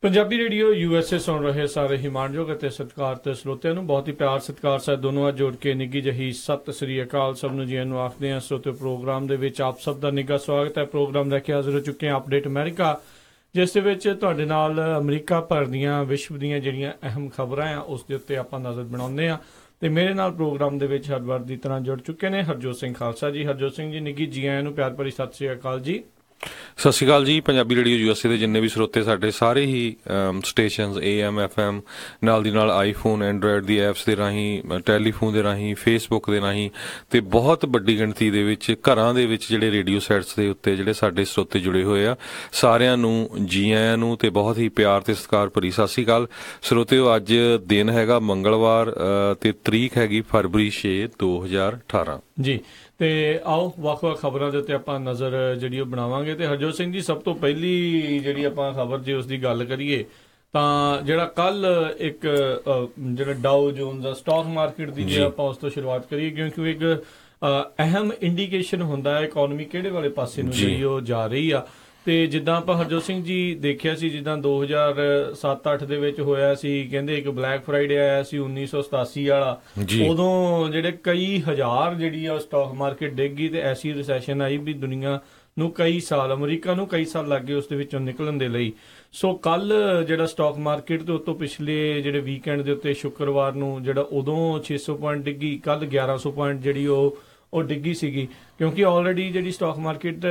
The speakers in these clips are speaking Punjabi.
ਪੰਜਾਬੀ ਰੇਡੀਓ USA ਸੁਣ ਰਹੇ ਸਾਰੇ ਹੀ ਮਾਣਯੋਗ ਅਤੇ ਸਤਿਕਾਰਤ ਸਰੋਤਿਆਂ ਨੂੰ ਬਹੁਤ ਹੀ ਪਿਆਰ ਸਤਿਕਾਰ ਸਾਹਿਬ ਦੋਨੋਂ ਆ ਜੋੜ ਕੇ ਨਿੱਘੀ ਜਿਹੀ ਸਤਿ ਸ੍ਰੀ ਅਕਾਲ ਸਭ ਨੂੰ ਜੀ ਨੂੰ ਆਖਦੇ ਹਾਂ। ਸਰੋਤੇ ਪ੍ਰੋਗਰਾਮ ਦੇ ਵਿੱਚ ਆਪ ਸਭ ਦਾ ਨਿੱਘਾ ਸਵਾਗਤ ਹੈ। ਪ੍ਰੋਗਰਾਮ ਲੈ ਕੇ ਹਾਜ਼ਰ ਹੋ ਚੁੱਕੇ ਹਾਂ ਅਪਡੇਟ ਅਮਰੀਕਾ, ਜਿਸ ਦੇ ਵਿੱਚ ਤੁਹਾਡੇ ਨਾਲ ਅਮਰੀਕਾ ਭਰ ਦੀਆਂ ਵਿਸ਼ਵ ਦੀਆਂ ਜਿਹੜੀਆਂ ਅਹਿਮ ਖਬਰਾਂ ਆ ਉਸ ਦੇ ਉੱਤੇ ਆਪਾਂ ਨਜ਼ਰ ਬਣਾਉਂਦੇ ਹਾਂ। ਤੇ ਮੇਰੇ ਨਾਲ ਪ੍ਰੋਗਰਾਮ ਦੇ ਵਿੱਚ ਹਰ ਵਾਰ ਦੀ ਤਰ੍ਹਾਂ ਜੁੜ ਚੁੱਕੇ ਨੇ ਹਰਜੋਤ ਸਿੰਘ ਖਾਲਸਾ ਜੀ। ਹਰਜੋਤ ਸਿੰਘ ਜੀ ਨਿੱਘੀ ਜੀ ਆਇਆਂ ਨੂੰ ਪਿਆਰ ਭਰੀ ਸਤਿ ਸ੍ਰੀ ਅਕਾਲ ਜੀ। ਸਤਿ ਸ਼੍ਰੀ ਅਕਾਲ ਜੀ। ਪੰਜਾਬੀ ਰੇਡੀਓ USA ਦੇ ਜਿੰਨੇ ਵੀ ਸਰੋਤੇ ਸਾਡੇ ਸਾਰੇ ਹੀ ਸਟੇਸ਼ਨਸ AM FM ਨਾਲ ਦੀ ਨਾਲ ਆਈਫੋਨ ਐਂਡਰੋਇਡ ਦੀ ਐਪਸ ਦੇ ਰਾਹੀਂ, ਟੈਲੀਫੋਨ ਦੇ ਰਾਹੀਂ, ਫੇਸਬੁੱਕ ਦੇ ਰਾਹੀਂ ਤੇ ਬਹੁਤ ਵੱਡੀ ਗਿਣਤੀ ਦੇ ਵਿੱਚ ਘਰਾਂ ਦੇ ਵਿੱਚ ਜਿਹੜੇ ਰੇਡੀਓ ਸੈਟਸ ਦੇ ਉੱਤੇ ਜਿਹੜੇ ਸਾਡੇ ਸਰੋਤੇ ਜੁੜੇ ਹੋਏ ਆ, ਸਾਰਿਆਂ ਨੂੰ ਜੀ ਆਇਆਂ ਨੂੰ ਤੇ ਬਹੁਤ ਹੀ ਪਿਆਰ ਤੇ ਸਤਿਕਾਰ ਭਰੀ ਸਤਿ ਸ਼੍ਰੀ ਅਕਾਲ ਸਰੋਤਿਓ। ਅੱਜ ਦਿਨ ਹੈਗਾ ਮੰਗਲਵਾਰ ਤੇ ਤਰੀਕ ਹੈਗੀ ਫਰਵਰੀ 6 2018 ਜੀ। ਤੇ ਆਓ ਵੱਖ-ਵੱਖ ਖਬਰਾਂ ਦੇ ਉੱਤੇ ਆਪਾਂ ਨਜ਼ਰ ਜਿਹੜੀ ਉਹ ਬਣਾਵਾਂਗੇ। ਤੇ ਹਰਜੋਤ ਸਿੰਘ ਜੀ, ਸਭ ਤੋਂ ਪਹਿਲੀ ਜਿਹੜੀ ਆਪਾਂ ਖਬਰ ਜੇ ਉਸ ਦੀ ਗੱਲ ਕਰੀਏ ਤਾਂ ਜਿਹੜਾ ਕੱਲ ਇੱਕ ਜਿਹੜਾ ਡਾਓ ਜੋਨਸ ਦਾ ਸਟਾਕ ਮਾਰਕੀਟ ਦੀ ਜੇ ਆਪਾਂ ਉਸ ਤੋਂ ਸ਼ੁਰੂਆਤ ਕਰੀਏ, ਕਿਉਂਕਿ ਇੱਕ ਅਹਿਮ ਇੰਡੀਕੇਸ਼ਨ ਹੁੰਦਾ ਹੈ ਇਕਨੋਮੀ ਕਿਹੜੇ ਵਾਲੇ ਪਾਸੇ ਨੂੰ ਜਿਹੜੀ ਉਹ ਜਾ ਰਹੀ ਆ। ਤੇ ਜਿੱਦਾਂ ਆਪਾਂ ਹਰਜੋਤ ਸਿੰਘ ਜੀ ਦੇਖਿਆ ਸੀ, ਜਿੱਦਾਂ 2007-8 ਦੇ ਵਿੱਚ ਹੋਇਆ ਸੀ, ਕਹਿੰਦੇ ਇੱਕ ਬਲੈਕ ਫਰਾਈਡੇ ਆਇਆ ਸੀ 1987 ਵਾਲਾ, ਉਦੋਂ ਜਿਹੜੇ ਕਈ ਹਜ਼ਾਰ ਜਿਹੜੀ ਆ ਸਟਾਕ ਮਾਰਕੀਟ ਡਿੱਗ ਗਈ ਤੇ ਐਸੀ ਰਿਸੈਸ਼ਨ ਆਈ ਵੀ ਦੁਨੀਆ ਨੂੰ ਕਈ ਸਾਲ, ਅਮਰੀਕਾ ਨੂੰ ਕਈ ਸਾਲ ਲੱਗ ਗਏ ਉਸ ਦੇ ਵਿੱਚੋਂ ਨਿਕਲਣ ਦੇ ਲਈ। ਸੋ ਕੱਲ ਜਿਹੜਾ ਸਟਾਕ ਮਾਰਕੀਟ ਦੇ ਉੱਤੋਂ ਪਿਛਲੇ ਜਿਹੜੇ ਵੀਕਐਂਡ ਦੇ ਉੱਤੇ ਸ਼ੁੱਕਰਵਾਰ ਨੂੰ ਜਿਹੜਾ ਉਦੋਂ 600 ਪੁਆਇੰਟ ਡਿੱਗੀ, ਕੱਲ 1100 ਪੁਆਇੰਟ ਜਿਹੜੀ ਉਹ ਡਿੱਗੀ ਸੀਗੀ, ਕਿਉਂਕਿ ਆਲਰੇਡੀ ਜਿਹੜੀ ਸਟਾਕ ਮਾਰਕੀਟ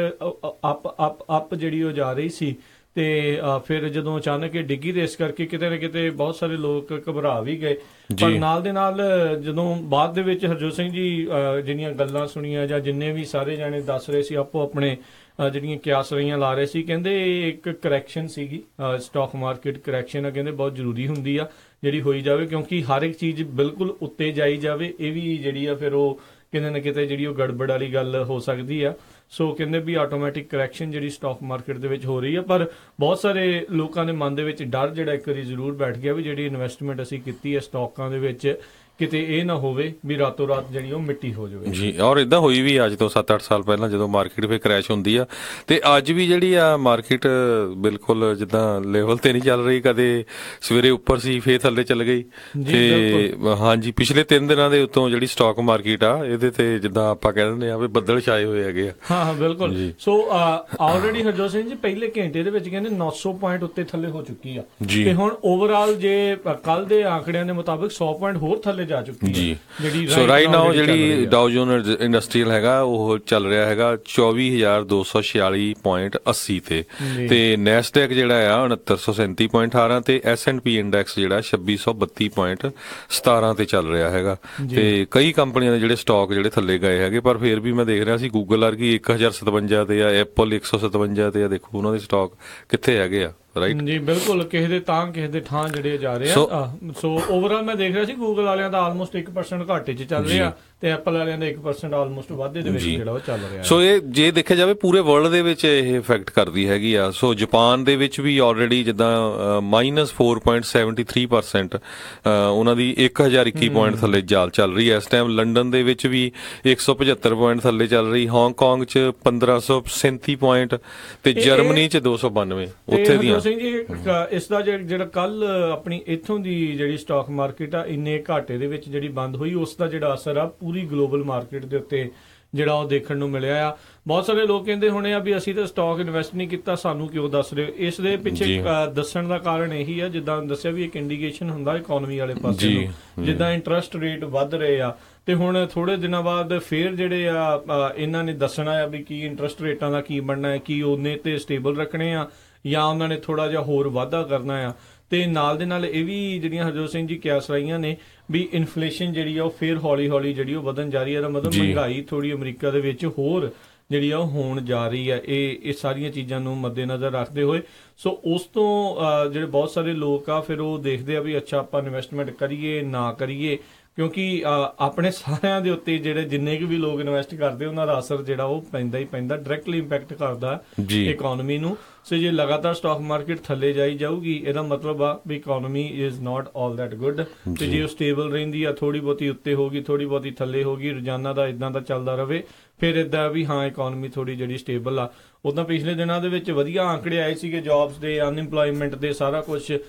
ਅਪ ਜਿਹੜੀ ਉਹ ਜਾ ਰਹੀ ਸੀ। ਤੇ ਫਿਰ ਜਦੋਂ ਅਚਾਨਕ ਇਹ ਡਿੱਗੀ ਤੇ ਇਸ ਕਰਕੇ ਕਿਤੇ ਨਾ ਕਿਤੇ ਬਹੁਤ ਸਾਰੇ ਲੋਕ ਘਬਰਾ ਵੀ ਗਏ। ਪਰ ਨਾਲ ਦੇ ਨਾਲ ਜਦੋਂ ਬਾਅਦ ਦੇ ਵਿੱਚ ਹਰਜੋਤ ਸਿੰਘ ਜੀ ਜਿਹੜੀਆਂ ਗੱਲਾਂ ਸੁਣੀਆਂ ਜਾਂ ਜਿੰਨੇ ਵੀ ਸਾਰੇ ਜਾਣੇ ਦੱਸ ਰਹੇ ਸੀ, ਆਪੋ ਆਪਣੇ ਜਿਹੜੀਆਂ ਕਿਆਸ ਰਹੀਆਂ ਲਾ ਰਹੇ ਸੀ, ਕਹਿੰਦੇ ਇੱਕ ਕਰੈਕਸ਼ਨ ਸੀਗੀ, ਸਟਾਕ ਮਾਰਕੀਟ ਕਰੈਕਸ਼ਨ ਆ, ਕਹਿੰਦੇ ਬਹੁਤ ਜ਼ਰੂਰੀ ਹੁੰਦੀ ਆ ਜਿਹੜੀ ਹੋਈ ਜਾਵੇ, ਕਿਉਂਕਿ ਹਰ ਇੱਕ ਚੀਜ਼ ਬਿਲਕੁਲ ਉੱਤੇ ਜਾਈ ਜਾਵੇ ਇਹ ਵੀ ਜਿਹੜੀ ਆ ਫਿਰ ਉਹ ਕਿਤੇ ਨਾ ਕਿਤੇ ਜਿਹੜੀ ਉਹ ਗੜਬੜ ਵਾਲੀ ਗੱਲ ਹੋ ਸਕਦੀ ਆ। ਸੋ ਕਹਿੰਦੇ ਵੀ ਆਟੋਮੈਟਿਕ ਕਰੈਕਸ਼ਨ ਜਿਹੜੀ ਸਟਾਕ ਮਾਰਕੀਟ ਦੇ ਵਿੱਚ ਹੋ ਰਹੀ ਆ, ਪਰ ਬਹੁਤ ਸਾਰੇ ਲੋਕਾਂ ਦੇ ਮਨ ਦੇ ਵਿੱਚ ਡਰ ਜਿਹੜਾ ਇੱਕ ਵਾਰੀ ਜ਼ਰੂਰ ਬੈਠ ਗਿਆ ਵੀ ਜਿਹੜੀ ਇਨਵੈਸਟਮੈਂਟ ਅਸੀਂ ਕੀਤੀ ਹੈ ਸਟਾਕਾਂ ਦੇ ਵਿੱਚ, ਕਿਤੇ ਇਹ ਨਾ ਹੋਵੇ ਵੀ ਰਾਤੋਂ ਰਾਤ ਜਿਹੜੀ ਉਹ ਮਿੱਟੀ ਹੋ ਜਾਵੇ ਜੀ। ਔਰ ਇਦਾਂ ਹੋਈ ਵੀ ਅੱਜ ਤੋਂ 7-8 ਸਾਲ ਪਹਿਲਾਂ ਜਦੋਂ ਮਾਰਕੀਟ ਫਿਰ ਕ੍ਰੈਸ਼ ਹੁੰਦੀ ਆ, ਤੇ ਅੱਜ ਵੀ ਜਿਹੜੀ ਆ ਮਾਰਕੀਟ ਬਿਲਕੁਲ ਜਿੱਦਾਂ ਲੈਵਲ ਤੇ ਨਹੀਂ ਚੱਲ ਰਹੀ, ਕਦੇ ਸਵੇਰੇ ਉੱਪਰ ਸੀ ਫੇਰ ਥੱਲੇ ਚੱਲ ਗਈ। ਤੇ ਹਾਂਜੀ, ਪਿਛਲੇ 3 ਦਿਨਾਂ ਦੇ ਉੱਤੋਂ ਜਿਹੜੀ ਸਟਾਕ ਮਾਰਕੀਟ ਆ ਇਹਦੇ ਤੇ ਜਿੱਦਾਂ ਆਪਾਂ ਕਹਿ ਦਿੰਦੇ ਆ ਵੀ ਬੱਦਲ ਛਾਏ ਹੋਏ ਹੈਗੇ ਆ। ਹਾਂ ਬਿਲਕੁਲ। ਸੋ ਆਲਰੇਡੀ ਹਰਜੋਤ ਸਿੰਘ ਜੀ ਪਹਿਲੇ ਘੰਟੇ ਦੇ ਵਿੱਚ ਕਹਿੰਦੇ 900 ਪੁਆਇੰਟ ਉੱਤੇ ਥੱਲੇ ਹੋ ਚੁੱਕੀ ਆ, ਤੇ ਹੁਣ ਓਵਰਆਲ ਜੇ ਕੱਲ ਦੇ ਆંકੜਿਆਂ ਦੇ ਮੁਤਾਬਿਕ 100 ਪੁਆਇੰਟ ਹੋਰ ਥੱਲੇ ਜਾ ਚੁੱਕੀ ਹੈ ਜਿਹੜੀ ਸੋ ਰਾਈਟ ਨਾਓ ਜਿਹੜੀ ਡਾਓ ਜੋਨਸ ਇੰਡਸਟਰੀਅਲ ਹੈਗਾ ਉਹ ਚੱਲ ਰਿਹਾ ਹੈਗਾ 24,246.80 ਤੇ ਨੈਸਡੈਕ ਜਿਹੜਾ ਆ 6937.18 ਤੇ S&P ਇੰਡੈਕਸ ਜਿਹੜਾ 2632.17 ਤੇ ਚੱਲ ਰਿਹਾ ਹੈਗਾ। ਤੇ ਕਈ ਕੰਪਨੀਆਂ ਦੇ ਜਿਹੜੇ ਸਟਾਕ ਜਿਹੜੇ ਥੱਲੇ ਗਏ ਹੈਗੇ, ਪਰ ਫਿਰ ਵੀ ਮੈਂ ਦੇਖ ਰਿਹਾ ਸੀ ਗੂਗਲ ਵਰਗੀ 1057 ਤੇ ਆ, ਐਪਲ 157 ਤੇ ਆ, ਦੇਖੋ ਉਹਨਾਂ ਦੇ ਸਟਾਕ ਕਿੱਥੇ ਹੈਗੇ ਆ। ਜੀ ਬਿਲਕੁਲ, ਕਿਸੇ ਦੇ ਤਾਂ ਕਿਸੇ ਦੇ ਠਾਂ ਜਿਹੜੇ ਜਾ ਰਹੇ ਆ। ਸੋ ਓਵਰਆਲ ਮੈਂ ਦੇਖ ਰਿਹਾ ਸੀ ਗੂਗਲ ਵਾਲਿਆਂ ਦਾ ਆਲਮੋਸਟ 1% ਘਾਟੇ 'ਚ ਚੱਲ ਰਿਹਾ ਤੇ ਐਪਲ ਵਾਲਿਆਂ ਦਾ 1% ਆਲਮੋਸਟ ਵਾਧੇ ਦੇ ਵਿੱਚ ਜਿਹੜਾ ਉਹ ਚੱਲ ਰਿਹਾ। ਸੋ ਇਹ ਜੇ ਦੇਖਿਆ ਜਾਵੇ ਪੂਰੇ ਵਰਲਡ ਦੇ ਵਿੱਚ ਇਹ ਇਫੈਕਟ ਕਰਦੀ ਹੈਗੀ ਆ। ਸੋ ਜਾਪਾਨ ਦੇ ਵਿੱਚ ਵੀ ਆਲਰੇਡੀ ਜਿੱਦਾਂ -4.73% ਉਹਨਾਂ ਦੀ 1021 ਪੁਆਇੰਟ ਥੱਲੇ ਚੱਲ ਰਹੀ ਹੈ ਇਸ ਟਾਈਮ। ਲੰਡਨ ਦੇ ਵਿੱਚ ਵੀ 175 ਪੁਆਇੰਟ ਥੱਲੇ ਚੱਲ ਰਹੀ, ਹਾਂਗਕਾਂਗ 'ਚ 1537 ਪੁਆਇੰਟ ਤੇ ਜਰਮਨੀ 'ਚ 292 ਉੱਥੇ ਦੀਆਂ। ਇਸ ਦਾ ਜਿਹੜਾ ਕੱਲ ਆਪਣੀ ਇੱਥੋਂ ਦੀ ਜਿਹੜੀ ਸਟਾਕ ਮਾਰਕੀਟ ਆ ਇੰਨੇ ਘਾਟੇ ਦੇ ਵਿੱਚ ਜਿਹੜੀ ਬੰਦ ਹੋਈ, ਉਸ ਦਾ ਜਿਹੜਾ ਅਸਰ ਆ ਪੂਰੀ ਗਲੋਬਲ ਮਾਰਕੀਟ ਦੇ ਉੱਤੇ ਜਿਹੜਾ ਉਹ ਦੇਖਣ ਨੂੰ ਮਿਲਿਆ ਆ। ਬਹੁਤ ਸਾਰੇ ਲੋਕ ਕਹਿੰਦੇ ਹੋਣੇ ਆ ਵੀ ਅਸੀਂ ਤਾਂ ਸਟਾਕ ਇਨਵੈਸਟ ਨਹੀਂ ਕੀਤਾ, ਸਾਨੂੰ ਕਿਉਂ ਦੱਸ ਰਹੇ ਹੋ? ਇਸ ਦੇ ਪਿੱਛੇ ਦੱਸਣ ਦਾ ਕਾਰਨ ਇਹੀ ਆ, ਜਿੱਦਾਂ ਦੱਸਿਆ ਵੀ ਇੱਕ ਇੰਡੀਕੇਸ਼ਨ ਹੁੰਦਾ ਇਕਨੋਮੀ ਵਾਲੇ ਪਾਸੇ ਨੂੰ, ਜਿੱਦਾਂ ਇੰਟਰਸਟ ਰੇਟ ਵੱਧ ਰਹੇ ਆ ਤੇ ਹੁਣ ਥੋੜੇ ਦਿਨਾਂ ਬਾਅਦ ਫੇਰ ਜਿਹੜੇ ਆ ਇਹਨਾਂ ਨੇ ਦੱਸਣਾ ਆ ਵੀ ਕੀ ਇੰਟਰਸਟ ਰੇਟਾਂ ਦਾ ਕੀ ਬਣਨਾ ਹੈ, ਕੀ ਉਹਨੇ ਤੇ ਸਟੇਬਲ ਰੱਖਣੇ ਆ ਜਾਂ ਉਹਨਾਂ ਨੇ ਥੋੜਾ ਜਿਹਾ ਹੋਰ ਵਾਧਾ ਕਰਨਾ ਆ। ਤੇ ਨਾਲ ਦੇ ਨਾਲ ਇਹ ਵੀ ਜਿਹੜੀਆਂ ਹਰਜੋਤ ਸਿੰਘ ਜੀ ਕਿਆਸ ਰਾਈਆਂ ਨੇ ਵੀ ਇਨਫਲੇਸ਼ਨ ਜਿਹੜੀ ਆ ਉਹ ਫੇਰ ਹੌਲੀ ਹੌਲੀ ਜਿਹੜੀ ਉਹ ਵਧਣ ਜਾ ਰਹੀ ਹੈ, ਮਤਲਬ ਮਹਿੰਗਾਈ ਥੋੜੀ ਅਮਰੀਕਾ ਦੇ ਵਿੱਚ ਹੋਰ ਜਿਹੜੀ ਆ ਉਹ ਹੋਣ ਜਾ ਰਹੀ ਹੈ। ਇਹ ਸਾਰੀਆਂ ਚੀਜ਼ਾਂ ਨੂੰ ਮੱਦੇਨਜ਼ਰ ਰੱਖਦੇ ਹੋਏ ਸੋ ਉਸ ਤੋਂ ਜਿਹੜੇ ਬਹੁਤ ਸਾਰੇ ਲੋਕ ਆ ਫਿਰ ਉਹ ਦੇਖਦੇ ਆ ਵੀ ਅੱਛਾ ਆਪਾਂ ਇਨਵੈਸਟਮੈਂਟ ਕਰੀਏ ਨਾ ਕਰੀਏ, ਕਿਉਂਕਿ ਆਪਣੇ ਸਾਰਿਆਂ ਦੇ ਉੱਤੇ ਜਿਹੜੇ ਜਿੰਨੇ ਕੁ ਵੀ ਲੋਕ ਇਨਵੈਸਟ ਕਰਦੇ ਉਹਨਾਂ ਦਾ ਅਸਰ ਜਿਹੜਾ ਉਹ ਪੈਂਦਾ ਹੀ ਪੈਂਦਾ, ਡਾਇਰੈਕਟਲੀ ਇੰਪੈਕਟ ਕਰਦਾ ਇਕਨੋਮੀ ਨੂੰ। ਸੋ ਜੇ ਲਗਾਤਾਰ ਸਟਾਕ ਮਾਰਕੀਟ ਥੱਲੇ ਜਾਈ ਜਾਊਗੀ ਇਹਦਾ ਮਤਲਬ ਆ ਵੀ economy is not all that good. ਤੇ ਜੇ ਉਹ ਸਟੇਬਲ ਰਹਿੰਦੀ ਆ, ਥੋੜੀ ਬਹੁਤੀ ਉੱਤੇ ਹੋਗੀ, ਥੋੜੀ ਬਹੁਤੀ ਥੱਲੇ ਹੋਗੀ, ਰੋਜ਼ਾਨਾ ਦਾ ਇਦਾਂ ਦਾ ਚੱਲਦਾ ਰਵੇ, ਫਿਰ ਇਦਾਂ ਵੀ ਹਾਂ ਇਕਨੋਮੀ ਥੋੜੀ ਜਿਹੜੀ ਸਟੇਬਲ ਆ। ਉਦਾਂ ਪਿਛਲੇ ਦਿਨਾਂ ਦੇ ਵਿੱਚ ਵਧੀਆ ਆંકੜੇ ਆਏ ਸੀਗੇ ਜੌਬਸ ਦੇ, ਅਨਇੰਪਲੋਇਮੈਂਟ ਦੇ, ਸਾਰਾ ਕੁਝ,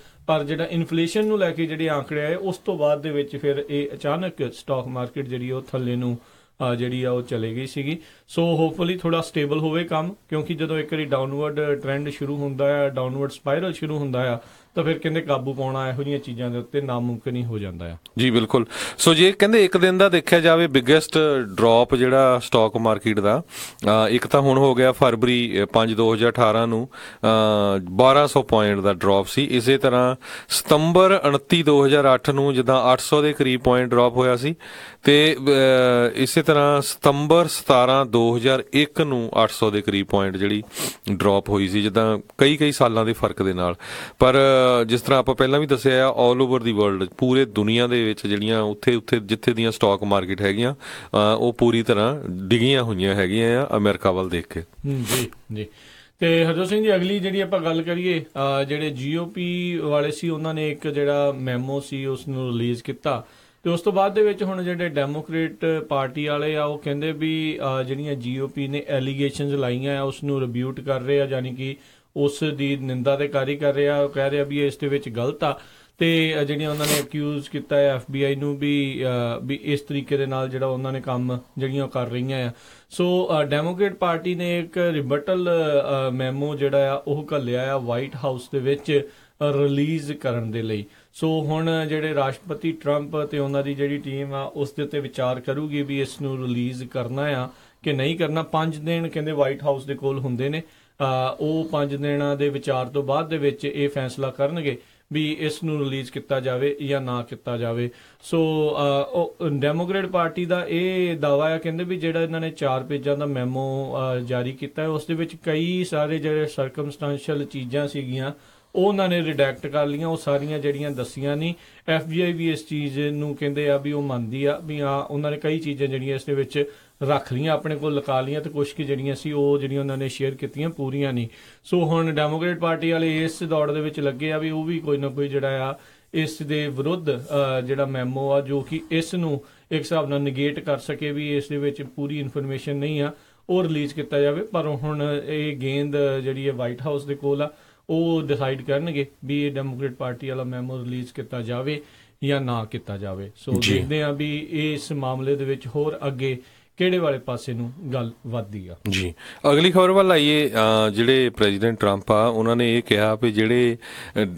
ਪਰ ਜਿਹੜਾ ਇਨਫਲੇਸ਼ਨ ਨੂੰ ਲੈ ਕੇ ਜਿਹੜੇ ਆંકੜੇ ਆਏ ਉਸ ਤੋਂ ਬਾਅਦ ਦੇ ਵਿੱਚ ਫਿਰ ਇਹ ਅਚਾਨਕ ਸਟਾਕ ਮਾਰਕੀਟ ਜਿਹੜੀ ਉਹ ਥੱਲੇ ਨੂੰ ਜਿਹੜੀ ਆ ਉਹ ਚਲੇ ਗਈ ਸੀਗੀ। ਸੋ ਹੋਪਫੁਲੀ ਥੋੜਾ ਸਟੇਬਲ ਹੋਵੇ ਕੰਮ, ਕਿਉਂਕਿ ਜਦੋਂ ਇੱਕ ਵਾਰੀ ਡਾਊਨਵਰਡ ਟ੍ਰੈਂਡ ਸ਼ੁਰੂ ਹੁੰਦਾ ਆ, ਡਾਊਨਵਰਡ ਸਪਾਇਰਲ ਸ਼ੁਰੂ ਹੁੰਦਾ ਆ, ਤਾਂ ਫਿਰ ਕਹਿੰਦੇ ਕਾਬੂ ਪਾਉਣਾ ਇਹੋ ਜਿਹੀਆਂ ਚੀਜ਼ਾਂ ਦੇ ਉੱਤੇ ਨਾਮੁਮਕਿਨ ਹੀ ਹੋ ਜਾਂਦਾ ਆ। ਜੀ ਬਿਲਕੁਲ। ਸੋ ਜੇ ਕਹਿੰਦੇ ਇੱਕ ਦਿਨ ਦਾ ਦੇਖਿਆ ਜਾਵੇ ਬਿਗੇਸਟ ਡ੍ਰੌਪ ਜਿਹੜਾ ਸਟਾਕ ਮਾਰਕੀਟ ਦਾ, ਇੱਕ ਤਾਂ ਹੁਣ ਹੋ ਗਿਆ ਫਰਵਰੀ 5 2018 ਨੂੰ 1200 ਪੁਆਇੰਟ ਦਾ ਡ੍ਰੌਪ ਸੀ। ਇਸੇ ਤਰ੍ਹਾਂ ਸਤੰਬਰ 29 2008 ਨੂੰ ਜਿੱਦਾਂ 800 ਦੇ ਕਰੀਬ ਪੁਆਇੰਟ ਡ੍ਰੌਪ ਹੋਇਆ ਸੀ, ਤੇ ਇਸੇ ਤਰ੍ਹਾਂ ਸਤੰਬਰ 17 2001 ਨੂੰ 800 ਦੇ ਕਰੀਬ ਪੁਆਇੰਟ ਜਿਹੜੀ ਡ੍ਰੌਪ ਹੋਈ ਸੀ, ਜਿੱਦਾਂ ਕਈ ਸਾਲਾਂ ਦੇ ਫਰਕ ਦੇ ਨਾਲ। ਪਰ ਜਿਸ ਤਰ੍ਹਾਂ ਆਪਾਂ ਪਹਿਲਾਂ ਵੀ ਦੱਸਿਆ ਆ, ਆਲ ਓਵਰ ਦੀ ਵਰਲਡ, ਪੂਰੇ ਦੁਨੀਆ ਦੇ ਵਿੱਚ ਜਿਹੜੀਆਂ ਉੱਥੇ ਜਿੱਥੇ ਦੀਆਂ ਸਟਾਕ ਮਾਰਕੀਟ ਹੈਗੀਆਂ ਉਹ ਪੂਰੀ ਤਰ੍ਹਾਂ ਡਿੱਗੀਆਂ ਹੋਈਆਂ ਹੈਗੀਆਂ ਆ ਅਮਰੀਕਾ ਵੱਲ ਦੇਖ ਕੇ। ਜੀ ਤੇ ਹਰਜੋਤ ਸਿੰਘ ਜੀ, ਅਗਲੀ ਜਿਹੜੀ ਆਪਾਂ ਗੱਲ ਕਰੀਏ, ਜਿਹੜੇ GOP ਵਾਲੇ ਸੀ ਉਹਨਾਂ ਨੇ ਇੱਕ ਜਿਹੜਾ ਮੈਮੋ ਸੀ ਉਸ ਨੂੰ ਰਿਲੀਜ਼ ਕੀਤਾ, ਤੇ ਉਸ ਤੋਂ ਬਾਅਦ ਦੇ ਵਿੱਚ ਹੁਣ ਜਿਹੜੇ ਡੈਮੋਕ੍ਰੇਟ ਪਾਰਟੀ ਵਾਲੇ ਆ ਉਹ ਕਹਿੰਦੇ ਵੀ ਜਿਹੜੀਆਂ GOP ਨੇ ਐਲੀਗੇਸ਼ਨਸ ਲਾਈਆਂ ਆ ਉਸ ਨੂੰ ਰਿਬਿਊਟ ਕਰ ਰਹੇ ਆ, ਯਾਨੀ ਕਿ ਉਸ ਦੀ ਨਿੰਦਾ ਤੇ ਕਾਰੀ ਕਰ ਰਿਹਾ। ਉਹ ਕਹਿ ਰਿਹਾ ਵੀ ਇਸ ਦੇ ਵਿੱਚ ਗਲਤ ਆ, ਤੇ ਜਿਹੜੀਆਂ ਉਹਨਾਂ ਨੇ ਅਕਿਊਜ਼ ਕੀਤਾ ਹੈ FBI ਨੂੰ ਵੀ ਇਸ ਤਰੀਕੇ ਦੇ ਨਾਲ ਜਿਹੜਾ ਉਹਨਾਂ ਨੇ ਕੰਮ ਜਿਹੜੀਆਂ ਕਰ ਰਹੀਆਂ ਆ। ਸੋ ਡੈਮੋਕ੍ਰੇਟ ਪਾਰਟੀ ਨੇ ਇੱਕ ਰਿਬਟਲ ਮੈਮੋ ਜਿਹੜਾ ਆ ਉਹ ਘੱਲਿਆ ਆ ਵਾਈਟ ਹਾਊਸ ਦੇ ਵਿੱਚ ਰਿਲੀਜ਼ ਕਰਨ ਦੇ ਲਈ। ਸੋ ਹੁਣ ਜਿਹੜੇ ਰਾਸ਼ਟਰਪਤੀ ਟਰੰਪ ਤੇ ਉਹਨਾਂ ਦੀ ਜਿਹੜੀ ਟੀਮ ਆ ਉਸ ਦੇ ਉੱਤੇ ਵਿਚਾਰ ਕਰੂਗੀ ਵੀ ਇਸ ਨੂੰ ਰਿਲੀਜ਼ ਕਰਨਾ ਆ ਕਿ ਨਹੀਂ ਕਰਨਾ। 5 ਦਿਨ ਕਹਿੰਦੇ ਵਾਈਟ ਹਾਊਸ ਦੇ ਕੋਲ ਹੁੰਦੇ ਨੇ, ਉਹ 5 ਦਿਨਾਂ ਦੇ ਵਿਚਾਰ ਤੋਂ ਬਾਅਦ ਦੇ ਵਿੱਚ ਇਹ ਫੈਸਲਾ ਕਰਨਗੇ ਵੀ ਇਸ ਨੂੰ ਰਿਲੀਜ਼ ਕੀਤਾ ਜਾਵੇ ਜਾਂ ਨਾ ਕੀਤਾ ਜਾਵੇ। ਸੋ ਡੈਮੋਕ੍ਰੇਟ ਪਾਰਟੀ ਦਾ ਇਹ ਦਾਅਵਾ ਹੈ, ਕਹਿੰਦੇ ਵੀ ਜਿਹੜਾ ਇਹਨਾਂ ਨੇ 4 ਪੇਜਾਂ ਦਾ ਮੈਮੋ ਜਾਰੀ ਕੀਤਾ ਹੈ ਉਸ ਦੇ ਵਿੱਚ ਕਈ ਸਾਰੇ ਜਿਹੜੇ ਸਰਕਮਸਟੈਂਸ਼ੀਅਲ ਚੀਜ਼ਾਂ ਸੀਗੀਆਂ ਉਹ ਉਹਨਾਂ ਨੇ ਰਿਡੈਕਟ ਕਰ ਲਈਆਂ, ਉਹ ਸਾਰੀਆਂ ਜਿਹੜੀਆਂ ਦੱਸੀਆਂ ਨਹੀਂ। FBI ਵੀ ਇਸ ਚੀਜ਼ ਨੂੰ ਕਹਿੰਦੇ ਆ ਵੀ ਉਹ ਮੰਨਦੀ ਆ ਵੀ ਉਹਨਾਂ ਨੇ ਕਈ ਚੀਜ਼ਾਂ ਜਿਹੜੀਆਂ ਇਸ ਦੇ ਵਿੱਚ ਰੱਖ ਲਈਆਂ, ਆਪਣੇ ਕੋਲ ਲਗਾ ਲਈਆਂ, ਤੇ ਕੁਛ ਕੁ ਜਿਹੜੀਆਂ ਸੀ ਉਹ ਜਿਹੜੀਆਂ ਉਹਨਾਂ ਨੇ ਸ਼ੇਅਰ ਕੀਤੀਆਂ ਪੂਰੀਆਂ ਨਹੀਂ। ਸੋ ਹੁਣ ਡੈਮੋਕ੍ਰੇਟ ਪਾਰਟੀ ਵਾਲੇ ਇਸ ਦੌੜ ਦੇ ਵਿੱਚ ਲੱਗੇ ਆ ਵੀ ਉਹ ਵੀ ਕੋਈ ਨਾ ਕੋਈ ਜਿਹੜਾ ਆ ਇਸ ਦੇ ਵਿਰੁੱਧ ਜਿਹੜਾ ਮੈਮੋ ਆ ਜੋ ਕਿ ਇਸ ਨੂੰ ਇੱਕ ਹਿਸਾਬ ਨਾਲ ਨਿਗੇਟ ਕਰ ਸਕੇ ਵੀ ਇਸ ਦੇ ਵਿੱਚ ਪੂਰੀ ਇਨਫੋਰਮੇਸ਼ਨ ਨਹੀਂ ਆ, ਉਹ ਰਿਲੀਜ਼ ਕੀਤਾ ਜਾਵੇ। ਪਰ ਹੁਣ ਇਹ ਗੇਂਦ ਜਿਹੜੀ ਹੈ ਵਾਈਟ ਹਾਊਸ ਦੇ ਕੋਲ ਆ, ਉਹ ਡਿਸਾਈਡ ਕਰਨਗੇ ਵੀ ਇਹ ਡੈਮੋਕ੍ਰੇਟ ਪਾਰਟੀ ਵਾਲਾ ਮੈਮੋ ਰਿਲੀਜ਼ ਕੀਤਾ ਜਾਵੇ ਜਾਂ ਨਾ ਕੀਤਾ ਜਾਵੇ। ਸੋ ਦੇਖਦੇ ਆ ਵੀ ਇਸ ਮਾਮਲੇ ਦੇ ਵਿੱਚ ਹੋਰ ਅੱਗੇ ਕਿਹੜੇ ਵਾਲੇ ਪਾਸੇ ਨੂੰ ਗੱਲ ਵੱਧਦੀ ਆ। ਜੀ ਅਗਲੀ ਖਬਰ ਵੱਲ ਆਈਏ। ਜਿਹੜੇ ਪ੍ਰੈਜ਼ੀਡੈਂਟ ਟਰੰਪ ਆ ਉਹਨਾਂ ਨੇ ਇਹ ਕਿਹਾ ਵੀ ਜਿਹੜੇ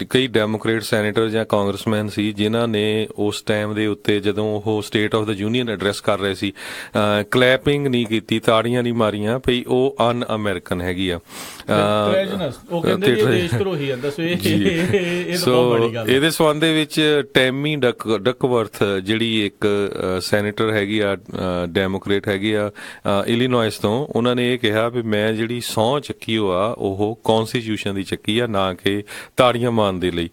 ਕਈ ਡੈਮੋਕ੍ਰੇਟ ਸੈਨੇਟਰ ਜਾਂ ਕਾਂਗਰਸਮੈਨ ਸੀ ਜਿਨ੍ਹਾਂ ਨੇ ਉਸ ਟਾਈਮ ਦੇ ਉੱਤੇ ਜਦੋਂ ਉਹ state of the union address ਕਰ ਰਹੇ ਸੀ ਕਲੈਪਿੰਗ ਨਹੀਂ ਕੀਤੀ, ਤਾੜੀਆਂ ਨਹੀਂ ਮਾਰੀਆਂ, ਭਈ ਉਹ ਅਨ ਅਮਰੀਕਨ ਹੈਗੀ ਆ, ਉਹ ਕਹਿੰਦੇ ਦੇਸ਼ ਧਰੋਹੀ ਆ। ਦੱਸੋ ਇਹ ਤਾਂ ਬਹੁਤ ਵੱਡੀ ਗੱਲ। ਇਹਦੇ ਸੰਬੰਧ ਦੇ ਵਿੱਚ ਟੈਮੀ ਡਕਵਰਥ ਜਿਹੜੀ ਇੱਕ ਸੈਨੇਟਰ ਹੈਗੀ ਆ ਡੈਮੋਕ੍ਰੇਟ ਹੈਗੀ ਆ ਇਲੀਨੋਇਸ ਤੋਂ, ਉਹਨਾਂ ਨੇ ਇਹ ਕਿਹਾ ਵੀ ਮੈਂ ਜਿਹੜੀ ਸਹੁੰ ਚੱਕੀ ਉਹ ਕੌਨਸਟੀਟਿਊਸ਼ਨ ਦੀ ਚੱਕੀ ਆ, ਨਾ ਕਿ ਤਾੜੀਆਂ ਮਾਰਨ ਦੇ ਲਈ।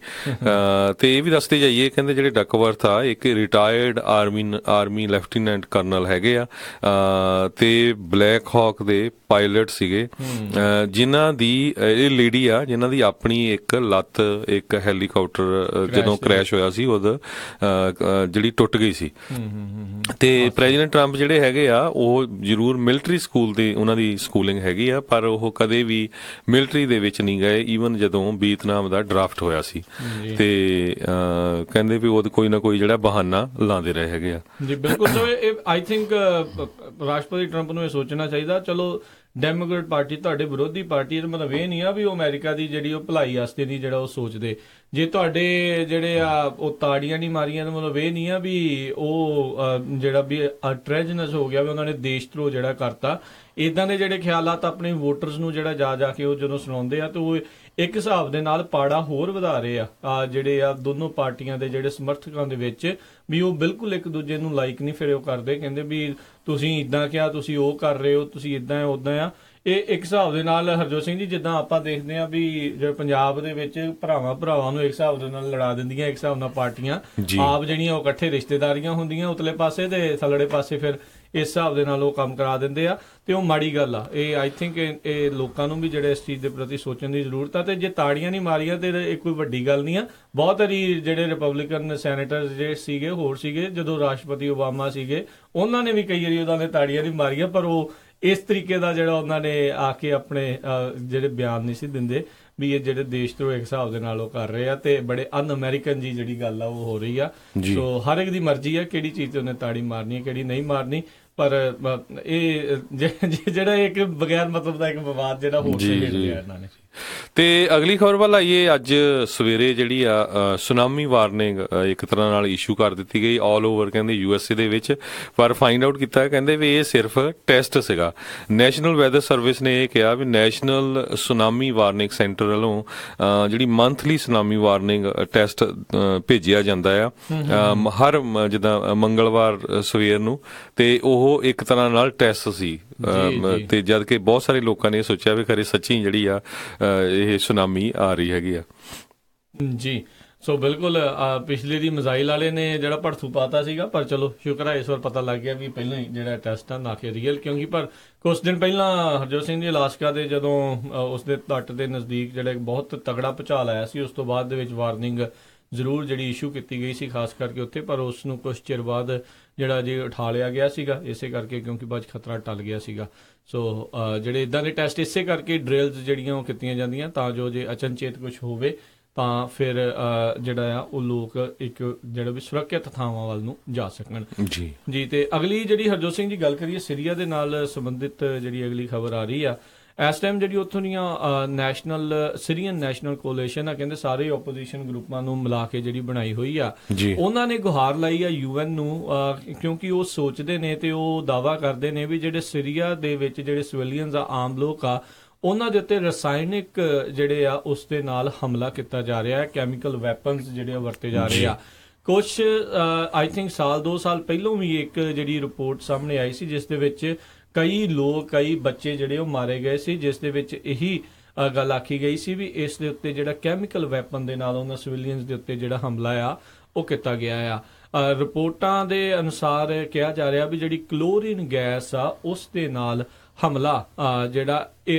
ਤੇ ਇਹ ਵੀ ਦੱਸਦੇ ਜਾਈਏ, ਕਹਿੰਦੇ ਜਿਹੜੇ ਡਕਵਰਥ ਆ ਇੱਕ ਰਿਟਾਇਰਡ ਆਰਮੀ ਲੈਫਟੀਨੈਂਟ ਕਰਨਲ ਹੈਗੇ ਆ, ਤੇ ਬਲੈਕ ਹਾਕ ਦੇ ਪਾਇਲਟ ਸੀਗੇ, ਜਿਨ੍ਹਾਂ ਦੀ ਇਹ ਲੇਡੀ ਆ ਜਿਨ੍ਹਾਂ ਦੀ ਆਪਣੀ ਇੱਕ ਲੱਤ ਇੱਕ ਹੈਲੀਕਾਪਟਰ ਜਦੋਂ ਕ੍ਰੈਸ਼ ਹੋਇਆ ਸੀ ਉਦੋਂ ਜਿਹੜੀ ਟੁੱਟ ਗਈ ਸੀ। ਤੇ ਪ੍ਰੈਜ਼ੀਡੈਂਟ ਟਰੰਪ ਜਿਹੜੇ ਹੈਗੇ ਆ ਉਹ ਜ਼ਰੂਰ ਮਿਲਟਰੀ ਸਕੂਲ ਦੀ ਉਹਨਾਂ ਦੀ ਸਕੂਲਿੰਗ ਹੈਗੀ ਆ, ਪਰ ਉਹ ਕਦੇ ਵੀ ਮਿਲਟਰੀ ਦੇ ਵਿੱਚ ਨਹੀਂ ਗਏ, ਈਵਨ ਜਦੋਂ ਵੀਅਤਨਾਮ ਦਾ ਡਰਾਫਟ ਹੋਇਆ ਸੀ। ਤੇ ਕਹਿੰਦੇ ਵੀ ਉਹ ਕੋਈ ਨਾ ਕੋਈ ਜਿਹੜਾ ਬਹਾਨਾ ਲਾਉਂਦੇ ਰਹੇ ਹੈਗੇ ਆ। ਜੀ ਬਿਲਕੁਲ। ਸੋ ਆਈ ਥਿੰਕ ਰਾਸ਼ਟਰਪਤੀ ਟਰੰਪ ਨੂੰ ਇਹ ਸੋਚਣਾ ਚਾਹੀਦਾ, ਚਲੋ ਡੈਮੋਕ੍ਰੇਟ ਪਾਰਟੀ ਤੁਹਾਡੇ ਵਿਰੋਧੀ ਪਾਰਟੀ, ਇਹਦਾ ਮਤਲਬ ਇਹ ਨਹੀਂ ਆ ਵੀ ਉਹ ਅਮਰੀਕਾ ਦੀ ਜਿਹੜੀ ਉਹ ਭਲਾਈ ਵਾਸਤੇ ਨਹੀਂ ਜਿਹੜਾ ਉਹ ਸੋਚਦੇ। ਜੇ ਤੁਹਾਡੇ ਜਿਹੜੇ ਆ ਉਹ ਤਾੜੀਆਂ ਨਹੀਂ ਮਾਰੀਆਂ ਤਾਂ ਮਤਲਬ ਇਹ ਨਹੀਂ ਆ ਵੀ ਉਹ ਜਿਹੜਾ ਵੀ ਟ੍ਰੈਜਨਸ ਹੋ ਗਿਆ ਵੀ ਉਹਨਾਂ ਨੇ ਦੇਸ਼ ਧਰੋਹ ਜਿਹੜਾ ਕਰਤਾ। ਇਦਾਂ ਦੇ ਜਿਹੜੇ ਖਿਆਲਾਤ ਆਪਣੇ ਵੋਟਰਸ ਨੂੰ ਜਿਹੜਾ ਜਾ ਕੇ ਉਹ ਜਦੋਂ ਸੁਣਾਉਂਦੇ ਆ ਤਾਂ ਉਹ ਇੱਕ ਹਿਸਾਬ ਦੇ ਨਾਲ ਪਾੜਾ ਹੋਰ ਵਧਾ ਰਹੇ ਆ ਜਿਹੜੇ ਆ ਦੋਨੋਂ ਪਾਰਟੀਆਂ ਦੇ ਜਿਹੜੇ ਸਮਰਥਕਾਂ ਦੇ ਵਿੱਚ, ਵੀ ਉਹ ਬਿਲਕੁਲ ਇੱਕ ਦੂਜੇ ਨੂੰ ਲਾਈਕ ਨਹੀਂ ਫਿਰ ਉਹ ਕਰਦੇ, ਕਹਿੰਦੇ ਵੀ ਤੁਸੀਂ ਇਦਾਂ ਕਿਹਾ, ਤੁਸੀਂ ਉਹ ਕਰ ਰਹੇ ਹੋ, ਤੁਸੀਂ ਇਦਾਂ ਉਦਾਂ ਆ। ਇਹ ਇੱਕ ਹਿਸਾਬ ਦੇ ਨਾਲ ਹਰਜੋਤ ਸਿੰਘ ਜੀ ਜਿੱਦਾਂ ਆਪਾਂ ਦੇਖਦੇ ਆ ਵੀ ਜਿਹੜੇ ਪੰਜਾਬ ਦੇ ਵਿੱਚ ਭਰਾਵਾਂ ਨੂੰ ਇੱਕ ਹਿਸਾਬ ਦੇ ਨਾਲ ਲੜਾ ਦਿੰਦੀਆਂ ਇੱਕ ਹਿਸਾਬ ਨਾਲ ਪਾਰਟੀਆਂ, ਆਪ ਜਿਹੜੀਆਂ ਉਹ ਇਕੱਠੇ ਰਿਸ਼ਤੇਦਾਰੀਆਂ ਹੁੰਦੀਆਂ ਉਤਲੇ ਪਾਸੇ ਤੇ ਥੱਲੜੇ ਪਾਸੇ ਫਿਰ ਇਸ ਹਿਸਾਬ ਦੇ ਨਾਲ ਉਹ ਕੰਮ ਕਰਾ ਦਿੰਦੇ ਆ ਤੇ ਉਹ ਮਾੜੀ ਗੱਲ ਆ। ਇਹ ਆਈ ਥਿੰਕ ਇਹ ਲੋਕਾਂ ਨੂੰ ਵੀ ਜਿਹੜੇ ਇਸ ਚੀਜ਼ ਦੇ ਪ੍ਰਤੀ ਸੋਚਣ ਦੀ ਜ਼ਰੂਰਤ ਆ। ਤੇ ਜੇ ਤਾੜੀਆਂ ਨਹੀਂ ਮਾਰੀਆਂ ਤੇ ਇਹ ਕੋਈ ਵੱਡੀ ਗੱਲ ਨਹੀਂ ਆ। ਬਹੁਤ ਵਾਰੀ ਜਿਹੜੇ ਰਿਪਬਲਿਕਨ ਸੈਨੇਟਰ ਜਿਹੜੇ ਸੀਗੇ ਹੋਰ ਸੀਗੇ, ਜਦੋਂ ਰਾਸ਼ਟਰਪਤੀ ਓਬਾਮਾ ਸੀਗੇ, ਉਹਨਾਂ ਨੇ ਵੀ ਕਈ ਵਾਰੀ ਉਹਨਾਂ ਨੇ ਤਾੜੀਆਂ ਨਹੀਂ ਮਾਰੀਆਂ, ਪਰ ਉਹ ਇਸ ਤਰੀਕੇ ਦਾ ਜਿਹੜਾ ਉਹਨਾਂ ਨੇ ਆ ਕੇ ਆਪਣੇ ਜਿਹੜੇ ਬਿਆਨ ਨਹੀਂ ਸੀ ਦਿੰਦੇ ਵੀ ਇਹ ਜਿਹੜੇ ਦੇਸ਼ ਤੋਂ ਇੱਕ ਹਿਸਾਬ ਦੇ ਨਾਲ ਉਹ ਕਰ ਰਹੇ ਆ ਤੇ ਬੜੇ ਅਨ ਅਮਰੀਕਨ ਜੀ ਜਿਹੜੀ ਗੱਲ ਆ ਉਹ ਹੋ ਰਹੀ ਆ। ਸੋ ਹਰ ਇੱਕ ਦੀ ਮਰਜ਼ੀ ਆ ਕਿਹੜੀ ਚੀਜ਼ ਤੇ ਉਹਨੇ ਤਾੜੀ ਮਾਰਨੀ ਹੈ ਕਿਹੜੀ ਨਹੀਂ ਮਾਰਨੀ, ਪਰ ਇਹ ਜਿਹੜਾ ਇੱਕ ਬਗੈਰ ਮਤਲਬ ਦਾ ਇੱਕ ਵਿਵਾਦ ਜਿਹੜਾ ਹੋਰ ਛੇੜ ਲਿਆ ਇਹਨਾਂ ਨੇ। ਤੇ ਅਗਲੀ ਖਬਰ ਵੱਲ ਆਈਏ। ਅੱਜ ਸਵੇਰੇ ਜਿਹੜੀ ਆ ਸੁਨਾਮੀ ਵਾਰਨਿੰਗ ਇੱਕ ਤਰ੍ਹਾਂ ਨਾਲ ਇਸ਼ੂ ਕਰ ਦਿੱਤੀ ਗਈ ਆਲ ਓਵਰ ਕਹਿੰਦੇ USA ਦੇ ਵਿੱਚ, ਪਰ ਫਾਈਂਡ ਆਊਟ ਕੀਤਾ ਕਹਿੰਦੇ ਵੀ ਇਹ ਸਿਰਫ ਟੈਸਟ ਸੀਗਾ। ਨੈਸ਼ਨਲ ਵੈਦਰ ਸਰਵਿਸ ਨੇ ਇਹ ਕਿਹਾ ਵੀ ਨੈਸ਼ਨਲ ਸੁਨਾਮੀ ਵਾਰਨਿੰਗ ਸੈਂਟਰ ਵੱਲੋਂ ਜਿਹੜੀ ਮੰਥਲੀ ਸੁਨਾਮੀ ਵਾਰਨਿੰਗ ਟੈਸਟ ਭੇਜਿਆ ਜਾਂਦਾ ਆ ਹਰ ਜਿੱਦਾਂ ਮੰਗਲਵਾਰ ਸਵੇਰ ਨੂੰ, ਤੇ ਉਹ ਇੱਕ ਤਰ੍ਹਾਂ ਨਾਲ ਟੈਸਟ ਸੀ। ਤੇ ਜਦ ਕਿ ਬਹੁਤ ਸਾਰੇ ਲੋਕਾਂ ਨੇ ਸੋਚਿਆ ਵੀ ਖਰੇ ਸੱਚੀ ਜਿਹੜੀ ਆ ਇਹ ਸੁਨਾਮੀ ਆ ਰਹੀ ਹੈਗੀ ਆ। ਜੀ ਸੋ ਬਿਲਕੁਲ ਪਿਛਲੇ ਦੀ ਮਿਜ਼ਾਈਲ ਵਾਲੇ ਨੇ ਜਿਹੜਾ ਭੜਥੂ ਪਾਤਾ ਸੀਗਾ, ਪਰ ਚਲੋ ਸ਼ੁਕਰ ਹੈ ਇਸ ਵਾਰ ਪਤਾ ਲੱਗ ਗਿਆ ਵੀ ਪਹਿਲਾਂ ਹੀ ਜਿਹੜਾ ਟੈਸਟ ਆ ਨਾ ਕਿ ਰੀਅਲ, ਕਿਉਂਕਿ ਪਰ ਕੁਝ ਦਿਨ ਪਹਿਲਾਂ ਹਰਜੋਤ ਸਿੰਘ ਜੀ ਅਲਾਸਕਾ ਦੇ ਜਦੋਂ ਉਸਦੇ ਤੱਟ ਦੇ ਨਜ਼ਦੀਕ ਜਿਹੜਾ ਬਹੁਤ ਤਗੜਾ ਭੂਚਾਲ ਆਇਆ ਸੀ, ਉਸ ਤੋਂ ਬਾਅਦ ਦੇ ਵਿੱਚ ਵਾਰਨਿੰਗ ਜ਼ਰੂਰ ਜਿਹੜੀ ਇਸ਼ੂ ਕੀਤੀ ਗਈ ਸੀ ਖਾਸ ਕਰਕੇ ਉੱਥੇ, ਪਰ ਉਸ ਨੂੰ ਕੁਝ ਚਿਰ ਬਾਅਦ ਜਿਹੜਾ ਜੀ ਉਠਾ ਲਿਆ ਗਿਆ ਸੀਗਾ ਇਸੇ ਕਰਕੇ ਕਿਉਂਕਿ ਬਾਅਦ ਖਤਰਾ ਟਲ ਗਿਆ ਸੀਗਾ। ਸੋ ਜਿਹੜੇ ਇਦਾਂ ਦੇ ਟੈਸਟ ਇਸੇ ਕਰਕੇ ਡਰਿਲਸ ਜਿਹੜੀਆਂ ਉਹ ਕੀਤੀਆਂ ਜਾਂਦੀਆਂ ਤਾਂ ਜੋ ਜੇ ਅਚਨਚੇਤ ਕੁਝ ਹੋਵੇ ਤਾਂ ਫਿਰ ਜਿਹੜਾ ਆ ਉਹ ਲੋਕ ਇੱਕ ਜਿਹੜਾ ਵੀ ਸੁਰੱਖਿਅਤ ਥਾਵਾਂ ਵੱਲ ਨੂੰ ਜਾ ਸਕਣ। ਜੀ ਤੇ ਅਗਲੀ ਜਿਹੜੀ ਹਰਜੋਤ ਸਿੰਘ ਜੀ ਗੱਲ ਕਰੀਏ ਸੀਰੀਆ ਦੇ ਨਾਲ ਸੰਬੰਧਿਤ ਜਿਹੜੀ ਅਗਲੀ ਖਬਰ ਆ ਰਹੀ ਆ ਇਸ ਟਾਈਮ ਜਿਹੜੀ ਉੱਥੋਂ ਦੀਆਂ ਨੈਸ਼ਨਲ ਸੀਰੀਅਨ ਨੈਸ਼ਨਲ ਕੋਲੀਸ਼ਨ ਆ, ਕਹਿੰਦੇ ਸਾਰੇ ਓਪੋਜੀਸ਼ਨ ਗਰੁੱਪਾਂ ਨੂੰ ਮਿਲਾ ਕੇ ਜਿਹੜੀ ਬਣਾਈ ਹੋਈ ਆ, ਉਹਨਾਂ ਨੇ ਗੁਹਾਰ ਲਾਈ ਆ UN ਨੂੰ, ਕਿਉਂਕਿ ਉਹ ਸੋਚਦੇ ਨੇ ਤੇ ਉਹ ਦਾਅਵਾ ਕਰਦੇ ਨੇ ਵੀ ਜਿਹੜੇ ਸੀਰੀਆ ਦੇ ਵਿੱਚ ਜਿਹੜੇ ਸਿਵਿਲੀਅਨਸ ਆ ਆਮ ਲੋਕ ਆ ਉਹਨਾਂ ਦੇ ਉੱਤੇ ਰਸਾਇਣਿਕ ਜਿਹੜੇ ਆ ਉਸ ਦੇ ਨਾਲ ਹਮਲਾ ਕੀਤਾ ਜਾ ਰਿਹਾ ਹੈ, ਕੈਮੀਕਲ ਵੈਪਨਸ ਜਿਹੜੇ ਵਰਤੇ ਜਾ ਰਹੇ ਆ। ਕੁਛ ਆਈ ਥਿੰਕ ਸਾਲ 2 ਸਾਲ ਪਹਿਲਾਂ ਵੀ ਇੱਕ ਜਿਹੜੀ ਰਿਪੋਰਟ ਸਾਹਮਣੇ ਆਈ ਸੀ ਜਿਸ ਦੇ ਵਿੱਚ ਕਈ ਬੱਚੇ ਜਿਹੜੇ ਉਹ ਮਾਰੇ ਗਏ ਸੀ, ਜਿਸ ਦੇ ਵਿੱਚ ਇਹੀ ਗੱਲ ਆਖੀ ਗਈ ਸੀ ਵੀ ਇਸ ਦੇ ਉੱਤੇ ਜਿਹੜਾ ਕੈਮੀਕਲ ਵੈਪਨ ਦੇ ਨਾਲ ਉਹਨਾਂ ਸਿਵਿਲੀਅਨਸ ਦੇ ਉੱਤੇ ਜਿਹੜਾ ਹਮਲਾ ਆ ਉਹ ਕੀਤਾ ਗਿਆ ਆ। ਰਿਪੋਰਟਾਂ ਦੇ ਅਨੁਸਾਰ ਕਿਹਾ ਜਾ ਰਿਹਾ ਵੀ ਜਿਹੜੀ ਕਲੋਰੀਨ ਗੈਸ ਆ ਉਸ ਦੇ ਨਾਲ ਹਮਲਾ ਜਿਹੜਾ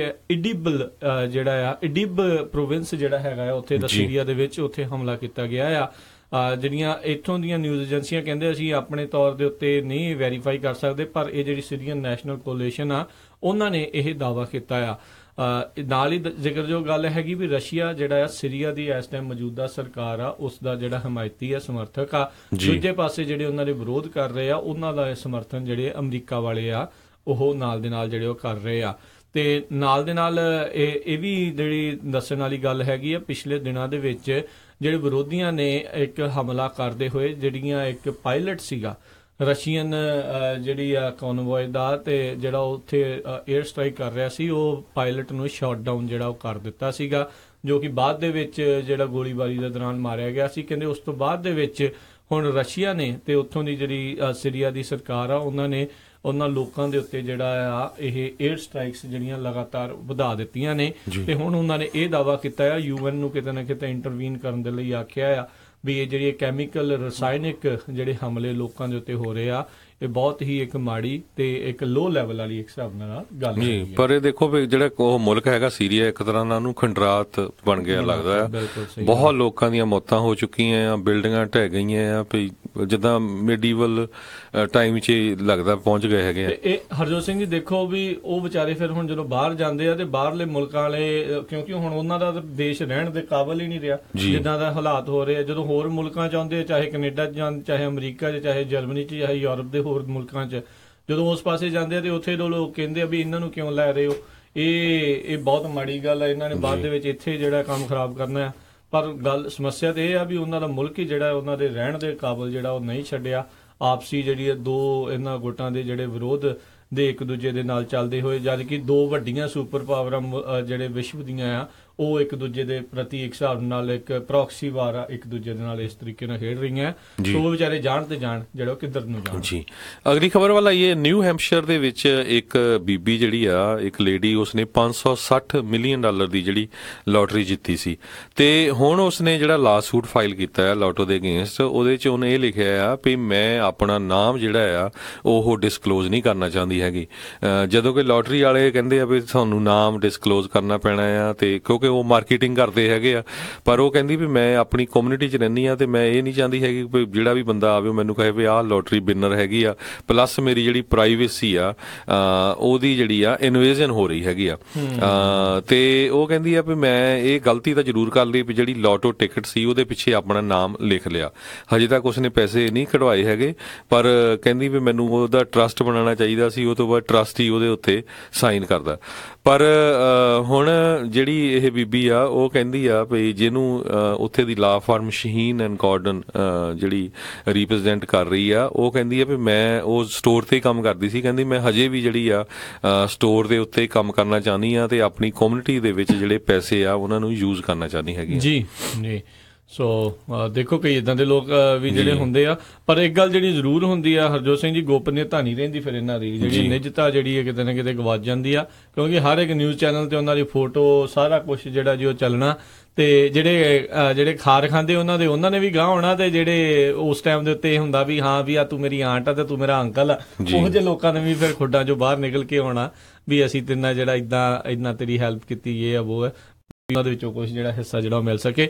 ਇਡਿਬ ਪ੍ਰੋਵਿੰਸ ਜਿਹੜਾ ਹੈਗਾ ਉੱਥੇ ਦਾ ਸੀਰੀਆ ਦੇ ਵਿੱਚ ਉੱਥੇ ਹਮਲਾ ਕੀਤਾ ਗਿਆ ਆ। ਜਿਹੜੀਆਂ ਇੱਥੋਂ ਦੀਆਂ ਨਿਊਜ਼ ਏਜੰਸੀਆਂ ਕਹਿੰਦੇ ਅਸੀਂ ਆਪਣੇ ਤੌਰ ਦੇ ਉੱਤੇ ਨਹੀਂ ਵੈਰੀਫਾਈ ਕਰ ਸਕਦੇ, ਪਰ ਇਹ ਜਿਹੜੀ ਸੀਰੀਅਨ ਨੈਸ਼ਨਲ ਕੋਲੀਸ਼ਨ ਆ ਉਹਨਾਂ ਨੇ ਇਹ ਦਾਅਵਾ ਕੀਤਾ ਆ। ਨਾਲ ਹੀ ਜ਼ਿਕਰਯੋਗ ਗੱਲ ਹੈਗੀ ਵੀ ਰਸ਼ੀਆ ਜਿਹੜਾ ਆ ਸੀਰੀਆ ਦੀ ਇਸ ਟਾਈਮ ਮੌਜੂਦਾ ਸਰਕਾਰ ਆ ਉਸ ਦਾ ਜਿਹੜਾ ਹਮਾਇਤੀ ਆ ਸਮਰਥਕ ਆ। ਦੂਜੇ ਪਾਸੇ ਜਿਹੜੇ ਉਹਨਾਂ ਦੇ ਵਿਰੋਧ ਕਰ ਰਹੇ ਆ ਉਹਨਾਂ ਦਾ ਸਮਰਥਨ ਜਿਹੜੇ ਅਮਰੀਕਾ ਵਾਲੇ ਆ ਉਹ ਨਾਲ ਦੇ ਨਾਲ ਜਿਹੜੇ ਉਹ ਕਰ ਰਹੇ ਆ। ਤੇ ਨਾਲ ਦੇ ਨਾਲ ਇਹ ਵੀ ਜਿਹੜੀ ਦੱਸਣ ਵਾਲੀ ਗੱਲ ਹੈਗੀ ਆ ਪਿਛਲੇ ਦਿਨਾਂ ਦੇ ਵਿੱਚ ਜਿਹੜੇ ਵਿਰੋਧੀਆਂ ਨੇ ਇੱਕ ਹਮਲਾ ਕਰਦੇ ਹੋਏ ਜਿਹੜੀਆਂ ਇੱਕ ਪਾਇਲਟ ਸੀਗਾ ਰਸ਼ੀਅਨ ਜਿਹੜੀ ਆ ਕਨਵੋਏ ਦਾ, ਤੇ ਜਿਹੜਾ ਉੱਥੇ 에ਅਰ ਸਟ੍ਰਾਈਕ ਕਰ ਰਿਹਾ ਸੀ ਉਹ ਪਾਇਲਟ ਨੂੰ ਸ਼ਾਟ ਡਾਊਨ ਜਿਹੜਾ ਉਹ ਕਰ ਦਿੱਤਾ ਸੀਗਾ, ਜੋ ਕਿ ਬਾਅਦ ਦੇ ਵਿੱਚ ਜਿਹੜਾ ਗੋਲੀਬਾਰੀ ਦੇ ਦੌਰਾਨ ਮਾਰਿਆ ਗਿਆ ਸੀ। ਕਹਿੰਦੇ ਉਸ ਤੋਂ ਬਾਅਦ ਦੇ ਵਿੱਚ ਹੁਣ ਰਸ਼ੀਆ ਨੇ ਤੇ ਉੱਥੋਂ ਦੀ ਜਿਹੜੀ ਸੀਰੀਆ ਦੀ ਸਰਕਾਰ ਆ ਉਹਨਾਂ ਨੇ ਉਹਨਾਂ ਲੋਕਾਂ ਦੇ ਉੱਤੇ ਜਿਹੜਾ ਆ ਇਹ 에ਅਰ ਸਟ੍ਰਾਈਕਸ ਜਿਹੜੀਆਂ ਲਗਾਤਾਰ ਵਧਾ ਦਿੱਤੀਆਂ ਨੇ ਤੇ ਹੁਣ ਉਹਨਾਂ ਨੇ ਇਹ ਦਾਅਵਾ ਕੀਤਾ ਆ UN ਨੂੰ ਕਿਤੇ ਨਾ ਕਿਤੇ ਇੰਟਰਵੀਨ ਕਰਨ ਦੇ ਲਈ ਆਖਿਆ ਆ ਵੀ ਇਹ ਜਿਹੜੀ ਕੈਮੀਕਲ ਰਸਾਇਣਿਕ ਜਿਹੜੇ ਹਮਲੇ ਲੋਕਾਂ ਦੇ ਉੱਤੇ ਹੋ ਰਹੇ ਆ ਇਹ ਬਹੁਤ ਹੀ ਇੱਕ ਮਾੜੀ ਤੇ ਇੱਕ ਲੋ ਲੈਵਲ ਵਾਲੀ ਇੱਕ ਹਿਸਾਬ ਨਾਲ ਗੱਲ ਹੈ। ਪਰ ਇਹ ਦੇਖੋ ਵੀ ਜਿਹੜਾ ਉਹ ਮੁਲਕ ਹੈਗਾ ਸੀਰੀਆ ਇੱਕ ਤਰ੍ਹਾਂ ਨਾਲ ਉਹਨੂੰ ਖੰਡਰਾਤ ਬਣ ਗਿਆ ਲੱਗਦਾ ਆ। ਬਹੁਤ ਲੋਕਾਂ ਦੀਆਂ ਮੌਤਾਂ ਹੋ ਚੁੱਕੀਆਂ ਆ, ਬਿਲਡਿੰਗਾਂ ਢਹਿ ਗਈਆਂ ਆ, ਜਿੱਦਾਂ ਮੈਡੀਵਲ ਟਾਈਮ 'ਚ ਲੱਗਦਾ ਪਹੁੰਚ ਗਏ ਹੈਗੇ ਆ। ਇਹ ਹਰਜੋਤ ਸਿੰਘ ਜੀ ਦੇਖੋ ਵੀ ਉਹ ਵਿਚਾਰੇ ਫਿਰ ਹੁਣ ਜਦੋਂ ਬਾਹਰ ਜਾਂਦੇ ਆ ਤੇ ਬਾਹਰਲੇ ਮੁਲਕਾਂ ਵਾਲੇ ਕਿਉਂਕਿ ਹੁਣ ਉਹਨਾਂ ਦਾ ਦੇਸ਼ ਰਹਿਣ ਦੇ ਕਾਬਲ ਹੀ ਨਹੀਂ ਰਿਹਾ ਜਿੱਦਾਂ ਦਾ ਹਾਲਾਤ ਹੋ ਰਹੇ ਆ। ਜਦੋਂ ਹੋਰ ਮੁਲਕਾਂ ਚ ਆਉਂਦੇ ਚਾਹੇ ਕੈਨੇਡਾ ਚ ਜਾਣ, ਚਾਹੇ ਅਮਰੀਕਾ ਚ, ਚਾਹੇ ਜਰਮਨੀ ਚ, ਚਾਹੇ ਯੂਰਪ ਦੇ ਹੋਰ ਮੁਲਕਾਂ ਚ, ਜਦੋਂ ਉਸ ਪਾਸੇ ਜਾਂਦੇ ਆ ਤੇ ਉੱਥੇ ਲੋਕ ਕਹਿੰਦੇ ਆ ਵੀ ਇਹਨਾਂ ਨੂੰ ਕਿਉਂ ਲੈ ਰਹੇ ਹੋ, ਇਹ ਬਹੁਤ ਮਾੜੀ ਗੱਲ ਆ, ਇਹਨਾਂ ਨੇ ਬਾਅਦ ਦੇ ਵਿੱਚ ਇੱਥੇ ਜਿਹੜਾ ਕੰਮ ਖਰਾਬ ਕਰਨਾ ਆ। ਪਰ ਗੱਲ ਸਮੱਸਿਆ ਤੇ ਇਹ ਆ ਵੀ ਉਹਨਾਂ ਦਾ ਮੁਲਕ ਹੀ ਜਿਹੜਾ ਉਹਨਾਂ ਦੇ ਰਹਿਣ ਦੇ ਕਾਬਲ ਜਿਹੜਾ ਉਹ ਨਹੀਂ ਛੱਡਿਆ। ਆਪਸੀ ਜਿਹੜੀ ਦੋ ਇਹਨਾਂ ਗੁੱਟਾਂ ਦੇ ਜਿਹੜੇ ਵਿਰੋਧ ਦੇ ਇੱਕ ਦੂਜੇ ਦੇ ਨਾਲ ਚੱਲਦੇ ਹੋਏ, ਜਦ ਕਿ ਦੋ ਵੱਡੀਆਂ ਸੁਪਰ ਪਾਵਰਾਂ ਜਿਹੜੇ ਵਿਸ਼ਵ ਦੀਆਂ ਆ ਉਹ ਇੱਕ ਦੂਜੇ ਦੇ ਪ੍ਰਤੀ ਇੱਕ ਹਿਸਾਬ ਨਾਲ ਇੱਕ ਪ੍ਰੌਕਸੀ ਵਾਰ ਆ, ਇੱਕ ਦੂਜੇ ਦੇ ਨਾਲ ਇਸ ਤਰੀਕੇ ਨਾਲ ਖੇਡ ਰਹੀਆਂ। ਸੋ ਉਹ ਵਿਚਾਰੇ ਜਾਣ ਤੇ ਜਾਣ ਜਿਹੜਾ ਉਹ ਕਿੱਧਰ ਨੂੰ ਜਾਣ। ਜੀ ਅਗਲੀ ਖਬਰ ਵਾਲਾ ਇਹ ਨਿਊ ਹੈਂਪਸ਼ਾਇਰ ਦੇ ਵਿੱਚ ਇੱਕ ਬੀਬੀ ਜਿਹੜੀ ਆ, ਇੱਕ ਲੇਡੀ, ਉਸਨੇ $560 ਮਿਲੀਅਨ ਦੀ ਜਿਹੜੀ ਲੋਟਰੀ ਜਿੱਤੀ ਸੀ ਤੇ ਹੁਣ ਉਸਨੇ ਜਿਹੜਾ ਲਾ ਸੂਟ ਫਾਈਲ ਕੀਤਾ ਹੈ ਲੋਟੋ ਦੇ ਅਗੇਂਸਟ, ਉਹਦੇ 'ਚ ਉਹਨੇ ਇਹ ਲਿਖਿਆ ਆ ਵੀ ਮੈਂ ਆਪਣਾ ਨਾਮ ਜਿਹੜਾ ਆ ਉਹ ਡਿਸਕਲੋਜ਼ ਨਹੀਂ ਕਰਨਾ ਚਾਹੁੰਦੀ ਹੈਗੀ। ਜਦੋਂ ਕਿ ਲੋਟਰੀ ਵਾਲੇ ਕਹਿੰਦੇ ਆ ਵੀ ਤੁਹਾਨੂੰ ਨਾਮ ਡਿਸਕਲੋਜ਼ ਕਰਨਾ ਪੈਣਾ ਆ, ਤੇ ਕਿਉਂਕਿ ਉਹ ਮਾਰਕੀਟਿੰਗ ਕਰਦੇ ਹੈਗੇ ਆ, ਪਰ ਉਹ ਕਹਿੰਦੀ ਵੀ ਮੈਂ ਆਪਣੀ ਕਮਿਊਨਿਟੀ 'ਚ ਰਹਿੰਦੀ ਆ ਤੇ ਮੈਂ ਇਹ ਨਹੀਂ ਚਾਹੁੰਦੀ ਹੈਗੀ ਵੀ ਜਿਹੜਾ ਵੀ ਬੰਦਾ ਆਵੇ ਮੈਨੂੰ ਕਹੇ ਵੀ ਆਹ ਲੋਟਰੀ ਵਿਨਰ ਹੈਗੀ ਆ, ਪਲੱਸ ਮੇਰੀ ਜਿਹੜੀ ਪ੍ਰਾਈਵੇਸੀ ਆ ਉਹਦੀ ਜਿਹੜੀ ਆ ਇਨਵੇਜਨ ਹੋ ਰਹੀ ਹੈਗੀ ਆ। ਤੇ ਉਹ ਕਹਿੰਦੀ ਆ ਵੀ ਮੈਂ ਇਹ ਗਲਤੀ ਤਾਂ ਜ਼ਰੂਰ ਕਰ ਲਈ ਵੀ ਜਿਹੜੀ ਲੋਟੋ ਟਿਕਟ ਸੀ ਉਹਦੇ ਪਿੱਛੇ ਆਪਣਾ ਨਾਮ ਲਿਖ ਲਿਆ। ਹਜੇ ਤੱਕ ਉਸਨੇ ਪੈਸੇ ਨਹੀਂ ਕਢਵਾਏ ਹੈਗੇ, ਪਰ ਕਹਿੰਦੀ ਵੀ ਮੈਨੂੰ ਉਹਦਾ ਟਰਸਟ ਬਣਾਉਣਾ ਚਾਹੀਦਾ ਸੀ, ਉਹ ਤੋਂ ਬਾਅਦ ਟਰਸਟ ਹੀ ਉਹਦੇ ਉੱਤੇ ਸਾਈਨ ਕਰਦਾ। ਪਰ ਹੁਣ ਜਿਹੜੀ ਇਹ ਬੀਬੀ ਆ ਉਹ ਕਹਿੰਦੀ ਆ ਵੀ ਜਿਹਨੂੰ ਉੱਥੇ ਦੀ ਲਾ ਫਰਮ ਸ਼ਹੀਨ ਐਂਡ ਗਾਰਡਨ ਜਿਹੜੀ ਰਿਪਰੈਜ਼ੈਂਟ ਕਰ ਰਹੀ ਆ, ਉਹ ਕਹਿੰਦੀ ਆ ਵੀ ਮੈਂ ਉਹ ਸਟੋਰ ਤੇ ਕੰਮ ਕਰਦੀ ਸੀ, ਕਹਿੰਦੀ ਮੈਂ ਹਜੇ ਵੀ ਜਿਹੜੀ ਆ ਸਟੋਰ ਦੇ ਉੱਤੇ ਕੰਮ ਕਰਨਾ ਚਾਹੁੰਦੀ ਆ ਤੇ ਆਪਣੀ ਕਮਿਊਨਿਟੀ ਦੇ ਵਿੱਚ ਜਿਹੜੇ ਪੈਸੇ ਆ ਉਹਨਾਂ ਨੂੰ ਯੂਜ਼ ਕਰਨਾ ਚਾਹੁੰਦੀ ਹੈਗੀ। ਜੀ ਜੀ ਸੋ ਦੇਖੋ ਕਈ ਇਦਾਂ ਦੇ ਲੋਕ ਵੀ ਜਿਹੜੇ ਹੁੰਦੇ ਆ, ਪਰ ਇੱਕ ਗੱਲ ਜਿਹੜੀ ਜ਼ਰੂਰ ਹੁੰਦੀ ਆ ਹਰਜੋਤ ਸਿੰਘ ਜੀ, ਗੋਪਨੀਯਤਾ ਨਹੀਂ ਰਹਿੰਦੀ ਫਿਰ ਇਹਨਾਂ ਦੀ, ਜਿਹੜੀ ਨਿੱਜਤਾ ਜਿਹੜੀ ਹੈ ਕਿਤੇ ਨਾ ਕਿਤੇ ਗਵਾਚ ਜਾਂਦੀ ਆ, ਕਿਉਂਕਿ ਹਰ ਇੱਕ ਨਿਊਜ਼ ਚੈਨਲ ਤੇ ਉਹਨਾਂ ਦੀ ਫੋਟੋ ਸਾਰਾ ਕੁਝ ਜਿਹੜਾ ਜੀ ਉਹ ਚੱਲਣਾ, ਤੇ ਜਿਹੜੇ ਖਾਰ ਖਾਂਦੇ ਉਹਨਾਂ ਨੇ ਵੀ ਗਾਹ ਹੋਣਾ, ਤੇ ਜਿਹੜੇ ਉਸ ਟਾਈਮ ਦੇ ਉੱਤੇ ਇਹ ਹੁੰਦਾ ਵੀ ਹਾਂ ਵੀ ਆ ਤੂੰ ਮੇਰੀ ਆਂਟ ਆ ਤੇ ਤੂੰ ਮੇਰਾ ਅੰਕਲ ਆ, ਉਹੋ ਜਿਹੇ ਲੋਕਾਂ ਨੇ ਵੀ ਫਿਰ ਖੁੱਡਾਂ ਚੋਂ ਬਾਹਰ ਨਿਕਲ ਕੇ ਆਉਣਾ ਵੀ ਅਸੀਂ ਤਿੰਨਾਂ ਜਿਹੜਾ ਇਦਾਂ ਤੇਰੀ ਹੈਲਪ ਕੀਤੀ, ਇਹ ਆ ਉਹ ਹੈ, ਉਹਨਾਂ ਦੇ ਵਿੱਚੋਂ ਕੁਝ ਜਿਹੜਾ ਹਿੱਸਾ ਜਿਹੜਾ ਉਹ ਮਿਲ ਸਕੇ।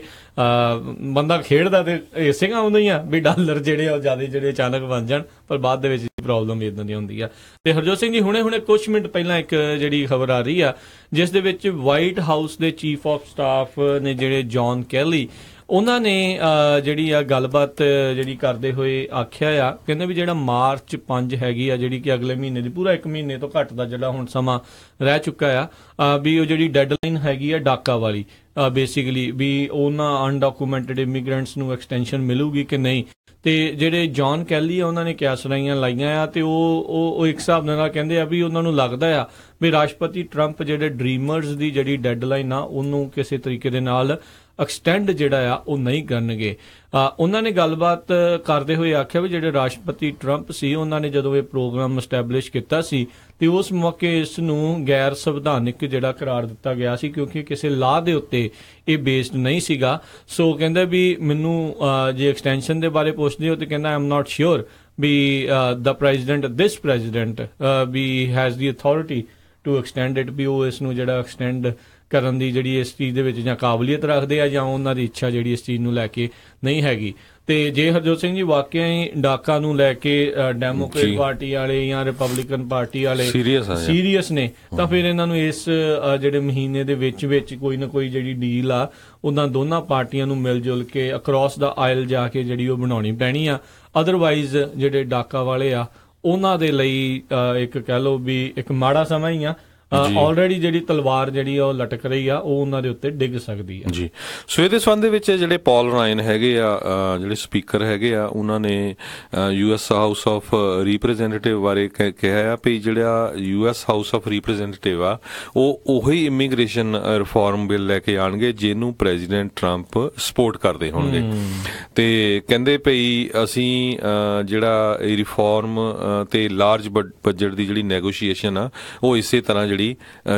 ਬੰਦਾ ਖੇਡਦਾ ਤੇ ਇਸੇ ਕੰਮ ਹੁੰਦਾ ਹੀ ਆ ਵੀ ਡਾਲਰ ਜਿਹੜੇ ਆ ਜ਼ਿਆਦਾ ਜਿਹੜੇ ਅਚਾਨਕ ਬਣ ਜਾਣ, ਪਰ ਬਾਅਦ ਦੇ ਵਿੱਚ ਪ੍ਰੋਬਲਮ ਇਦਾਂ ਦੀ ਹੁੰਦੀ ਆ। ਤੇ ਹਰਜੋਤ ਸਿੰਘ ਜੀ ਹੁਣੇ ਕੁਝ ਮਿੰਟ ਪਹਿਲਾਂ ਇੱਕ ਜਿਹੜੀ ਖਬਰ ਆ ਰਹੀ ਆ ਜਿਸ ਦੇ ਵਿੱਚ ਵਾਈਟ ਹਾਊਸ ਦੇ ਚੀਫ ਆਫ ਸਟਾਫ ਨੇ ਜਿਹੜੇ ਜੌਨ ਕੈਲੀ, ਉਹਨਾਂ ਨੇ ਜਿਹੜੀ ਆ ਗੱਲਬਾਤ ਜਿਹੜੀ ਕਰਦੇ ਹੋਏ ਆਖਿਆ ਆ, ਕਹਿੰਦੇ ਵੀ ਜਿਹੜਾ March 5 ਹੈਗੀ ਆ ਜਿਹੜੀ ਕਿ ਅਗਲੇ ਮਹੀਨੇ ਦੀ, ਪੂਰਾ 1 ਮਹੀਨੇ ਤੋਂ ਘੱਟ ਦਾ ਜਿਹੜਾ ਹੁਣ ਸਮਾਂ ਰਹਿ ਚੁੱਕਾ ਆ, ਵੀ ਉਹ ਜਿਹੜੀ ਡੈਡਲਾਈਨ ਹੈਗੀ ਆ ਡਾਕਾ ਵਾਲੀ, ਬੇਸਿਕਲੀ ਵੀ ਉਹਨਾਂ ਅਨਡਾਕੂਮੈਂਟਡ ਇਮੀਗ੍ਰੈਂਟਸ ਨੂੰ ਐਕਸਟੈਂਸ਼ਨ ਮਿਲੂਗੀ ਕਿ ਨਹੀਂ। ਤੇ ਜਿਹੜੇ ਜੌਨ ਕੈਲੀ ਆ ਉਹਨਾਂ ਨੇ ਕਿਆਸਰਾਈਆਂ ਲਾਈਆਂ ਆ, ਤੇ ਉਹ ਇੱਕ ਹਿਸਾਬ ਨਾਲ ਕਹਿੰਦੇ ਆ ਵੀ ਉਹਨਾਂ ਨੂੰ ਲੱਗਦਾ ਆ ਵੀ ਰਾਸ਼ਟਰਪਤੀ ਟਰੰਪ ਜਿਹੜੇ ਡ੍ਰੀਮਰਸ ਦੀ ਜਿਹੜੀ ਡੈਡਲਾਈਨ ਆ ਉਹਨੂੰ ਕਿਸੇ ਤਰੀਕੇ ਦੇ ਨਾਲ ਐਕਸਟੈਂਡ ਜਿਹੜਾ ਆ ਉਹ ਨਹੀਂ ਕਰਨਗੇ। ਉਹਨਾਂ ਨੇ ਗੱਲਬਾਤ ਕਰਦੇ ਹੋਏ ਆਖਿਆ ਵੀ ਜਿਹੜੇ ਰਾਸ਼ਟਰਪਤੀ ਟਰੰਪ ਸੀ ਉਹਨਾਂ ਨੇ ਜਦੋਂ ਇਹ ਪ੍ਰੋਗਰਾਮ ਐਸਟੈਬਲਿਸ਼ ਕੀਤਾ ਸੀ ਤੇ ਉਸ ਮੌਕੇ ਇਸ ਨੂੰ ਗੈਰ ਸੰਵਿਧਾਨਿਕ ਜਿਹੜਾ ਕਰਾਰ ਦਿੱਤਾ ਗਿਆ ਸੀ, ਕਿਉਂਕਿ ਕਿਸੇ ਲਾਅ ਦੇ ਉੱਤੇ ਇਹ ਬੇਸਡ ਨਹੀਂ ਸੀਗਾ। ਸੋ ਕਹਿੰਦਾ ਵੀ ਮੈਨੂੰ ਜੇ ਐਕਸਟੈਂਸ਼ਨ ਦੇ ਬਾਰੇ ਪੁੱਛਦੇ ਹੋ ਤੇ ਕਹਿੰਦਾ ਆਈ ਐਮ ਨਾਟ ਸ਼ੋਰ ਵੀ ਦਿਸ ਪ੍ਰੈਜ਼ੀਡੈਂਟ ਵੀ has the authority to extend it, ਵੀ ਉਹ ਇਸ ਨੂੰ ਜਿਹੜਾ ਐਕਸਟੈਂਡ ਕਰਨ ਦੀ ਜਿਹੜੀ ਇਸ ਚੀਜ਼ ਦੇ ਵਿੱਚ ਜਾਂ ਕਾਬਲੀਅਤ ਰੱਖਦੇ ਆ ਜਾਂ ਉਹਨਾਂ ਦੀ ਇੱਛਾ ਜਿਹੜੀ ਇਸ ਚੀਜ਼ ਨੂੰ ਲੈ ਕੇ ਨਹੀਂ ਹੈਗੀ। ਤੇ ਜੇ ਹਰਜੋਤ ਸਿੰਘ ਜੀ ਵਾਕਿਆ ਹੀ ਡਾਕਾ ਨੂੰ ਲੈ ਕੇ ਡੈਮੋਕ੍ਰੇਟ ਪਾਰਟੀ ਵਾਲੇ ਜਾਂ ਰਿਪਬਲਿਕਨ ਪਾਰਟੀ ਵਾਲੇ ਸੀਰੀਅਸ ਨੇ ਤਾਂ ਫਿਰ ਇਹਨਾਂ ਨੂੰ ਇਸ ਜਿਹੜੇ ਮਹੀਨੇ ਦੇ ਵਿੱਚ ਕੋਈ ਨਾ ਕੋਈ ਜਿਹੜੀ ਡੀਲ ਆ ਉਹਨਾਂ ਦੋਨਾਂ ਪਾਰਟੀਆਂ ਨੂੰ ਮਿਲ ਜੁਲ ਕੇ ਅਕ੍ਰੋਸ ਦਾ ਆਇਲ ਜਾ ਕੇ ਜਿਹੜੀ ਉਹ ਬਣਾਉਣੀ ਪੈਣੀ ਆ। ਅਦਰਵਾਈਜ਼ ਜਿਹੜੇ ਡਾਕਾ ਵਾਲੇ ਆ ਉਹਨਾਂ ਦੇ ਲਈ ਇੱਕ ਕਹਿ ਲਓ ਵੀ ਇੱਕ ਮਾੜਾ ਸਮਾਂ ਹੀ ਆ। ਆਲਰੇਡੀ ਜਿਹੜੀ ਤਲਵਾਰ ਜਿਹੜੀ ਉਹ ਲਟਕ ਰਹੀ ਆ ਉਹ ਉਹਨਾਂ ਦੇ ਉੱਤੇ ਡਿੱਗ ਸਕਦੀ ਆ ਜੀ। ਸੋ ਇਹਦੇ ਸੰਬੰਧ ਦੇ ਵਿੱਚ ਜਿਹੜੇ ਪੌਲ ਰਾਇਨ ਹੈਗੇ ਆ ਜਿਹੜੇ ਸਪੀਕਰ ਹੈਗੇ ਆ ਉਹਨਾਂ ਨੇ US ਹਾਊਸ ਆਫ ਰਿਪਰੈਜ਼ੈਂਟੇਟਿਵ ਬਾਰੇ ਕਿਹਾ ਆ ਵੀ ਜਿਹੜਾ US ਹਾਊਸ ਆਫ ਰਿਪਰੈਜ਼ੈਂਟੇਟਿਵ ਆ ਉਹ ਉਹੀ ਇਮੀਗ੍ਰੇਸ਼ਨ ਰਿਫਾਰਮ ਬਿੱਲ ਲੈ ਕੇ ਆਣਗੇ ਜਿਹਨੂੰ ਪ੍ਰੈਜ਼ੀਡੈਂਟ ਟਰੰਪ ਸਪੋਰਟ ਕਰਦੇ ਹੋਣਗੇ। ਤੇ ਕਹਿੰਦੇ ਭਈ ਅਸੀਂ ਜਿਹੜਾ ਇਹ ਰਿਫਾਰਮ ਤੇ ਲਾਰਜ ਬਜਟ ਦੀ ਜਿਹੜੀ ਨੈਗੋਸ਼ੀਏਸ਼ਨ ਆ ਉਹ ਇਸੇ ਤਰ੍ਹਾਂ ਜਿਹੜੀ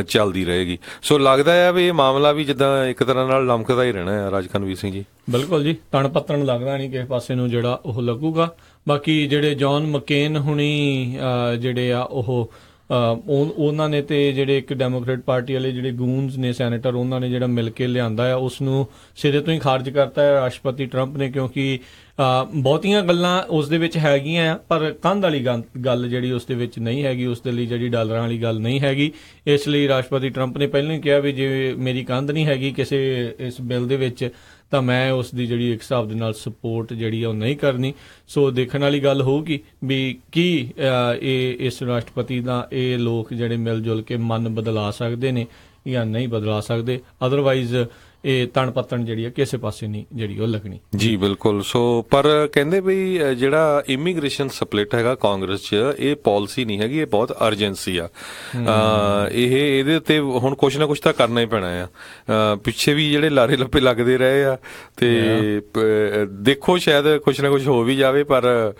ਚੱਲਦੀ ਰਹੇਗੀ। ਸੋ ਲੱਗਦਾ ਹੈ ਵੀ ਇਹ ਮਾਮਲਾ ਵੀ ਜਿੱਦਾਂ ਇੱਕ ਤਰ੍ਹਾਂ ਨਾਲ ਲਮਕਦਾ ਹੀ ਰਹਿਣਾ ਹੈ। ਰਾਜਕਨਵੀਰ ਸਿੰਘ ਜੀ ਬਿਲਕੁਲ ਜੀ, ਤਣ ਪੱਤਣ ਲੱਗਦਾ ਨਹੀਂ ਕਿਸੇ ਪਾਸੇ ਨੂੰ ਜਿਹੜਾ ਉਹ ਲੱਗੂਗਾ। ਬਾਕੀ ਜਿਹੜੇ ਜੌਨ ਮਕੇਨ ਹੁਣੀ ਜਿਹੜੇ ਆ ਉਹਨਾਂ ਨੇ ਤੇ ਜਿਹੜੇ ਇੱਕ ਡੈਮੋਕ੍ਰੇਟ ਪਾਰਟੀ ਵਾਲੇ ਜਿਹੜੇ ਗੂਨਸ ਨੇ ਸੈਨੇਟਰ ਉਹਨਾਂ ਨੇ ਜਿਹੜਾ ਮਿਲ ਕੇ ਲਿਆਂਦਾ ਆ ਉਸ ਨੂੰ ਸਿਰੇ ਤੋਂ ਹੀ ਖਾਰਜ ਕਰਤਾ ਹੈ ਰਾਸ਼ਟਰਪਤੀ ਟਰੰਪ ਨੇ, ਕਿਉਂਕਿ ਬਹੁਤੀਆਂ ਗੱਲਾਂ ਉਸ ਦੇ ਵਿੱਚ ਹੈਗੀਆਂ ਪਰ ਕੰਧ ਵਾਲੀ ਗੱਲ ਜਿਹੜੀ ਉਸ ਦੇ ਵਿੱਚ ਨਹੀਂ ਹੈਗੀ, ਉਸ ਦੇ ਲਈ ਜਿਹੜੀ ਡਾਲਰਾਂ ਵਾਲੀ ਗੱਲ ਨਹੀਂ ਹੈਗੀ। ਇਸ ਲਈ ਰਾਸ਼ਟਰਪਤੀ ਟਰੰਪ ਨੇ ਪਹਿਲਾਂ ਹੀ ਕਿਹਾ ਵੀ ਜੇ ਮੇਰੀ ਕੰਧ ਨਹੀਂ ਹੈਗੀ ਕਿਸੇ ਇਸ ਬਿੱਲ ਦੇ ਵਿੱਚ ਤਾਂ ਮੈਂ ਉਸ ਦੀ ਜਿਹੜੀ ਇੱਕ ਹਿਸਾਬ ਦੇ ਨਾਲ ਸਪੋਰਟ ਜਿਹੜੀ ਆ ਉਹ ਨਹੀਂ ਕਰਨੀ। ਸੋ ਦੇਖਣ ਵਾਲੀ ਗੱਲ ਹੋਊਗੀ ਵੀ ਕੀ ਇਹ ਇਸ ਰਾਸ਼ਟਰਪਤੀ ਦਾ ਇਹ ਲੋਕ ਜਿਹੜੇ ਮਿਲ ਜੁਲ ਕੇ ਮਨ ਬਦਲਾ ਸਕਦੇ ਨੇ ਜਾਂ ਨਹੀਂ ਬਦਲਾ ਸਕਦੇ। ਅਦਰਵਾਈਜ਼ ਇਹ ਤਣ ਪੱਤਣ ਜਿਹੜੀ ਆ ਕਿਸੇ ਪਾਸੇ ਨਹੀਂ ਜਿਹੜੀ ਉਹ ਲੱਗਣੀ। ਜੀ ਬਿਲਕੁਲ। ਸੋ ਪਰ ਕਹਿੰਦੇ ਵੀ ਜਿਹੜਾ ਇਮੀਗ੍ਰੇਸ਼ਨ ਸਪਲਿਟ ਹੈਗਾ ਕਾਂਗਰਸ 'ਚ, ਇਹ ਪਾਲਿਸੀ ਨਹੀਂ ਹੈਗੀ, ਇਹ ਬਹੁਤ ਅਰਜੈਂਸੀ ਆ। ਇਹਦੇ ਉੱਤੇ ਹੁਣ ਕੁਛ ਨਾ ਕੁਛ ਤਾਂ ਕਰਨਾ ਹੀ ਪੈਣਾ ਆ। ਪਿੱਛੇ ਵੀ ਜਿਹੜੇ ਲਾਰੇ ਲੱਪੇ ਲੱਗਦੇ ਰਹੇ ਆ ਤੇ ਦੇਖੋ ਸ਼ਾਇਦ ਕੁਛ ਨਾ ਕੁਛ ਹੋ ਵੀ ਜਾਵੇ, ਪਰ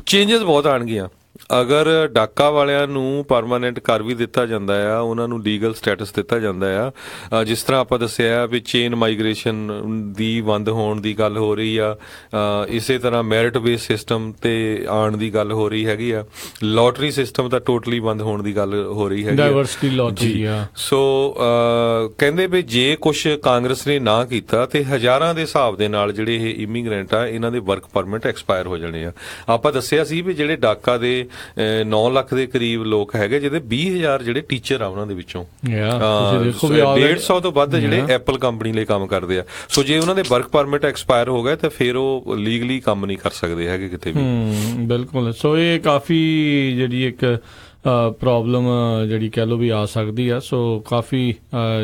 ਚੇਂਜਸ ਬਹੁਤ ਆਉਣਗੀਆਂ। ਅਗਰ ਡਾਕਾ ਵਾਲਿਆਂ ਨੂੰ ਪਰਮਾਨੈਂਟ ਕਰ ਵੀ ਦਿੱਤਾ ਜਾਂਦਾ ਆ, ਉਹਨਾਂ ਨੂੰ ਲੀਗਲ ਸਟੇਟਸ ਦਿੱਤਾ ਜਾਂਦਾ ਆ, ਜਿਸ ਤਰ੍ਹਾਂ ਆਪਾਂ ਦੱਸਿਆ ਵੀ ਚੇਨ ਮਾਈਗ੍ਰੇਸ਼ਨ ਦੀ ਬੰਦ ਹੋਣ ਦੀ ਗੱਲ ਹੋ ਰਹੀ ਆ, ਇਸੇ ਤਰ੍ਹਾਂ ਮੈਰਿਟ ਬੇਸ ਸਿਸਟਮ ਤੇ ਆਉਣ ਦੀ ਗੱਲ ਹੋ ਰਹੀ ਹੈਗੀ ਆ, ਲੋਟਰੀ ਸਿਸਟਮ ਤਾਂ ਟੋਟਲੀ ਬੰਦ ਹੋਣ ਦੀ ਗੱਲ ਹੋ ਰਹੀ ਹੈਗੀ, ਡਾਇਵਰਸਿਟੀ ਲੋਟਰੀ ਆ। ਸੋ ਕਹਿੰਦੇ ਵੀ ਜੇ ਕੁਛ ਕਾਂਗਰਸ ਨੇ ਨਾ ਕੀਤਾ ਤੇ ਹਜ਼ਾਰਾਂ ਦੇ ਹਿਸਾਬ ਦੇ ਨਾਲ ਜਿਹੜੇ ਇਹ ਇਮੀਗ੍ਰੈਂਟ ਆ, ਇਹਨਾਂ ਦੇ ਵਰਕ ਪਰਮਿਟ ਐਕਸਪਾਇਰ ਹੋ ਜਾਣੇ ਆ। ਆਪਾਂ ਦੱਸਿਆ ਸੀ ਵੀ ਜਿਹੜੇ ਡਾਕਾ ਦੇ 9 ਲੱਖ ਦੇ ਕਰੀਬ ਲੋਕ ਹੈਗੇ, ਜਿਹਦੇ 20,000 ਜਿਹੜੇ ਟੀਚਰ ਆ ਉਹਨਾਂ ਦੇ ਵਿੱਚੋਂ 150 ਤੋਂ ਵੱਧ ਜਿਹੜੇ ਐਪਲ ਕੰਪਨੀ ਲਈ ਕੰਮ ਕਰਦੇ ਆ। ਸੋ ਜੇ ਉਹਨਾਂ ਦੇ ਵਰਕ ਪਰਮਿਟ ਐਕਸਪਾਇਰ ਹੋ ਗਏ ਤਾਂ ਫਿਰ ਉਹ ਲੀਗਲੀ ਕੰਮ ਨਹੀਂ ਕਰ ਸਕਦੇ ਹੈਗੇ ਕਿਤੇ ਵੀ। ਬਿਲਕੁਲ। ਸੋ ਇਹ ਕਾਫੀ ਜਿਹੜੀ ਇੱਕ ਪ੍ਰੋਬਲਮ ਜਿਹੜੀ ਕਹਿ ਲਓ ਵੀ ਆ ਸਕਦੀ ਆ। ਸੋ ਕਾਫੀ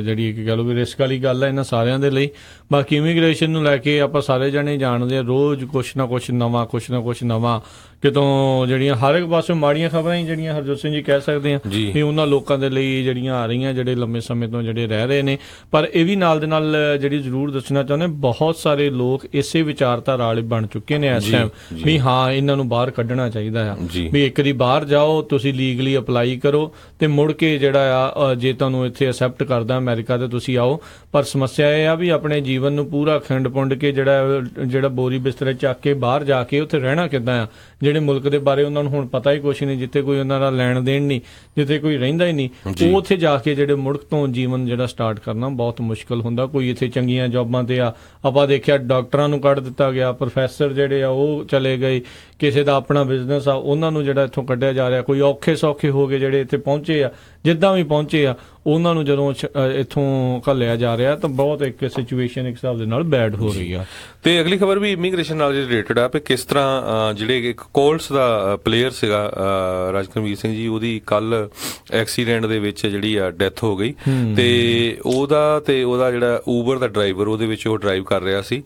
ਜਿਹੜੀ ਕਹਿ ਲਓ ਵੀ ਰਿਸਕ ਵਾਲੀ ਗੱਲ ਹੈ ਇਹਨਾਂ ਸਾਰਿਆਂ ਦੇ ਲਈ। ਬਾਕੀ ਇਮੀਗ੍ਰੇਸ਼ਨ ਨੂੰ ਲੈ ਕੇ ਆਪਾਂ ਸਾਰੇ ਜਣੇ ਜਾਣਦੇ ਆ, ਰੋਜ਼ ਕੁਛ ਨਾ ਕੁਛ ਨਵਾਂ ਕਿਤੋਂ ਜਿਹੜੀਆਂ ਹਰ ਇੱਕ ਪਾਸੋਂ ਮਾੜੀਆਂ ਖਬਰਾਂ ਹੀ ਜਿਹੜੀਆਂ ਹਰਜੋਤ ਸਿੰਘ ਜੀ ਕਹਿ ਸਕਦੇ ਆ ਵੀ ਉਹਨਾਂ ਲੋਕਾਂ ਦੇ ਲਈ ਜਿਹੜੀਆਂ ਆ ਰਹੀਆਂ, ਜਿਹੜੇ ਲੰਮੇ ਸਮੇਂ ਤੋਂ ਜਿਹੜੇ ਰਹਿ ਰਹੇ ਨੇ। ਪਰ ਇਹ ਵੀ ਨਾਲ ਦੇ ਨਾਲ ਜਿਹੜੀ ਜ਼ਰੂਰ ਦੱਸਣਾ ਚਾਹੁੰਦੇ, ਬਹੁਤ ਸਾਰੇ ਲੋਕ ਇਸੇ ਵਿਚਾਰਧਾਰਾ ਵਾਲੇ ਬਣ ਚੁੱਕੇ ਨੇ ਇਸ ਟਾਈਮ ਵੀ ਹਾਂ ਇਹਨਾਂ ਨੂੰ ਬਾਹਰ ਕੱਢਣਾ ਚਾਹੀਦਾ ਆ, ਵੀ ਇੱਕ ਵਾਰੀ ਬਾਹਰ ਜਾਓ, ਤੁਸੀਂ ਲੀਗਲੀ ਅਪਲਾਈ ਕਰੋ ਤੇ ਮੁੜ ਕੇ ਜਿਹੜਾ ਆ ਜੇ ਤੁਹਾਨੂੰ ਇੱਥੇ ਅਸੈਪਟ ਕਰਦਾ ਅਮਰੀਕਾ ਤੇ ਤੁਸੀਂ ਆਓ। ਪਰ ਸਮੱਸਿਆ ਇਹ ਆ ਵੀ ਆਪਣੇ ਜੀਵਨ ਨੂੰ ਪੂਰਾ ਖੰਡ ਪੁੰਡ ਕੇ ਜਿਹੜਾ ਬੋਰੀ ਬਿਸਤਰੇ ਚੱਕ ਕੇ ਬਾਹਰ ਜਾ ਕੇ ਉੱਥੇ ਰਹਿਣਾ ਕਿੱਦਾਂ ਆ, ਜਿਹੜੇ ਮੁਲਕ ਦੇ ਬਾਰੇ ਉਹਨਾਂ ਨੂੰ ਹੁਣ ਪਤਾ ਹੀ ਕੁਛ ਨਹੀਂ, ਜਿੱਥੇ ਕੋਈ ਉਹਨਾਂ ਦਾ ਲੈਣ ਦੇਣ ਨਹੀਂ, ਜਿੱਥੇ ਕੋਈ ਰਹਿੰਦਾ ਹੀ ਨਹੀਂ, ਉਹ ਉੱਥੇ ਜਾ ਕੇ ਜਿਹੜੇ ਮੁਲਕ ਤੋਂ ਜੀਵਨ ਜਿਹੜਾ ਸਟਾਰਟ ਕਰਨਾ ਬਹੁਤ ਮੁਸ਼ਕਲ ਹੁੰਦਾ। ਕੋਈ ਇੱਥੇ ਚੰਗੀਆਂ ਜੌਬਾਂ ਤੇ ਆ, ਆਪਾਂ ਦੇਖਿਆ ਡਾਕਟਰਾਂ ਨੂੰ ਕੱਢ ਦਿੱਤਾ ਗਿਆ, ਪ੍ਰੋਫੈਸਰ ਜਿਹੜੇ ਆ ਉਹ ਚਲੇ ਗਏ, ਕਿਸੇ ਦਾ ਆਪਣਾ ਬਿਜ਼ਨਸ ਆ ਉਹਨਾਂ ਨੂੰ ਜਿਹੜਾ ਇੱਥੋਂ ਕੱਢਿਆ ਜਾ ਰਿਹਾ। ਕੋਈ ਔਖੇ ਸੌਖੇ ਹੋ ਕੇ ਜਿਹੜੇ ਇੱਥੇ ਪਹੁੰਚੇ ਆ, ਜਿੱਦਾਂ ਵੀ ਪਹੁੰਚੇ ਆ, ਉਹਨਾਂ ਨੂੰ ਜਦੋਂ ਇੱਥੋਂ ਘੱਲਿਆ ਜਾ ਰਿਹਾ ਤਾਂ ਬਹੁਤ ਇੱਕ ਸਿਚੁਏਸ਼ਨ ਇੱਕ ਹਿਸਾਬ ਦੇ ਨਾਲ ਬੈਡ ਹੋ ਰਹੀ ਆ। ਤੇ ਅਗਲੀ ਖਬਰ ਵੀ ਇਮੀਗ੍ਰੇਸ਼ਨ ਨਾਲ ਰਿਲੇਟਡ ਆ, ਵੀ ਕਿਸ ਤਰ੍ਹਾਂ ਜਿਹੜੇ ਇੱਕ ਕੋਲਸ ਦਾ ਪਲੇਅਰ ਸੀਗਾ ਰਾਜਕਰਮਵੀਰ ਸਿੰਘ ਜੀ, ਉਹਦੀ ਕੱਲ ਐਕਸੀਡੈਂਟ ਦੇ ਵਿੱਚ ਜਿਹੜੀ ਆ ਡੈਥ ਹੋ ਗਈ ਤੇ ਉਹਦਾ ਜਿਹੜਾ ਊਬਰ ਦਾ ਡਰਾਈਵਰ, ਉਹਦੇ ਵਿੱਚ ਉਹ ਡਰਾਈਵ ਕਰ ਰਿਹਾ ਸੀ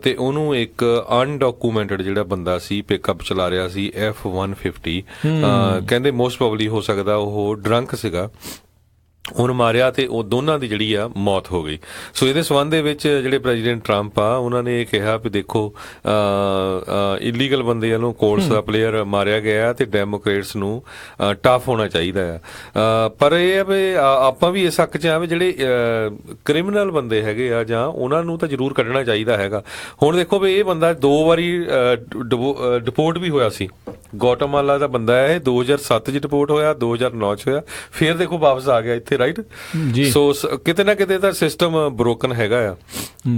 ਤੇ ਉਹਨੂੰ ਇੱਕ ਅਨਡਾਕੂਮੈਂਟਡ ਜਿਹੜਾ ਬੰਦਾ ਸੀ ਪਿਕਅਪ ਚਲਾ ਰਿਹਾ ਸੀ F-150, ਕਹਿੰਦੇ ਮੋਸਟ ਪ੍ਰੋਬਬਲੀ ਹੋ ਸਕਦਾ ਉਹ ਡਰੰਕ ਸੀਗਾ, ਉਹਨੂੰ ਮਾਰਿਆ ਤੇ ਉਹ ਦੋਨਾਂ ਦੀ ਜਿਹੜੀ ਆ ਮੌਤ ਹੋ ਗਈ। ਸੋ ਇਹਦੇ ਸੰਬੰਧ ਦੇ ਵਿੱਚ ਜਿਹੜੇ ਪ੍ਰੈਜ਼ੀਡੈਂਟ ਟਰੰਪ ਆ ਉਹਨਾਂ ਨੇ ਇਹ ਕਿਹਾ ਵੀ ਦੇਖੋ ਇਲੀਗਲ ਬੰਦੇ ਵੱਲੋਂ ਕੋਲਸ ਦਾ ਪਲੇਅਰ ਮਾਰਿਆ ਗਿਆ ਤੇ ਡੈਮੋਕ੍ਰੇਟਸ ਨੂੰ ਟਫ ਹੋਣਾ ਚਾਹੀਦਾ ਆ। ਪਰ ਇਹ ਆ ਵੀ ਆਪਾਂ ਵੀ ਇਸ ਹੱਕ 'ਚ ਆ ਵੀ ਜਿਹੜੇ ਕ੍ਰਿਮੀਨਲ ਬੰਦੇ ਹੈਗੇ ਆ ਜਾਂ ਉਹਨਾਂ ਨੂੰ ਤਾਂ ਜ਼ਰੂਰ ਕੱਢਣਾ ਚਾਹੀਦਾ ਹੈਗਾ। ਹੁਣ ਦੇਖੋ ਵੀ ਇਹ ਬੰਦਾ 2 ਵਾਰੀ ਡਿਪੋਰਟ ਵੀ ਹੋਇਆ ਸੀ, ਗੋਟਾਮਾਲਾ ਦਾ ਬੰਦਾ ਹੈ, 2007 'ਚ ਡਿਪੋਰਟ ਹੋਇਆ, 2009 'ਚ ਹੋਇਆ, ਫਿਰ ਦੇਖੋ ਵਾਪਸ ਆ ਗਿਆ ਇੱਥੇ, ਰਾਈਟ ਜੀ। ਸੋ ਕਿਤੇ ਨਾ ਕਿਤੇ ਤਾਂ ਸਿਸਟਮ ਬ੍ਰੋਕਨ ਹੈਗਾ ਆ।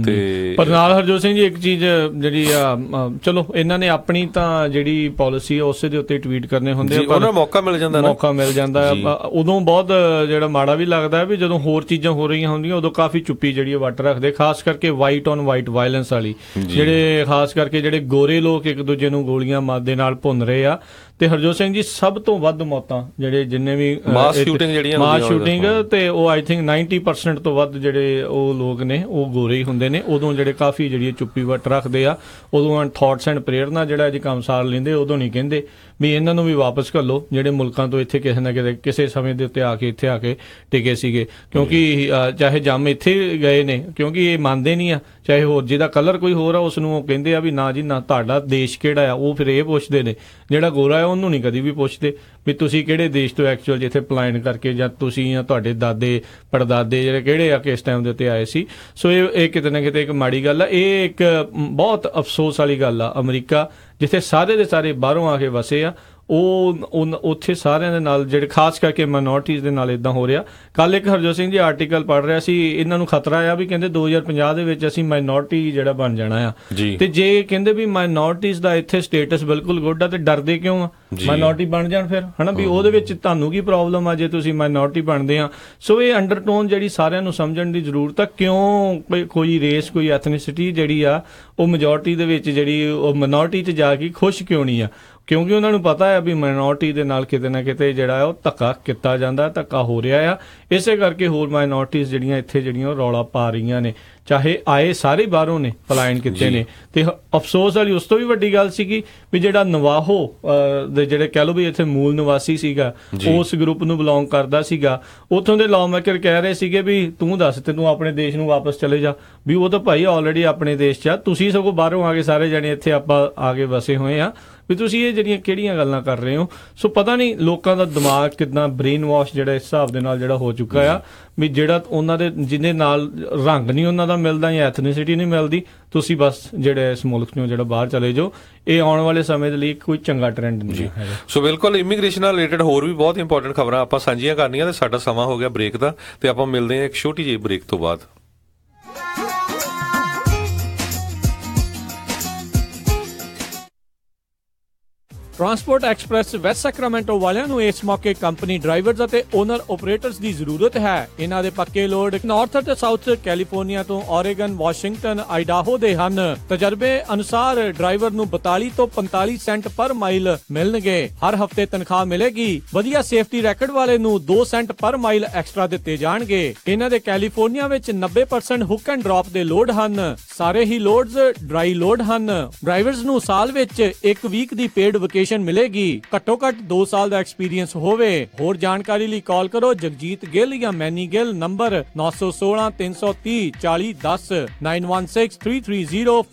ਤੇ ਪਰ ਨਾਲ ਹਰਜੋਤ ਸਿੰਘ ਜੀ ਇੱਕ ਚੀਜ਼ ਜਿਹੜੀ ਆ, ਚਲੋ ਇਹਨਾਂ ਨੇ ਆਪਣੀ ਤਾਂ ਜਿਹੜੀ ਪਾਲਿਸੀ ਆ ਉਸੇ ਦੇ ਉੱਤੇ ਟਵੀਟ ਕਰਨੇ ਹੁੰਦੇ ਆ, ਪਰ ਉਹਨਾਂ ਮੌਕਾ ਮਿਲ ਜਾਂਦਾ ਉਦੋਂ ਬਹੁਤ ਜਿਹੜਾ ਮਾੜਾ ਵੀ ਲੱਗਦਾ ਵੀ ਜਦੋਂ ਹੋਰ ਚੀਜ਼ਾਂ ਹੋ ਰਹੀਆਂ ਹੁੰਦੀਆਂ ਉਦੋਂ ਕਾਫੀ ਚੁੱਪੀ ਜਿਹੜੀ ਵੱਟ ਰੱਖਦੇ, ਖਾਸ ਕਰਕੇ ਵਾਈਟ ਔਨ ਵਾਈਟ ਵਾਇਲੈਂਸ ਵਾਲੀ, ਜਿਹੜੇ ਖਾਸ ਕਰਕੇ ਜਿਹੜੇ ਗੋਰੇ ਲੋਕ ਇੱਕ ਦੂਜੇ ਨੂੰ ਗੋਲੀਆਂ ਦੇ ਨਾਲ ਭੁੰਨ ਰਹੇ ਆ। ਤੇ ਹਰਜੋਤ ਸਿੰਘ ਜੀ ਸਭ ਤੋਂ ਵੱਧ ਮੌਤਾਂ ਜਿਹੜੇ ਜਿੰਨੇ ਵੀ ਮਾਸ ਸ਼ੂਟਿੰਗ ਤੇ ਉਹ ਆਈ ਥਿੰਕ 90% ਤੋਂ ਵੱਧ ਜਿਹੜੇ ਉਹ ਲੋਕ ਨੇ ਉਹ ਗੋਰੇ ਹੀ ਹੁੰਦੇ ਨੇ। ਉਦੋਂ ਜਿਹੜੇ ਕਾਫੀ ਜਿਹੜੀ ਚੁੱਪੀ ਵੱਟ ਰੱਖਦੇ ਆ, ਉਦੋਂ ਥਾਟਸ ਐਂਡ ਪ੍ਰੇਅਰ ਨਾਲ ਜਿਹੜਾ ਅੱਜ ਕੰਮ ਸਾਰ ਲੈਂਦੇ, ਉਦੋਂ ਨਹੀਂ ਕਹਿੰਦੇ ਵੀ ਇਹਨਾਂ ਨੂੰ ਵੀ ਵਾਪਸ ਘੱਲੋ ਜਿਹੜੇ ਮੁਲਕਾਂ ਤੋਂ ਇੱਥੇ ਕਿਸੇ ਨਾ ਕਿਸੇ ਸਮੇਂ ਦੇ ਉੱਤੇ ਇੱਥੇ ਆ ਕੇ ਟਿਕੇ ਸੀਗੇ, ਕਿਉਂਕਿ ਚਾਹੇ ਜੰਮ ਇੱਥੇ ਗਏ ਨੇ, ਕਿਉਂਕਿ ਇਹ ਮੰਨਦੇ ਨਹੀਂ ਆ, ਚਾਹੇ ਹੋਰ ਜਿਹਦਾ ਕਲਰ ਕੋਈ ਹੋਰ ਆ ਉਸ ਨੂੰ ਉਹ ਕਹਿੰਦੇ ਆ ਵੀ ਨਾ ਜੀ ਨਾ, ਤੁਹਾਡਾ ਦੇਸ਼ ਕਿਹੜਾ ਆ, ਉਹ ਫਿਰ ਇਹ ਪੁੱਛਦੇ ਨੇ। ਜਿਹੜਾ ਗੋਰਾ ਆ ਉਹਨੂੰ ਨਹੀਂ ਕਦੀ ਵੀ ਪੁੱਛਦੇ ਵੀ ਤੁਸੀਂ ਕਿਹੜੇ ਦੇਸ਼ ਤੋਂ ਐਕਚੁਅਲ ਜਿੱਥੇ ਪਲਾਇਨ ਕਰਕੇ, ਜਾਂ ਤੁਸੀਂ ਜਾਂ ਤੁਹਾਡੇ ਦਾਦੇ ਪੜਦਾਦੇ ਜਿਹੜੇ ਕਿਹੜੇ ਆ ਕਿਸ ਟਾਈਮ ਦੇ ਉੱਤੇ ਆਏ ਸੀ। ਸੋ ਇਹ ਕਿਤੇ ਨਾ ਕਿਤੇ ਇੱਕ ਮਾੜੀ ਗੱਲ ਆ। ਇਹ ਇੱਕ ਬਹੁਤ ਅਫਸੋਸ ਵਾਲੀ ਗੱਲ ਆ। ਅਮਰੀਕਾ ਜਿੱਥੇ ਸਾਰੇ ਦੇ ਸਾਰੇ ਬਾਹਰੋਂ ਆ ਕੇ ਵਸੇ ਆ, ਉਹ ਉੱਥੇ ਸਾਰਿਆਂ ਦੇ ਨਾਲ ਜਿਹੜੇ ਖਾਸ ਕਰਕੇ ਮਾਈਨੋਰਟੀਜ਼ ਦੇ ਨਾਲ ਇਦਾਂ ਹੋ ਰਿਹਾ। ਕੱਲ ਇੱਕ ਹਰਜੋਤ ਸਿੰਘ ਜੀ ਆਰਟੀਕਲ ਪੜ੍ਹ ਰਿਹਾ ਸੀ, ਇਹਨਾਂ ਨੂੰ ਖਤਰਾ ਆ ਵੀ ਕਹਿੰਦੇ 2050 ਦੇ ਵਿੱਚ ਅਸੀਂ ਮਾਈਨੋਰਟੀ ਜਿਹੜਾ ਬਣ ਜਾਣਾ ਆ, ਤੇ ਜੇ ਕਹਿੰਦੇ ਵੀ ਮਾਈਨੋਰਟੀਜ਼ ਦਾ ਇੱਥੇ ਸਟੇਟਸ ਬਿਲਕੁਲ ਗੁੱਡ ਆ ਤੇ ਡਰਦੇ ਕਿਉਂ ਆ ਮਾਈਨੋਰਟੀ ਬਣ ਜਾਣ ਫਿਰ, ਹਨਾ ਵੀ ਉਹਦੇ ਵਿੱਚ ਤੁਹਾਨੂੰ ਕੀ ਪ੍ਰੋਬਲਮ ਆ ਜੇ ਤੁਸੀਂ ਮਾਈਨੋਰਟੀ ਬਣਦੇ ਆ। ਸੋ ਇਹ ਅੰਡਰਟੋਨ ਜਿਹੜੀ ਸਾਰਿਆਂ ਨੂੰ ਸਮਝਣ ਦੀ ਜ਼ਰੂਰਤ ਆ, ਕਿਉਂ ਕੋਈ ਰੇਸ ਕੋਈ ਐਥਨੀਸਿਟੀ ਜਿਹੜੀ ਆ ਉਹ ਮੈਜੋਰਟੀ ਦੇ ਵਿੱਚ ਜਿਹੜੀ ਉਹ ਮਾਈਨੋਰਟੀ 'ਚ ਜਾ ਕੇ ਖੁਸ਼ ਕਿਉਂ ਨਹੀਂ ਆ। ਕਿਉਂਕਿ ਉਹਨਾਂ ਨੂੰ ਪਤਾ ਹੈ ਵੀ ਮਾਈਨੋਰਟੀ ਦੇ ਨਾਲ ਕਿਤੇ ਨਾ ਕਿਤੇ ਜਿਹੜਾ ਉਹ ਧੱਕਾ ਕੀਤਾ ਜਾਂਦਾ, ਧੱਕਾ ਹੋ ਰਿਹਾ ਆ। ਇਸੇ ਕਰਕੇ ਹੋਰ ਮਾਈਨੋਰਟੀਜ਼ ਜਿਹੜੀਆਂ ਇੱਥੇ ਜਿਹੜੀਆਂ ਉਹ ਰੌਲਾ ਪਾ ਰਹੀਆਂ ਨੇ, ਚਾਹੇ ਆਏ ਸਾਰੇ ਬਾਹਰੋਂ ਨੇ, ਪਲਾਇਨ ਕੀਤੇ ਨੇ। ਤੇ ਅਫਸੋਸ ਵਾਲੀ ਉਸ ਤੋਂ ਵੀ ਵੱਡੀ ਗੱਲ ਸੀਗੀ ਵੀ ਜਿਹੜਾ ਨਵਾਹੋ ਦੇ ਜਿਹੜੇ ਕਹਿ ਲਓ ਵੀ ਇੱਥੇ ਮੂਲ ਨਿਵਾਸੀ ਸੀਗਾ, ਉਸ ਗਰੁੱਪ ਨੂੰ ਬਿਲੋਂਗ ਕਰਦਾ ਸੀਗਾ, ਉੱਥੋਂ ਦੇ ਲਾਅ ਮੇਕਰ ਕਹਿ ਰਹੇ ਸੀਗੇ ਵੀ ਤੂੰ ਦੱਸ ਤੇ ਤੂੰ ਆਪਣੇ ਦੇਸ਼ ਨੂੰ ਵਾਪਸ ਚਲੇ ਜਾ, ਵੀ ਉਹ ਤਾਂ ਭਾਈ ਆਲਰੇਡੀ ਆਪਣੇ ਦੇਸ਼ 'ਚ ਆ, ਤੁਸੀਂ ਸਗੋਂ ਬਾਹਰੋਂ ਆ ਕੇ ਸਾਰੇ ਜਣੇ ਇੱਥੇ ਆਪਾਂ ਆ ਕੇ ਵਸੇ ਹੋਏ ਆ, ਵੀ ਤੁਸੀਂ ਇਹ ਜਿਹੜੀਆਂ ਕਿਹੜੀਆਂ ਗੱਲਾਂ ਕਰ ਰਹੇ ਹੋ। ਸੋ ਪਤਾ ਨਹੀਂ ਲੋਕਾਂ ਦਾ ਦਿਮਾਗ ਕਿੱਦਾਂ ਬ੍ਰੇਨ ਵਾਸ਼ ਜਿਹੜਾ ਇਸ ਹਿਸਾਬ ਦੇ ਨਾਲ ਜਿਹੜਾ ਹੋ ਚੁੱਕਾ ਆ ਵੀ ਜਿਹੜਾ ਉਹਨਾਂ ਦੇ ਜਿਹਦੇ ਨਾਲ ਰੰਗ ਨਹੀਂ ਉਹਨਾਂ ਦਾ ਮਿਲਦਾ ਜਾਂ ਐਥਨੀਸਿਟੀ ਨਹੀਂ ਮਿਲਦੀ, ਤੁਸੀਂ ਬਸ ਜਿਹੜੇ ਇਸ ਮੁਲਕ ਨੂੰ ਜਿਹੜਾ ਬਾਹਰ ਚਲੇ ਜਾਓ। ਇਹ ਆਉਣ ਵਾਲੇ ਸਮੇਂ ਦੇ ਲਈ ਕੋਈ ਚੰਗਾ ਟ੍ਰੈਂਡ ਨਹੀਂ ਹੈ। ਸੋ ਬਿਲਕੁਲ ਇਮੀਗ੍ਰੇਸ਼ਨ ਨਾਲ ਰਿਲੇਟਡ ਹੋਰ ਵੀ ਬਹੁਤ ਇੰਪੋਰਟੈਂਟ ਖਬਰਾਂ ਆਪਾਂ ਸਾਂਝੀਆਂ ਕਰਨੀਆਂ ਤੇ ਸਾਡਾ ਸਮਾਂ ਹੋ ਗਿਆ ਬ੍ਰੇਕ ਦਾ, ਤੇ ਆਪਾਂ ਮਿਲਦੇ ਹਾਂ ਇੱਕ ਛੋਟੀ ਜਿਹੀ ਬ੍ਰੇਕ ਤੋਂ ਬਾਅਦ। ਟਰਾਂਸਪੋਰਟ ਐਕਸਪ੍ਰੈਸ ਵੈਸਟ ਸੈਕਰਾਮੈਂਟੋ ਵਾਲਿਆਂ ਨੂੰ ਇਸ ਮੌਕੇ ਕੰਪਨੀ ਡਰਾਈਵਰਜ਼ ਅਤੇ ਓਨਰ ਆਪਰੇਟਰਸ ਦੀ ਜ਼ਰੂਰਤ ਹੈ। ਇਹਨਾਂ ਦੇ ਪੱਕੇ ਲੋਡ ਨਾਰਥ ਅਤੇ ਸਾਊਥ ਕੈਲੀਫੋਰਨੀਆ ਤੋਂ ਓਰੇਗਨ, ਵਾਸ਼ਿੰਗਟਨ, ਆਈਡਾਹੋ ਦੇ ਹਨ। ਤਜਰਬੇ ਅਨੁਸਾਰ ਡਰਾਈਵਰ ਨੂੰ 42 ਤੋਂ 45 ਸੈਂਟ ਪਰ ਮਾਈਲ ਮਿਲਣਗੇ। ਹਰ ਹਫ਼ਤੇ ਤਨਖਾਹ ਮਿਲੇਗੀ। ਵਧੀਆ ਸੇਫਟੀ ਰੈਕਡ ਵਾਲੇ ਨੂੰ 2 ਸੈਂਟ ਪਰ ਮਾਈਲ ਐਕਸਟਰਾ ਦਿੱਤੇ ਜਾਣਗੇ। ਇਹਨਾਂ ਦੇ ਕੈਲੀਫੋਰਨੀਆ ਵਿੱਚ 90% ਹੁੱਕ ਐਂਡ ਡ੍ਰੌਪ ਦੇ ਲੋਡ ਹਨ। ਸਾਰੇ ਹੀ ਲੋਡਸ ਡਰਾਈ ਲੋਡ ਹਨ। ਡਰਾਈਵਰਸ ਨੂੰ ਸਾਲ ਵਿੱਚ 1 ਵੀਕ ਦੀ ਪੇਡ ਵਕੇਸ਼ਨ ਮਿਲੇਗੀ। ਘੱਟੋ ਘੱਟ 2 ਸਾਲ ਦਾ ਐਕਸਪੀਰੀਅੰਸ ਹੋਵੇ। ਹੋਰ ਜਾਣਕਾਰੀ ਲਈ ਕਾਲ ਕਰੋ ਜਗਜੀਤ ਗਿੱਲ ਜਾਂ ਮੈਨੀ ਗਿੱਲ, ਨੰਬਰ 916 330 4010 916 330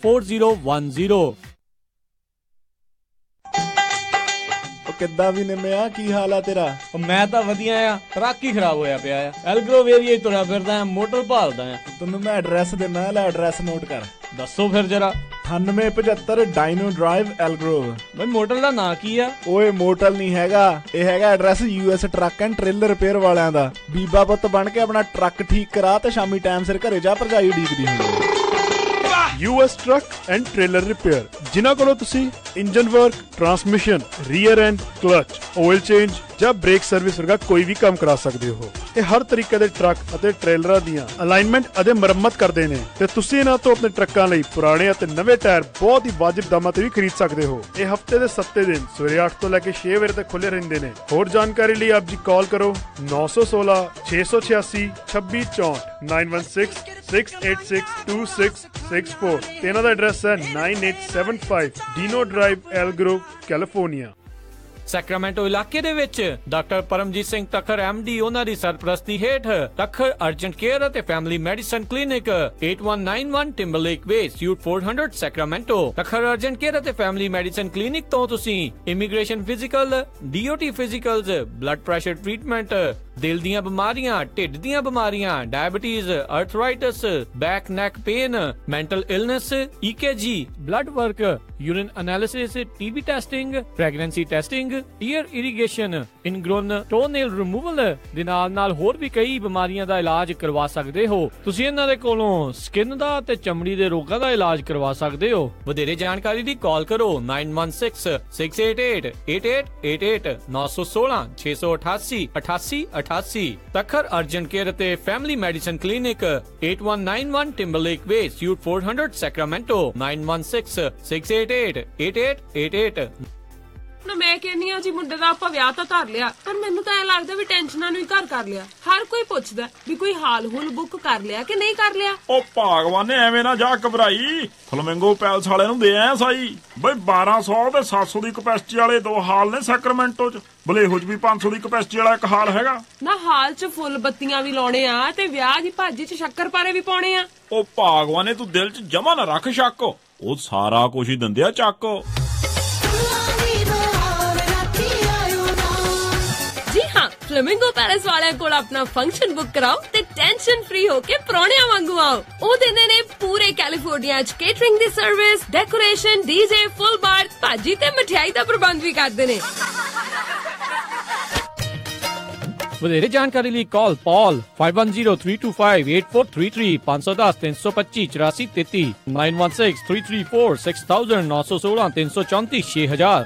4010। ਕਿੱਦਾਂ ਵੀ ਨਿੰਮਿਆ, ਕੀ ਹਾਲ ਆ ਤੇਰਾ? ਮੈਂ ਤਾਂ ਵਧੀਆ ਆ, ਟਰੱਕ ਹੀ ਖਰਾਬ ਹੋਇਆ ਪਿਆ ਆ। ਐਲਗਰੋਵ ਏਰੀਆ ਤੁਰਿਆ ਫਿਰਦਾ ਆ, ਮੋਟਰ ਭਾਲਦਾ ਆ। ਤੈਨੂੰ ਮੈਂ ਐਡਰੈਸ ਦਿੰਦਾ, ਲੈ ਐਡਰੈਸ ਨੋਟ ਕਰ। ਦੱਸੋ ਫਿਰ ਜਰਾ। 9875 ਡਾਇਨੋ ਡਰਾਈਵ ਐਲਗਰੋਵ। ਬਈ ਮੋਟਰ ਦਾ ਨਾਂ ਕੀ ਆ? ਓਏ ਮੋਟਲ ਨਹੀਂ ਹੈਗਾ, ਇਹ ਹੈਗਾ address US truck and trailer repair ਵਾਲਿਆਂ ਦਾ। ਬੀਬਾ ਪੁੱਤ ਬਣ ਕੇ ਆਪਣਾ ਟਰੱਕ ਠੀਕ ਕਰਾ ਤੇ ਸ਼ਾਮੀ ਟਾਈਮ ਸਿਰ ਘਰੇ ਜਾ, ਭਰਜਾਈ ਉਡੀਕਦੀ ਹੁੰਦੀ। US truck and trailer repair, ਜਿਨ੍ਹਾਂ ਕੋਲੋਂ ਤੁਸੀਂ engine work, transmission, rear and clutch, oil change ਜਾਂ ਬ੍ਰੇਕ ਸਰਵਿਸ ਵਰਗਾ ਕੋਈ ਵੀ ਕੰਮ ਕਰਾ ਸਕਦੇ ਹੋ। ਇਹ ਹਰ ਤਰੀਕੇ ਦੇ ਟਰੱਕ ਅਤੇ ਟ੍ਰੇਲਰਾਂ ਦੀਆਂ ਅਲਾਈਨਮੈਂਟ ਅਤੇ ਮੁਰੰਮਤ ਕਰਦੇ ਨੇ ਤੇ ਤੁਸੀਂ ਇਹਨਾਂ ਤੋਂ ਆਪਣੇ ਟਰੱਕਾਂ ਲਈ ਪੁਰਾਣੇ ਅਤੇ ਨਵੇਂ ਟਾਇਰ ਬਹੁਤ ਹੀ ਵਾਜਿਬ ਦਾਮਾਂ ਤੇ ਵੀ ਖਰੀਦ ਸਕਦੇ ਹੋ। ਇਹ ਹਫਤੇ ਦੇ 7 ਦਿਨ ਸਵੇਰੇ 8 ਤੋਂ ਲੈ ਕੇ 6 ਵਜੇ ਤੱਕ ਖੁੱਲੇ ਰਹਿੰਦੇ ਨੇ। ਹੋਰ ਜਾਣਕਾਰੀ ਲਈ ਆਪ ਜੀ ਕਾਲ ਕਰੋ 916 686 2664 916 686 2664 ਤੇ ਇਹਨਾਂ ਦਾ ਐਡਰੈਸ ਹੈ 9875 Dino drive Elk Grove, California. Sacramento ਇਲਾਕੇ ਦੇ ਵਿੱਚ ਡਾਕਟਰ ਪਰਮਜੀਤ ਸਿੰਘ ਤੱਖਰ MD ਉਹਨਾਂ ਦੀ ਸਰਪ੍ਰਸਤੀ ਹੇਠ ਤੱਖਰ ਅਰਜੈਂਟ ਕੇਅਰ ਅਤੇ family medicine clinic 8191 Timberlake way, suite 400 Sacramento. Takhar urgent care ਅਤੇ ਫੈਮਿਲੀ ਮੈਡੀਸਨ ਕਲੀਨਿਕ ਤੋਂ ਤੁਸੀਂ immigration physical, DOT physicals, blood pressure treatment, ਦਿਲ ਦੀਆਂ ਬਿਮਾਰੀਆਂ, ਢਿੱਡ ਦੀਆਂ ਬਿਮਾਰੀਆਂ, diabetes, arthritis, back neck pain, mental illness, EKG, blood work, urine analysis, TB testing, pregnancy testing, ear irrigation, ingrown toenail removal ਦੇ ਨਾਲ ਹੋਰ ਵੀ ਕਈ ਬਿਮਾਰੀਆਂ ਦਾ ਇਲਾਜ ਕਰਵਾ ਸਕਦੇ ਹੋ। ਤੁਸੀਂ ਇਹਨਾਂ ਦੇ ਕੋਲੋਂ ਸਕਿਨ ਦਾ ਤੇ ਚਮੜੀ ਦੇ ਰੋਗਾਂ ਦਾ ਇਲਾਜ ਕਰਵਾ ਸਕਦੇ ਹੋ। ਵਧੇਰੇ ਜਾਣਕਾਰੀ ਲਈ ਕਾਲ ਕਰੋ 916 688 8888 916 688 8888। ਤੱਖਰ ਅਰਜੈਂਟ ਕੇਅਰ ਅਤੇ family medicine clinic 8191 Timberlake way, suite 400 Sacramento 916 688 8888। ਨਾ ਮੈਂ ਕਹਿੰਨੀ ਆ ਜੀ ਮੁੰਡੇ ਦਾ ਆਪਾਂ ਵਿਆਹ ਤਾਂ ਧਰ ਲਿਆ, ਪਰ ਮੈਨੂੰ ਤਾਂ ਐ ਲੱਗਦਾ ਵੀ ਟੈਨਸ਼ਨਾਂ ਨੂੰ ਹੀ ਘਰ ਕਰ ਲਿਆ। ਹਰ ਕੋਈ ਪੁੱਛਦਾ ਵੀ ਕੋਈ ਹਾਲ ਹੁਲ ਬੁੱਕ ਕਰ ਲਿਆ ਕਿ ਨਹੀਂ ਕਰ ਲਿਆ। ਉਹ ਭਗਵਾਨ ਨੇ ਐਵੇਂ ਨਾ ਜਾ ਘਬਰਾਈ, ਫਲਮਿੰਗੋ ਪੈਲਸ ਵਾਲੇ ਨੂੰ ਦੇ ਆਇਆ ਸਾਈ ਬਈ 1200 ਤੇ 700 ਦੀ ਕਪੈਸਿਟੀ ਵਾਲੇ 2 ਹਾਲ ਨੇ ਸੈਕਰਾਮੈਂਟੋ ਚ। ਬਲੇਹੋ ਚ ਵੀ 500 ਦੀ ਕਪੈਸਿਟੀ ਵਾਲਾ ਇੱਕ ਹਾਲ ਹੈਗਾ। ਨਾ ਹਾਲ ਚ ਫੁੱਲ ਬੱਤੀਆਂ ਵੀ ਲਾਉਣੇ ਆ ਤੇ ਵਿਆਹ ਦੀ ਭਾਜੀ ਚ ਸ਼ੱਕਰ ਪਾਰੇ ਵੀ ਪਾਉਣੇ ਆ। ਉਹ ਭਗਵਾਨ ਨੇ ਤੂੰ ਦਿਲ ਚ ਜਮਾ ਨਾ ਰੱਖ ਸ਼ੱਕ, ਉਹ ਸਾਰਾ ਕੁਝ ਹੀ ਦਿੰਦੇ ਆ ਚੱਕ। ਜੀ ਹਾਂ, ਫਲੇਮਿੰਗੋ ਪੈਲੇਸ ਵਾਲਿਆਂ ਕੋਲ ਆਪਣਾ ਫੰਕਸ਼ਨ ਬੁੱਕ ਕਰਾਓ ਤੇ ਟੈਨਸ਼ਨ ਫ੍ਰੀ ਹੋ ਕੇ ਪ੍ਰਾਹੁਣਿਆਂ ਵਾਂਗੂ ਆਓ। ਉਹ ਦਿੰਦੇ ਨੇ ਪੂਰੇ ਕੈਲੀਫੋਰਨੀਆ ਚ ਕੇਟਰਿੰਗ ਦੀ ਸਰਵਿਸ, ਡੈਕੋਰੇਸ਼ਨ, DJ, ਫੁੱਲ ਬਾਰ, ਭਾਜੀ ਤੇ ਮਠਿਆਈ ਦਾ ਪ੍ਰਬੰਧ ਵੀ ਕਰਦੇ ਨੇ। ਵਧੇਰੇ ਜਾਣਕਾਰੀ ਲਈ ਕਾਲ ਪੌਲ 5103258433 510 325 8433 916 334 6000 916 334 6000।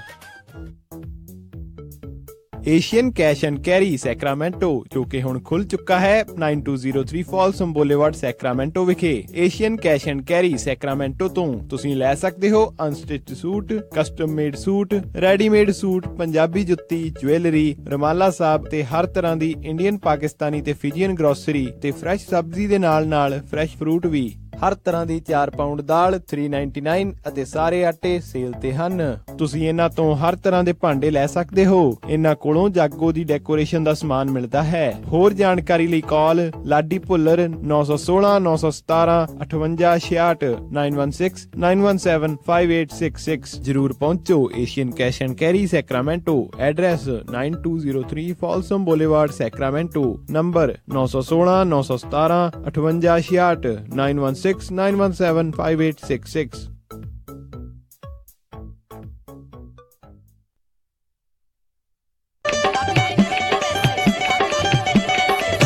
Asian cash and carry Sacramento, ਜੋ ਕਿ ਹੁਣ ਖੁੱਲ ਚੁੱਕਾ ਹੈ 9203 ਫਾਲਸਮ ਬੋਲੇਵਾਰਡ ਸੈਕਰਾਮੈਂਟੋ ਵਿਖੇ। Asian cash and carry Sacramento ਤੋਂ ਤੁਸੀਂ ਲੈ ਸਕਦੇ ਹੋ unstitched suit, custom made suit, readymade suit, Punjabi ਜੁੱਤੀ, ਜੁਐਲਰੀ, ਰੁਮਾਲਾ ਸਾਹਿਬ ਤੇ ਹਰ ਤਰ੍ਹਾਂ ਦੀ ਇੰਡੀਅਨ, ਪਾਕਿਸਤਾਨੀ ਤੇ ਫਿਜੀਅਨ ਗਰੋਸਰੀ ਤੇ ਫਰੈਸ਼ ਸਬਜ਼ੀ ਦੇ ਨਾਲ ਫਰੈਸ਼ ਫਰੂਟ ਵੀ। ਹਰ ਤਰ੍ਹਾਂ ਦੀ 4 ਪਾਉਂਡ ਦਾਲ 399 ਅਤੇ ਸਾਰੇ ਆਟੇ ਸੇਲ ਤੇ ਹਨ। ਤੁਸੀਂ ਇਹਨਾਂ ਤੋਂ ਹਰ ਤਰ੍ਹਾਂ ਦੇ ਭਾਂਡੇ ਲੈ ਸਕਦੇ ਹੋ। ਇਹਨਾਂ ਕੋਲੋਂ ਜਾਗੋ ਦੀ ਡੈਕੋਰੇਸ਼ਨ ਦਾ ਸਮਾਨ ਮਿਲਦਾ ਹੈ। ਹੋਰ ਜਾਣਕਾਰੀ ਲਈ ਕਾਲ ਲਾਡੀ ਭੁੱਲਰ 916 917 5866 916 917 5866। ਜਰੂਰ ਪਹੁੰਚੋ। Asian cash and carry Sacramento, address 9203 Folsom boulevard Sacramento, number 916 917 5866 916 917 5866।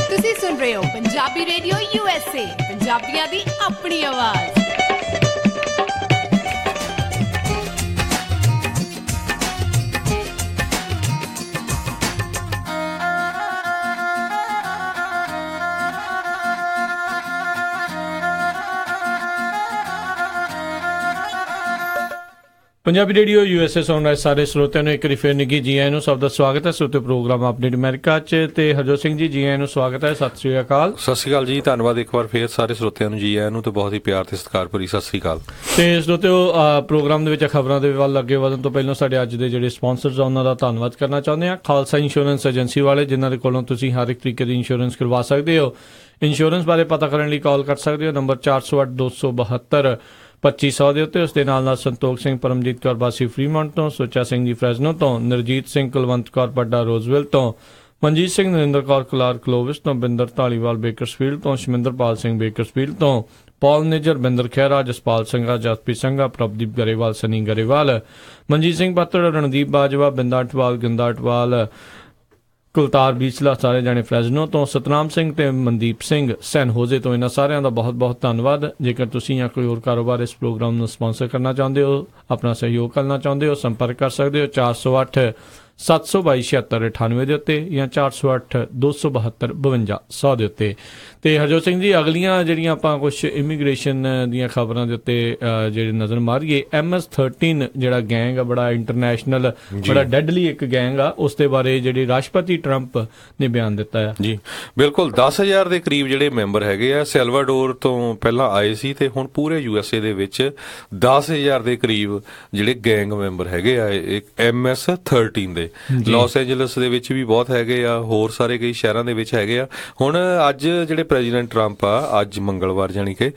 ਤੁਸੀਂ ਸੁਣ ਰਹੇ ਹੋ ਪੰਜਾਬੀ ਰੇਡੀਓ USA, ਪੰਜਾਬੀਆਂ ਦੀ ਆਪਣੀ ਆਵਾਜ਼। ਪੰਜਾਬੀ ਰੇਡੀਓ USA ਸੁਣ ਰਹੇ ਸਾਰੇ ਸਰੋਤਿਆਂ ਨੂੰ ਇੱਕ ਵਾਰੀ ਫਿਰ ਨਿੱਘੀ ਜੀ ਆਇਆਂ ਨੂੰ, ਸਭ ਦਾ ਸਵਾਗਤ ਹੈ ਸਰੋਤੇ ਪ੍ਰੋਗਰਾਮ ਅਪਡੇਟ ਅਮਰੀਕਾ 'ਚ। ਤੇ ਹਰਜੋਤ ਸਿੰਘ ਜੀ, ਜੀ ਆਇਆਂ ਨੂੰ ਸਵਾਗਤ ਹੈ। ਸਤਿ ਸ੍ਰੀ ਅਕਾਲ। ਸਤਿ ਸ੍ਰੀ ਅਕਾਲ ਜੀ, ਧੰਨਵਾਦ ਇੱਕ ਵਾਰ ਫੇਰ ਸਾਰੇ ਸਰੋਤਿਆਂ ਨੂੰ ਜੀ ਆਇਆਂ ਨੂੰ ਤੇ ਬਹੁਤ ਹੀ ਪਿਆਰ ਤੇ ਸਤਿਕਾਰ ਭਰੀ ਸਤਿ ਸ੍ਰੀ ਅਕਾਲ। ਤੇ ਸਰੋਤਿਓ, ਪ੍ਰੋਗਰਾਮ ਦੇ ਵਿੱਚ ਖਬਰਾਂ ਦੇ ਵੱਲ ਅੱਗੇ ਵਧਣ ਤੋਂ ਪਹਿਲਾਂ ਸਾਡੇ ਅੱਜ ਦੇ ਜਿਹੜੇ ਸਪਾਂਸਰਸ ਆ ਉਹਨਾਂ ਦਾ ਧੰਨਵਾਦ ਕਰਨਾ ਚਾਹੁੰਦੇ ਹਾਂ। ਖਾਲਸਾ ਇੰਸ਼ੋਰੈਂਸ ਏਜੰਸੀ ਵਾਲੇ, ਜਿਨ੍ਹਾਂ ਦੇ ਕੋਲੋਂ ਤੁਸੀਂ ਹਰ ਇੱਕ ਤਰੀਕੇ ਦੀ ਇੰਸ਼ੋਰੈਂਸ ਕਰਵਾ ਸਕਦੇ ਹੋ। ਇੰਸ਼ੋਰੈਂਸ ਬਾਰੇ ਪਤਾ ਕਰਨ ਲਈ ਕਾਲ ਕਰ ਸਕਦੇ ਹੋ ਨੰਬਰ 408 272 2500 ਦੇ ਉੱਤੇ। ਉਸ ਦੇ ਨਾਲ ਸੰਤੋਖ ਸਿੰਘ ਪਰਮਜੀਤ ਕੌਰ ਵਾਸੀ ਫਰੀਮੌਂਟ ਤੋਂ, ਸੁੱਚਾ ਸਿੰਘ ਜੀ ਫਰੈਜ਼ਨੋ ਤੋਂ, ਨਰਜੀਤ ਸਿੰਘ ਕੁਲਵੰਤ ਕੌਰ ਪੱਡਾ ਰੋਜ਼ਵਿਲ ਤੋਂ, ਮਨਜੀਤ ਸਿੰਘ ਨਰਿੰਦਰ ਕੌਰ ਕਲਾਰ ਕਲੋਵਿਸ ਤੋਂ, ਬਿੰਦਰ ਢਾਲੀਵਾਲ ਬੇਕਰਸਫੀਲਡ ਤੋਂ, ਸ਼ਮਿੰਦਰਪਾਲ ਸਿੰਘ ਬੇਕਰਸਫੀਲਡ ਤੋਂ, ਪੌਲ ਨਿਜਰ, ਬਿੰਦਰ ਖਹਿਰਾ, ਜਸਪਾਲ ਸਿੰਘਾ, ਜਸਪ੍ਰੀਤ ਸਿੰਘਾ, ਪ੍ਰਭਦੀਪ ਗਰੇਵਾਲ, ਸਨੀ ਗਰੇਵਾਲ, ਮਨਜੀਤ ਸਿੰਘ ਪਾਤੜ, ਰਣਦੀਪ ਬਾਜਵਾ, ਬਿੰਦਾ ਅਟਵਾਲ, ਗਿੰਦਾ ਅਟਵਾਲ, ਕੁਲਤਾਰ ਬੀਸਲਾ, ਸਾਰੇ ਜਾਣੇ ਫਰੈਜ਼ਨੋ ਤੋਂ, ਸਤਨਾਮ ਸਿੰਘ ਤੇ ਮਨਦੀਪ ਸਿੰਘ ਸੈਨ ਹੋਜ਼ੇ ਤੋਂ। ਇਹਨਾਂ ਸਾਰਿਆਂ ਦਾ ਬਹੁਤ ਬਹੁਤ ਧੰਨਵਾਦ। ਜੇਕਰ ਤੁਸੀਂ ਜਾਂ ਕੋਈ ਹੋਰ ਕਾਰੋਬਾਰ ਇਸ ਪ੍ਰੋਗਰਾਮ ਨੂੰ ਸਪਾਂਸਰ ਕਰਨਾ ਚਾਹੁੰਦੇ ਹੋ, ਆਪਣਾ ਸਹਿਯੋਗ ਕਰਨਾ ਚਾਹੁੰਦੇ ਹੋ, ਸੰਪਰਕ ਕਰ ਸਕਦੇ ਹੋ 408 722 7698 ਦੇ ਉੱਤੇ ਜਾਂ 408 272 5200 ਦੇ ਉੱਤੇ। ਤੇ ਹਰਜੋਤ ਸਿੰਘ ਜੀ, ਅਗਲੀਆਂ ਜਿਹੜੀਆਂ ਆਪਾਂ ਕੁਝ ਇਮੀਗ੍ਰੇਸ਼ਨ ਦੀਆਂ ਖਬਰਾਂ ਦੇ ਉੱਤੇ ਜਿਹੜੇ ਨਜ਼ਰ ਮਾਰੀਏ, MS-13 ਜਿਹੜਾ ਗੈਂਗ ਆ, ਬੜਾ ਇੰਟਰਨੈਸ਼ਨਲ, ਬੜਾ ਡੈਡਲੀ ਇੱਕ ਗੈਂਗ ਆ, ਉਸ ਦੇ ਬਾਰੇ ਜਿਹੜੇ ਰਾਸ਼ਟਰਪਤੀ ਟਰੰਪ ਨੇ ਬਿਆਨ ਦਿੱਤਾ ਹੈ। ਜੀ ਬਿਲਕੁਲ, 10,000 ਦੇ ਕਰੀਬ ਜਿਹੜੇ ਮੈਂਬਰ ਹੈਗੇ ਆ ਸੈਲਵਾਡੋਰ ਤੋਂ ਪਹਿਲਾਂ ਆਏ ਸੀ ਤੇ ਹੁਣ ਪੂਰੇ USA ਦੇ ਵਿੱਚ 10,000 ਦੇ ਕਰੀਬ ਜਿਹੜੇ ਗੈਂਗ ਮੈਂਬਰ ਹੈਗੇ ਆ MS-13 ਦੇ। ਲਾਸ ਐਂਜਲਸ ਦੇ ਵਿੱਚ ਵੀ ਬਹੁਤ ਹੈਗੇ ਆ, ਹੋਰ ਸਾਰੇ ਕਈ ਸ਼ਹਿਰਾਂ ਦੇ ਵਿੱਚ ਹੈਗੇ ਆ। ਹੁਣ ਅੱਜ ਜਿਹੜੇ ਪ੍ਰੈਜ਼ੀਡੈਂਟ ਟਰੰਪ ਆ, ਅੱਜ ਮੰਗਲਵਾਰ ਜਾਣੀ ਕਿ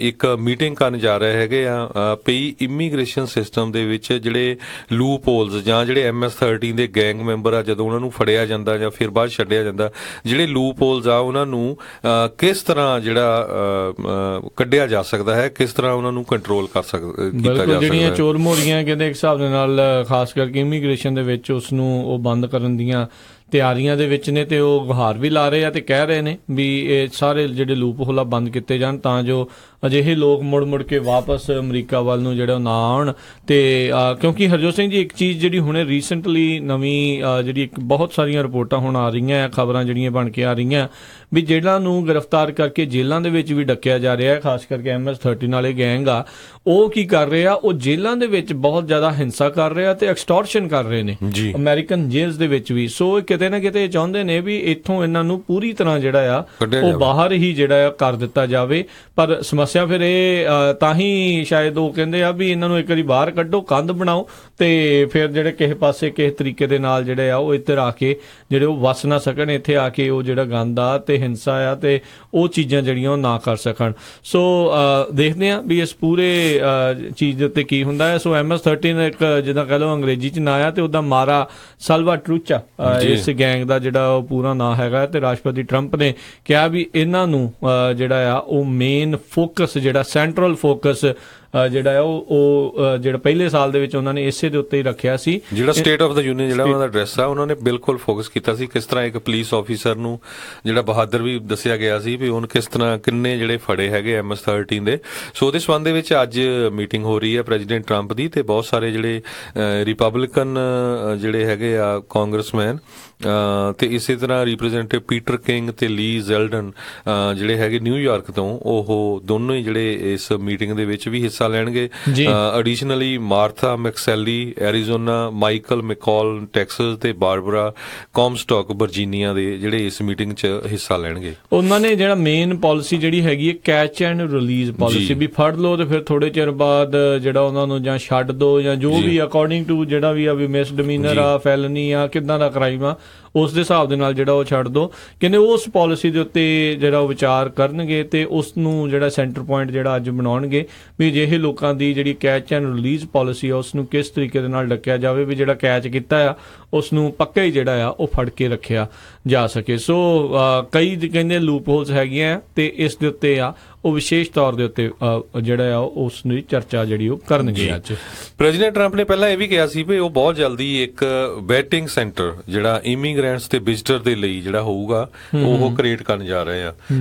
ਇੱਕ ਮੀਟਿੰਗ ਕਰਨ ਜਾ ਰਹੇ ਹੈਗੇ ਆ ਪਈ ਇਮੀਗ੍ਰੇਸ਼ਨ ਸਿਸਟਮ ਦੇ ਵਿੱਚ ਜਿਹੜੇ ਲੂਪ ਹੋਲਸ ਜਾਂ ਜਿਹੜੇ MS-13 ਦੇ ਗੈਂਗ ਮੈਂਬਰ ਆ, ਜਦੋਂ ਉਹਨਾਂ ਨੂੰ ਫੜਿਆ ਜਾਂਦਾ ਜਾਂ ਫਿਰ ਬਾਅਦ ਛੱਡਿਆ ਜਾਂਦਾ, ਜਿਹੜੇ ਲੂਪ ਹੋਲਸ ਆ ਉਹਨਾਂ ਨੂੰ ਕਿਸ ਤਰ੍ਹਾਂ ਜਿਹੜਾ ਕੱਢਿਆ ਜਾ ਸਕਦਾ ਹੈ, ਕਿਸ ਤਰ੍ਹਾਂ ਉਹਨਾਂ ਨੂੰ ਕੰਟਰੋਲ ਕਰ ਕੀਤਾ ਜਾ ਸਕਦਾ। ਜਿਹੜੀਆਂ ਚੋਰ ਮੋਰੀਆਂ ਕਹਿੰਦੇ ਇੱਕ ਹਿਸਾਬ ਦੇ ਨਾਲ ਖਾਸ ਕਰਕੇ ਇਮੀਗ੍ਰੇਸ਼ਨ ਦੇ ਵਿੱਚ ਉਸ ਨੂੰ ਉਹ ਬੰਦ ਕਰਨ ਦੀਆਂ ਤਿਆਰੀਆਂ ਦੇ ਵਿੱਚ ਨੇ, ਤੇ ਉਹ ਗੁਹਾਰ ਵੀ ਲਾ ਰਹੇ ਆ ਤੇ ਕਹਿ ਰਹੇ ਨੇ ਵੀ ਇਹ ਸਾਰੇ ਜਿਹੜੇ ਲੂਪ ਹੋਲ ਬੰਦ ਕੀਤੇ ਜਾਣ ਤਾਂ ਜੋ ਅਜਿਹੇ ਲੋਕ ਮੁੜ ਕੇ ਵਾਪਸ ਅਮਰੀਕਾ ਵੱਲ ਨੂੰ ਜਿਹੜਾ ਨਾ ਆਉਣ। ਤੇ ਕਿਉਂਕਿ ਹਰਜੋਤ ਸਿੰਘ ਜੀ, ਇੱਕ ਚੀਜ਼ ਜਿਹੜੀ ਹੁਣੇ ਰੀਸੈਂਟਲੀ ਨਵੀਂ ਜਿਹੜੀ ਇੱਕ ਬਹੁਤ ਸਾਰੀਆਂ ਰਿਪੋਰਟਾਂ ਹੁਣ ਆ ਰਹੀਆਂ, ਖਬਰਾਂ ਜਿਹੜੀਆਂ ਬਣ ਕੇ ਆ ਰਹੀਆਂ ਵੀ ਜੇਲ੍ਹਾਂ ਨੂੰ ਗ੍ਰਿਫਤਾਰ ਕਰਕੇ ਜੇਲ੍ਹਾਂ ਦੇ ਵਿੱਚ ਵੀ ਡੱਕਿਆ ਜਾ ਰਿਹਾ ਹੈ। ਖਾਸ ਕਰਕੇ MS-13 ਵਾਲੇ ਗੈਂਗ ਆ, ਉਹ ਕੀ ਕਰ ਰਹੇ ਆ, ਉਹ ਜੇਲ੍ਹਾਂ ਦੇ ਵਿੱਚ ਬਹੁਤ ਜ਼ਿਆਦਾ ਹਿੰਸਾ ਕਰ ਰਹੇ ਆ ਤੇ ਐਕਸਟੋਰਸ਼ਨ ਕਰ ਰਹੇ ਨੇ ਅਮਰੀਕਨ ਜੇਲ੍ਸ ਦੇ ਵਿੱਚ ਵੀ। ਸੋ ਕਿਤੇ ਨਾ ਕਿਤੇ ਚਾਹੁੰਦੇ ਨੇ ਵੀ ਇੱਥੋਂ ਇਹਨਾਂ ਨੂੰ ਪੂਰੀ ਤਰ੍ਹਾਂ ਜਿਹੜਾ ਆ ਉਹ ਬਾਹਰ ਹੀ ਜਿਹੜਾ ਕਰ ਦਿੱਤਾ ਜਾਵੇ। ਪਰ ਸਮੱਸਿਆ ਫਿਰ ਇਹ ਤਾਂ ਹੀ ਸ਼ਾਇਦ ਉਹ ਕਹਿੰਦੇ ਆ ਵੀ ਇਹਨਾਂ ਨੂੰ ਇੱਕ ਵਾਰੀ ਬਾਹਰ ਕੱਢੋ, ਕੰਧ ਬਣਾਓ ਤੇ ਫਿਰ ਜਿਹੜੇ ਕਿਸੇ ਪਾਸੇ ਕਿਸੇ ਤਰੀਕੇ ਦੇ ਨਾਲ ਜਿਹੜੇ ਆ ਉਹ ਇੱਧਰ ਆ ਕੇ ਜਿਹੜੇ ਉਹ ਵਸ ਨਾ ਸਕਣ, ਇੱਥੇ ਆ ਕੇ ਉਹ ਜਿਹੜਾ ਗੰਦ ਆ ਤੇ ਹਿੰਸਾ ਆ ਤੇ ਉਹ ਚੀਜ਼ਾਂ ਜਿਹੜੀਆਂ ਉਹ ਨਾ ਕਰ ਸਕਣ। ਸੋ ਦੇਖਦੇ ਆ ਵੀ ਇਸ ਪੂਰੇ ਚੀਜ਼ ਦੇ ਉੱਤੇ ਕੀ ਹੁੰਦਾ ਹੈ। ਸੋ MS-13 ਇੱਕ ਜਿੱਦਾਂ ਕਹਿ ਲਓ ਅੰਗਰੇਜ਼ੀ ਚ ਨਾਂ ਆ ਤੇ ਉਹਦਾ ਮਾਰਾ ਸਲਵਾ ਟਰੂਚਾ ਇਸ ਇਸ ਗੈਂਗ ਦਾ ਜਿਹੜਾ ਉਹ ਪੂਰਾ ਨਾਂ ਹੈਗਾ ਤੇ ਰਾਸ਼ਟਰਪਤੀ ਟਰੰਪ ਨੇ ਕਿਹਾ ਵੀ ਇਹਨਾਂ ਨੂੰ ਜਿਹੜਾ ਆ ਉਹ ਮੇਨ ਫੋਕਸ ਜਿਹੜਾ ਸੈਂਟਰਲ ਫੋਕਸ ਜਿਹੜਾ ਆ ਉਹ ਜਿਹੜਾ ਪਹਿਲੇ ਸਾਲ ਦੇ ਵਿੱਚ ਉਹਨਾਂ ਨੇ ਇਸੇ ਦੇ ਉੱਤੇ ਹੀ ਰੱਖਿਆ ਸੀ। ਜਿਹੜਾ ਸਟੇਟ ਆਫ ਦਾ ਯੂਨੀਅਨ ਜਿਹੜਾ ਉਹਨਾਂ ਦਾ ਐਡਰੈਸ ਆ ਉਹਨਾਂ ਨੇ ਬਿਲਕੁਲ ਫੋਕਸ ਕੀਤਾ ਸੀ ਕਿਸ ਤਰ੍ਹਾਂ ਇੱਕ ਪੁਲਿਸ ਆਫੀਸਰ ਨੂੰ ਜਿਹੜਾ ਬਹਾਦਰ ਵੀ ਦੱਸਿਆ ਗਿਆ ਸੀ ਵੀ ਉਹਨੂੰ ਕਿਸ ਤਰ੍ਹਾਂ ਕਿੰਨੇ ਜਿਹੜੇ ਫੜੇ ਹੈਗੇ MS-13 ਦੇ। ਸੋ ਉਹਦੇ ਸੰਬੰਧ ਦੇ ਵਿੱਚ ਅੱਜ ਮੀਟਿੰਗ ਹੋ ਰਹੀ ਹੈ ਪ੍ਰੈਜ਼ੀਡੈਂਟ ਟਰੰਪ ਦੀ ਤੇ ਬਹੁਤ ਸਾਰੇ ਜਿਹੜੇ ਰਿਪਬਲਿਕਨ ਜਿਹੜੇ ਹੈਗੇ ਆ ਕਾਂਗਰਸਮੈਨ ਤੇ ਇਸੇ ਤਰ੍ਹਾਂ ਰਿਪਰੈਜ਼ੈਂਟੇਟਿਵ ਪੀਟਰ ਕਿੰਗ ਤੇ ਲੀ ਜ਼ੈਲਡਨ ਜਿਹੜੇ ਹੈਗੇ ਨਿਊਯਾਰਕ ਤੋਂ ਉਹ ਦੋਨੋਂ ਹੀ ਜਿਹੜੇ ਇਸ ਮੀਟਿੰਗ ਦੇ ਵਿੱਚ ਵੀ ਹਿੱਸਾ ਲੈਣਗੇ। ਐਡੀਸ਼ਨਲੀ ਮਾਰਥਾ ਮੈਕਸੈਲੀ ਐਰੀਜ਼ੋਨਾ, ਮਾਈਕਲ ਮੈਕੌਲ ਟੈਕਸਸ ਤੇ ਬਾਰਬਰਾ ਕੌਮਸਟੌਕ ਵਰਜੀਨੀਆ ਦੇ ਜਿਹੜੇ ਇਸ ਮੀਟਿੰਗ 'ਚ ਹਿੱਸਾ ਲੈਣਗੇ। ਉਹਨਾਂ ਨੇ ਜਿਹੜਾ ਮੇਨ ਪਾਲਿਸੀ ਜਿਹੜੀ ਹੈਗੀ ਹੈ ਕੈਚ ਐਂਡ ਰਿਲੀਜ਼ ਪਾਲਿਸੀ ਵੀ ਫੜ ਲਓ ਤੇ ਫਿਰ ਥੋੜੇ ਚਿਰ ਬਾਅਦ ਜਿਹੜਾ ਉਹਨਾਂ ਨੂੰ ਜਾਂ ਛੱਡ ਦੋ ਜਾਂ ਜੋ ਵੀ ਅਕੋਰਡਿੰਗ ਟੂ ਜਿਹੜਾ ਵੀ ਆ ਵੀ ਮਿਸਡਮੀਨਰ ਆ ਫੈਲਨੀ ਆ ਕਿੱਦਾਂ ਦਾ ਕ੍ਰਾਈਮ ਆ ਉਸ ਦੇ ਹਿਸਾਬ ਦੇ ਨਾਲ ਜਿਹੜਾ ਉਹ ਛੱਡ ਦੋ। ਕਹਿੰਦੇ ਉਸ ਪਾਲਿਸੀ ਦੇ ਉੱਤੇ ਜਿਹੜਾ ਉਹ ਵਿਚਾਰ ਕਰਨਗੇ ਤੇ ਉਸ ਨੂੰ ਜਿਹੜਾ ਸੈਂਟਰ ਪੁਆਇੰਟ ਜਿਹੜਾ ਅੱਜ ਬਣਾਉਣਗੇ ਵੀ ਜਿਹੇ ਲੋਕਾਂ ਦੀ ਜਿਹੜੀ ਕੈਚ ਐਂਡ ਰਿਲੀਜ਼ ਪਾਲਿਸੀ ਆ ਉਸ ਨੂੰ ਕਿਸ ਤਰੀਕੇ ਦੇ ਨਾਲ ਡੱਕਿਆ ਜਾਵੇ ਵੀ ਜਿਹੜਾ ਕੈਚ ਕੀਤਾ ਆ ਉਸ ਨੂੰ ਪੱਕਾ ਹੀ ਜਿਹੜਾ ਆ ਉਹ ਫੜ ਕੇ ਰੱਖਿਆ ਜਾ ਸਕੇ। ਸੋ ਕਈ ਕਹਿੰਦੇ ਲੂਪ ਹੋਲਸ ਹੈਗੀਆਂ ਤੇ ਇਸ ਦੇ ਉੱਤੇ ਆ ਉਹ ਵਿਸ਼ੇਸ਼ ਤੌਰ ਦੇ ਉੱਤੇ ਜਿਹੜਾ ਆ ਉਸ ਦੀ ਚਰਚਾ ਜਿਹੜੀ ਉਹ ਕਰਨਗੇ ਅੱਜ। ਪ੍ਰੈਜ਼ੀਡੈਂਟ ਟਰੰਪ ਨੇ ਪਹਿਲਾਂ ਇਹ ਵੀ ਕਿਹਾ ਸੀ ਵੀ ਉਹ ਬਹੁਤ ਜਲਦੀ ਇੱਕ ਵੈਟਿੰਗ ਸੈਂਟਰ ਜਿਹੜਾ ਇਮੀਗ੍ਰੈਂਟਸ ਤੇ ਵਿਜ਼ਟਰ ਦੇ ਲਈ ਜਿਹੜਾ ਹੋਊਗਾ ਉਹ ਕ੍ਰੀਏਟ ਕਰਨ ਜਾ ਰਹੇ ਆ।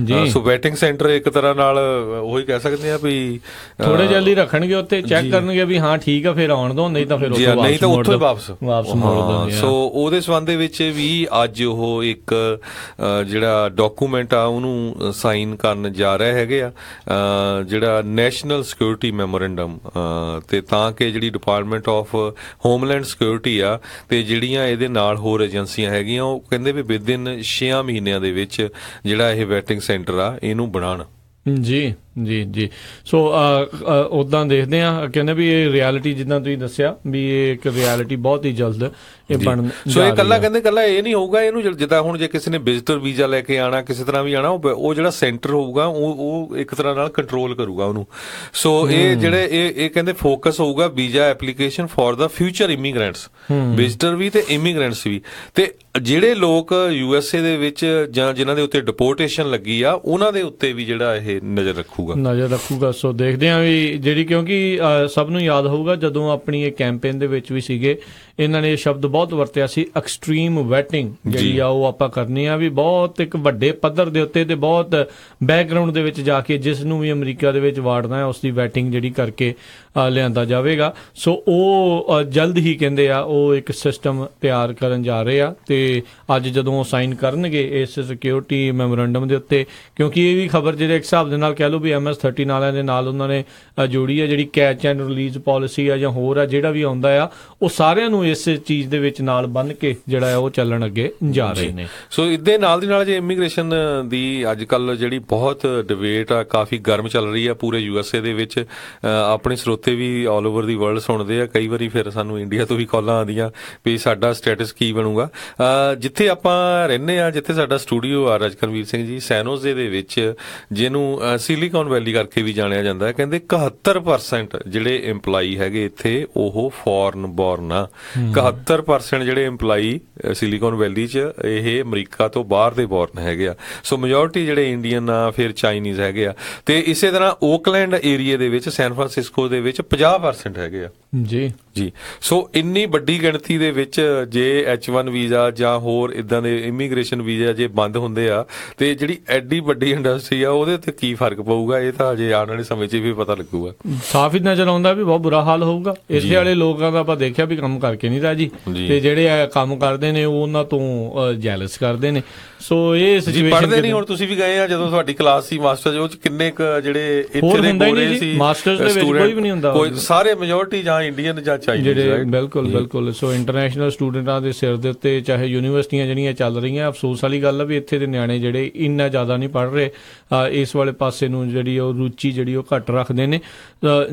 ਸੋ ਵੈਟਿੰਗ ਸੈਂਟਰ ਇੱਕ ਤਰ੍ਹਾਂ ਨਾਲ ਉਹੀ ਕਹਿ ਸਕਦੇ ਆ ਵੀ ਥੋੜੇ ਜਲਦੀ ਰੱਖਣਗੇ ਉੱਥੇ ਚੈੱਕ ਕਰਨਗੇ ਵੀ ਹਾਂ ਠੀਕ ਆ ਫਿਰ ਆਉਣ ਦੋ ਨਹੀਂ ਤਾਂ ਫਿਰ ਉੱਥੋਂ ਵਾਪਸ ਮੋੜ ਦਿੰਦੇ ਆ। ਸੋ ਉਹਦੇ ਸੰਬੰਧ ਦੇ ਵਿੱਚ ਵੀ ਅੱਜ ਉਹ ਇੱਕ ਜਿਹੜਾ ਡਾਕੂਮੈਂਟ ਆ ਉਹਨੂੰ ਸਾਈਨ ਕਰਨ ਜਾ ਰਹੇ ਹੈਗੇ ਆ ਜਿਹੜਾ ਨੈਸ਼ਨਲ ਸਿਕਿਉਰਿਟੀ ਮੈਮੋਰੈਂਡਮ ਤੇ ਤਾਂ ਕਿ ਜਿਹੜੀ ਡਿਪਾਰਟਮੈਂਟ ਆਫ ਹੋਮਲੈਂਡ ਸਿਕਿਉਰਿਟੀ ਆ ਤੇ ਜਿਹੜੀਆਂ ਇਹਦੇ ਨਾਲ ਹੋਰ ਏਜੰਸੀਆਂ ਹੈਗੀਆਂ ਉਹ ਕਹਿੰਦੇ ਵੀ ਵਿਦਿਨ 6 ਮਹੀਨਿਆਂ ਦੇ ਵਿੱਚ ਜਿਹੜਾ ਇਹ ਵੈਟਿੰਗ ਸੈਂਟਰ ਆ ਇਹਨੂੰ ਬਣਾਉਣ। ਜੀ ਜੀ ਜੀ। ਸੋ ਉਦਾਂ ਦੇਖਦੇ ਆ ਕਹਿੰਦੇ ਵੀ ਇਹ ਰਿਐਲਿਟੀ ਜਿੱਦਾਂ ਤੁਸੀਂ ਦੱਸਿਆ ਵੀ ਇਹ ਇੱਕ ਰਿਐਲਿਟੀ ਬਹੁਤ ਹੀ ਜਲਦ ਇਹ ਬਣ ਸੋ ਇਹ ਕੱਲਾ ਇਹ ਨਹੀਂ ਹੋਊਗਾ ਇਹਨੂੰ ਜਿੱਦਾਂ ਹੁਣ ਜੇ ਕਿਸੇ ਨੇ ਵਿਜ਼ਟਰ ਵੀਜ਼ਾ ਲੈ ਕੇ ਆਣਾ ਕਿਸੇ ਤਰ੍ਹਾਂ ਵੀ ਆਣਾ ਉਹ ਜਿਹੜਾ ਸੈਂਟਰ ਹੋਊਗਾ ਉਹ ਇੱਕ ਤਰ੍ਹਾਂ ਨਾਲ ਕੰਟਰੋਲ ਕਰੂਗਾ ਉਹਨੂੰ। ਸੋ ਇਹ ਜਿਹੜੇ ਇਹ ਕਹਿੰਦੇ ਫੋਕਸ ਹੋਊਗਾ visa application for the future immigrants visitor ਵੀ ਤੇ ਇਮੀਗ੍ਰੈਂਟਸ ਵੀ ਤੇ ਜਿਹੜੇ ਲੋਕ USA ਦੇ ਵਿੱਚ ਜਾਂ ਜਿਨ੍ਹਾਂ ਦੇ ਉੱਤੇ ਡਿਪੋਰਟੇਸ਼ਨ ਲੱਗੀ ਆ ਉਹਨਾਂ ਦੇ ਉੱਤੇ ਵੀ ਜਿਹੜਾ ਇਹ ਨਜ਼ਰ ਰੱਖੂਗਾ। ਸੋ ਦੇਖਦੇ ਆ ਵੀ ਜਿਹੜੀ ਕਿਉਂਕਿ ਸਭ ਨੂੰ ਯਾਦ ਹੋਊਗਾ ਜਦੋਂ ਆਪਣੀ ਇਹ ਕੈਂਪੇਨ ਦੇ ਵਿੱਚ ਵੀ ਸੀਗੇ ਇਹਨਾਂ ਨੇ ਇਹ ਸ਼ਬਦ ਬਹੁਤ ਵਰਤਿਆ ਸੀ ਐਕਸਟ੍ਰੀਮ ਵੈਟਿੰਗ ਜਿਹੜੀ ਆ ਉਹ ਆਪਾਂ ਕਰਨੀ ਆ ਵੀ ਬਹੁਤ ਇੱਕ ਵੱਡੇ ਪੱਧਰ ਦੇ ਉੱਤੇ ਤੇ ਬਹੁਤ ਬੈਕਗ੍ਰਾਉਂਡ ਦੇ ਵਿੱਚ ਜਾ ਕੇ ਜਿਸ ਨੂੰ ਵੀ ਅਮਰੀਕਾ ਦੇ ਵਿੱਚ ਵਾੜਨਾ ਹੈ ਉਸ ਦੀ ਵੈਟਿੰਗ ਜਿਹੜੀ ਕਰਕੇ ਲਿਆਂਦਾ ਜਾਵੇਗਾ। ਸੋ ਉਹ ਜਲਦ ਹੀ ਕਹਿੰਦੇ ਆ ਉਹ ਇੱਕ ਸਿਸਟਮ ਤਿਆਰ ਕਰਨ ਜਾ ਰਹੇ ਆ ਤੇ ਅੱਜ ਜਦੋਂ ਉਹ ਸਾਈਨ ਕਰਨਗੇ ਇਸ ਸਿਕਿਉਰਿਟੀ ਮੈਮੋਰੈਂਡਮ ਦੇ ਉੱਤੇ ਕਿਉਂਕਿ ਇਹ ਵੀ ਖਬਰ ਜਿਹੜੇ ਇੱਕ ਹਿਸਾਬ ਦੇ ਨਾਲ ਕਹਿ ਲਓ ਵੀ MS-13 ਵਾਲਿਆਂ ਦੇ ਨਾਲ ਉਹਨਾਂ ਨੇ ਜੋੜੀ ਆ ਜਿਹੜੀ ਕੈਚ ਐਂਡ ਰਿਲੀਜ਼ ਪਾਲਿਸੀ ਆ ਜਾਂ ਹੋਰ ਆ ਜਿਹੜਾ ਵੀ ਆਉਂਦਾ ਆ ਉਹ ਸਾਰਿਆਂ ਨੂੰ ਇਸ ਚੀਜ਼ ਦੇ ਵਿੱਚ ਨਾਲ ਬੰਨ੍ਹ ਕੇ ਜਿਹੜਾ ਉਹ ਚੱਲਣ ਅੱਗੇ ਜਾ ਰਹੇ ਨੇ। ਸੋ ਇਹਦੇ ਨਾਲ ਦੀ ਨਾਲ ਜੇ ਇਮੀਗ੍ਰੇਸ਼ਨ ਦੀ ਅੱਜ ਕੱਲ ਜਿਹੜੀ ਬਹੁਤ ਡਿਬੇਟ ਆ ਕਾਫੀ ਗਰਮ ਚੱਲ ਰਹੀ ਆ ਪੂਰੇ USA ਦੇ ਵਿੱਚ ਆਪਣੇ ਸਰੋਤੇ ਵੀ ਆਲ ਓਵਰ ਦੀ ਵਰਲਡ ਸੁਣਦੇ ਆ ਕਈ ਵਾਰੀ ਫਿਰ ਸਾਨੂੰ ਇੰਡੀਆ ਤੋਂ ਵੀ ਕਾਲਾਂ ਆਉਂਦੀਆਂ ਵੀ ਸਾਡਾ ਸਟੇਟਸ ਕੀ ਬਣੂਗਾ। ਜਿੱਥੇ ਆਪਾਂ ਰਹਿੰਦੇ ਆ ਜਿੱਥੇ ਸਾਡਾ ਸਟੂਡੀਓ ਆ ਰਾਜਕਰਮਵੀਰ ਸਿੰਘ ਜੀ ਸੈਨੋਜ਼ੇ ਦੇ ਵਿੱਚ ਜਿਹਨੂੰ ਸਿਲੀਕਨ ਵੈਲੀ ਕਰਕੇ ਵੀ ਜਾਣਿਆ ਜਾਂਦਾ ਕਹਿੰਦੇ 71% ਜਿਹੜੇ EMPLOYE ਹੈਗੇ ਇੱਥੇ ਉਹ ਫੋਰਨ ਬੋਰਨ ਆ। 71% ਜਿਹੜੇ EMPLOYE ਸਿਲੀਕਨ ਵੈਲੀ 'ਚ ਇਹ ਅਮਰੀਕਾ ਤੋਂ ਬਾਹਰ ਦੇ ਬੋਰਨ ਹੈਗੇ ਆ। ਸੋ ਮੈਜੋਰਟੀ ਜਿਹੜੇ ਇੰਡੀਅਨ ਆ ਫਿਰ ਚਾਈਨੀਜ਼ ਹੈਗੇ ਆ ਤੇ ਇਸੇ ਤਰ੍ਹਾਂ ਓਕਲੈਂਡ ਏਰੀਆ ਦੇ ਵਿੱਚ ਸੈਨ ਫਰਾਂਸਿਸਕੋ ਦੇ ਵਿੱਚ 50% ਹੈਗੇ ਆ। ਜੀ ਜੀ। ਸੋ ਇੰਨੀ ਵੱਡੀ ਗਿਣਤੀ ਦੇ ਵਿੱਚ ਜੇ H1 ਵੀਜ਼ਾ ਜਾਂ ਹੋਰ ਇਦਾਂ ਦੇ ਇਮੀਗ੍ਰੇਸ਼ਨ ਵੀਜ਼ਾ ਜੇ ਬੰਦ ਹੁੰਦੇ ਆ ਤੇ ਜਿਹੜੀ ਐਡੀ ਵੱਡੀ ਇੰਡਸਟਰੀ ਆ ਉਹਦੇ ਤੇ ਕੀ ਫਰਕ ਪਊਗਾ ਇਹ ਤਾਂ ਅਜੇ ਆਉਣ ਵਾਲੇ ਸਮੇਂ 'ਚ ਵੀ ਪਤਾ ਲੱਗੂਗਾ। ਸਾਫ਼ ਹੀ ਨਜ਼ਰ ਆਉਂਦਾ ਵੀ ਬਹੁਤ ਬੁਰਾ ਹਾਲ ਹੋਊਗਾ। ਇੱਥੇ ਵਾਲੇ ਲੋਕਾਂ ਦਾ ਆਪਾਂ ਦੇਖਿਆ ਵੀ ਕੰਮ ਕਰਕੇ ਨਹੀਂ ਰਾਜੀ ਤੇ ਜਿਹੜੇ ਕੰਮ ਕਰਦੇ ਨੇ ਉਹ ਉਹਨਾਂ ਤੋਂ ਜੈਲਸ ਕਰਦੇ ਨੇ। ਸੋ ਇਹ ਸਿਚੁਏਸ਼ਨ ਪੜ੍ਹਦੇ ਨਹੀਂ ਹੁਣ ਤੁਸੀਂ ਵੀ ਗਏ ਆ ਜਦੋਂ ਤੁਹਾਡੀ ਕਲਾਸ ਸੀ ਮਾਸਟਰ ਉਹ 'ਚ ਕਿੰਨੇ ਜਿਹੜੇ ਇੱਥੇ ਦੇ ਗੋਰੇ ਸੀ ਮਾਸਟਰਸ ਦੇ ਵਿੱਚ ਕੋਈ ਵੀ ਨਹੀਂ ਹੁੰਦਾ ਕੋਈ ਸਾਰੇ ਮੈਜੋਰਟੀ ਜਾਂ ਇੰਡੀਅਨ ਜਾਂ ਚਾਈਨੀਜ਼ ਬਿਲਕੁਲ। ਸੋ ਇੰਟਰਨੈਸ਼ਨਲ ਸਟੂਡੈਂਟਾਂ ਦੇ ਸਿਰ ਦੇ ਉੱਤੇ ਚਾਹੇ ਯੂਨੀਵਰਸਿਟੀਆਂ ਜਿਹੜੀਆਂ ਚੱਲ ਰਹੀਆਂ ਅਫਸੋਸ ਵਾਲੀ ਗੱਲ ਆ ਵੀ ਇੱਥੇ ਦੇ ਨਿਆਣੇ ਜਿਹੜੇ ਇੰਨਾ ਜ਼ਿਆਦਾ ਨਹੀਂ ਪੜ੍ਹ ਰਹੇ ਇਸ ਵਾਲੇ ਪਾਸੇ ਨੂੰ ਜਿਹੜੀ ਉਹ ਰੁਚੀ ਜਿਹੜੀ ਉਹ ਘੱਟ ਰੱਖਦੇ ਨੇ।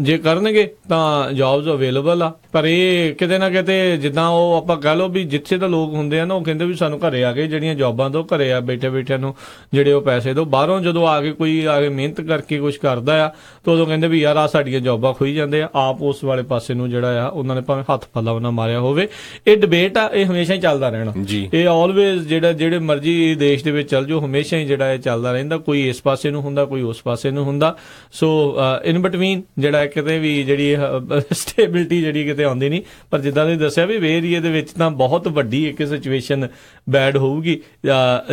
ਜੇ ਕਰਨਗੇ ਤਾਂ ਜੌਬਸ ਅਵੇਲੇਬਲ ਆ ਪਰ ਇਹ ਕਿਤੇ ਨਾ ਕਿਤੇ ਜਿੱਦਾਂ ਉਹ ਆਪਾਂ ਕਹਿ ਲਓ ਵੀ ਜਿੱਥੇ ਤਾਂ ਲੋਕ ਹੁੰਦੇ ਆ ਨਾ ਉਹ ਕਹਿੰਦੇ ਵੀ ਸਾਨੂੰ ਘਰੇ ਆ ਕੇ ਜਿਹੜੀਆਂ ਜੌਬਾਂ ਦੋ ਘਰੇ ਆ ਬੈਠਿਆਂ ਨੂੰ ਜਿਹੜੇ ਉਹ ਪੈਸੇ ਦੋ ਬਾਹਰੋਂ ਜਦੋਂ ਆ ਕੇ ਕੋਈ ਆ ਕੇ ਮਿਹਨਤ ਕਰਕੇ ਕੁਝ ਕਰਦਾ ਆ ਤਾਂ ਉਦੋਂ ਕਹਿੰਦੇ ਵੀ ਯਾਰ ਆ ਸਾਡੀਆਂ ਜੌਬਾਂ ਖੋਈ ਜਾਂਦੇ ਆ ਆਪ ਉਸ ਵਾਲੇ ਪਾਸੇ ਨੂੰ ਜਿਹੜਾ ਆ ਉਹਨਾਂ ਨੇ ਭਾਵੇਂ ਹੱਥ ਪੱਲਾ ਨਾ ਮਾਰਿਆ ਹੋਵੇ। ਇਹ ਡਿਬੇਟ ਆ, ਇਹ ਹਮੇਸ਼ਾ ਹੀ ਚੱਲਦਾ ਰਹਿਣਾ। ਇਹ ਆਲਵੇਜ਼ ਜਿਹੜੇ ਮਰਜ਼ੀ ਦੇਸ਼ ਦੇ ਵਿੱਚ ਚੱਲ ਜਾਓ, ਹਮੇਸ਼ਾ ਹੀ ਜਿਹੜਾ ਇਹ ਚੱਲਦਾ ਰਹਿੰਦਾ। ਕੋਈ ਇਸ ਪਾਸੇ ਨੂੰ ਹੁੰਦਾ, ਕੋਈ ਉਸ ਪਾਸੇ ਨੂੰ ਹੁੰਦਾ। ਸੋ ਇਨ ਬਿਟਵੀਨ ਜਿਹੜਾ ਕਿਤੇ ਵੀ ਜਿਹੜੀ ਸਟੇਬਿਲਿਟੀ ਜਿਹੜੀ ਕਿਤੇ ਆਉਂਦੀ ਨਹੀਂ। ਪਰ ਜਿੱਦਾਂ ਤੁਸੀਂ ਦੱਸਿਆ ਵੀ ਏਰੀਏ ਦੇ ਵਿੱਚ ਤਾਂ ਬਹੁਤ ਵੱਡੀ ਇੱਕ ਸਿਚੁਏਸ਼ਨ ਬੈਡ ਹੋਊਗੀ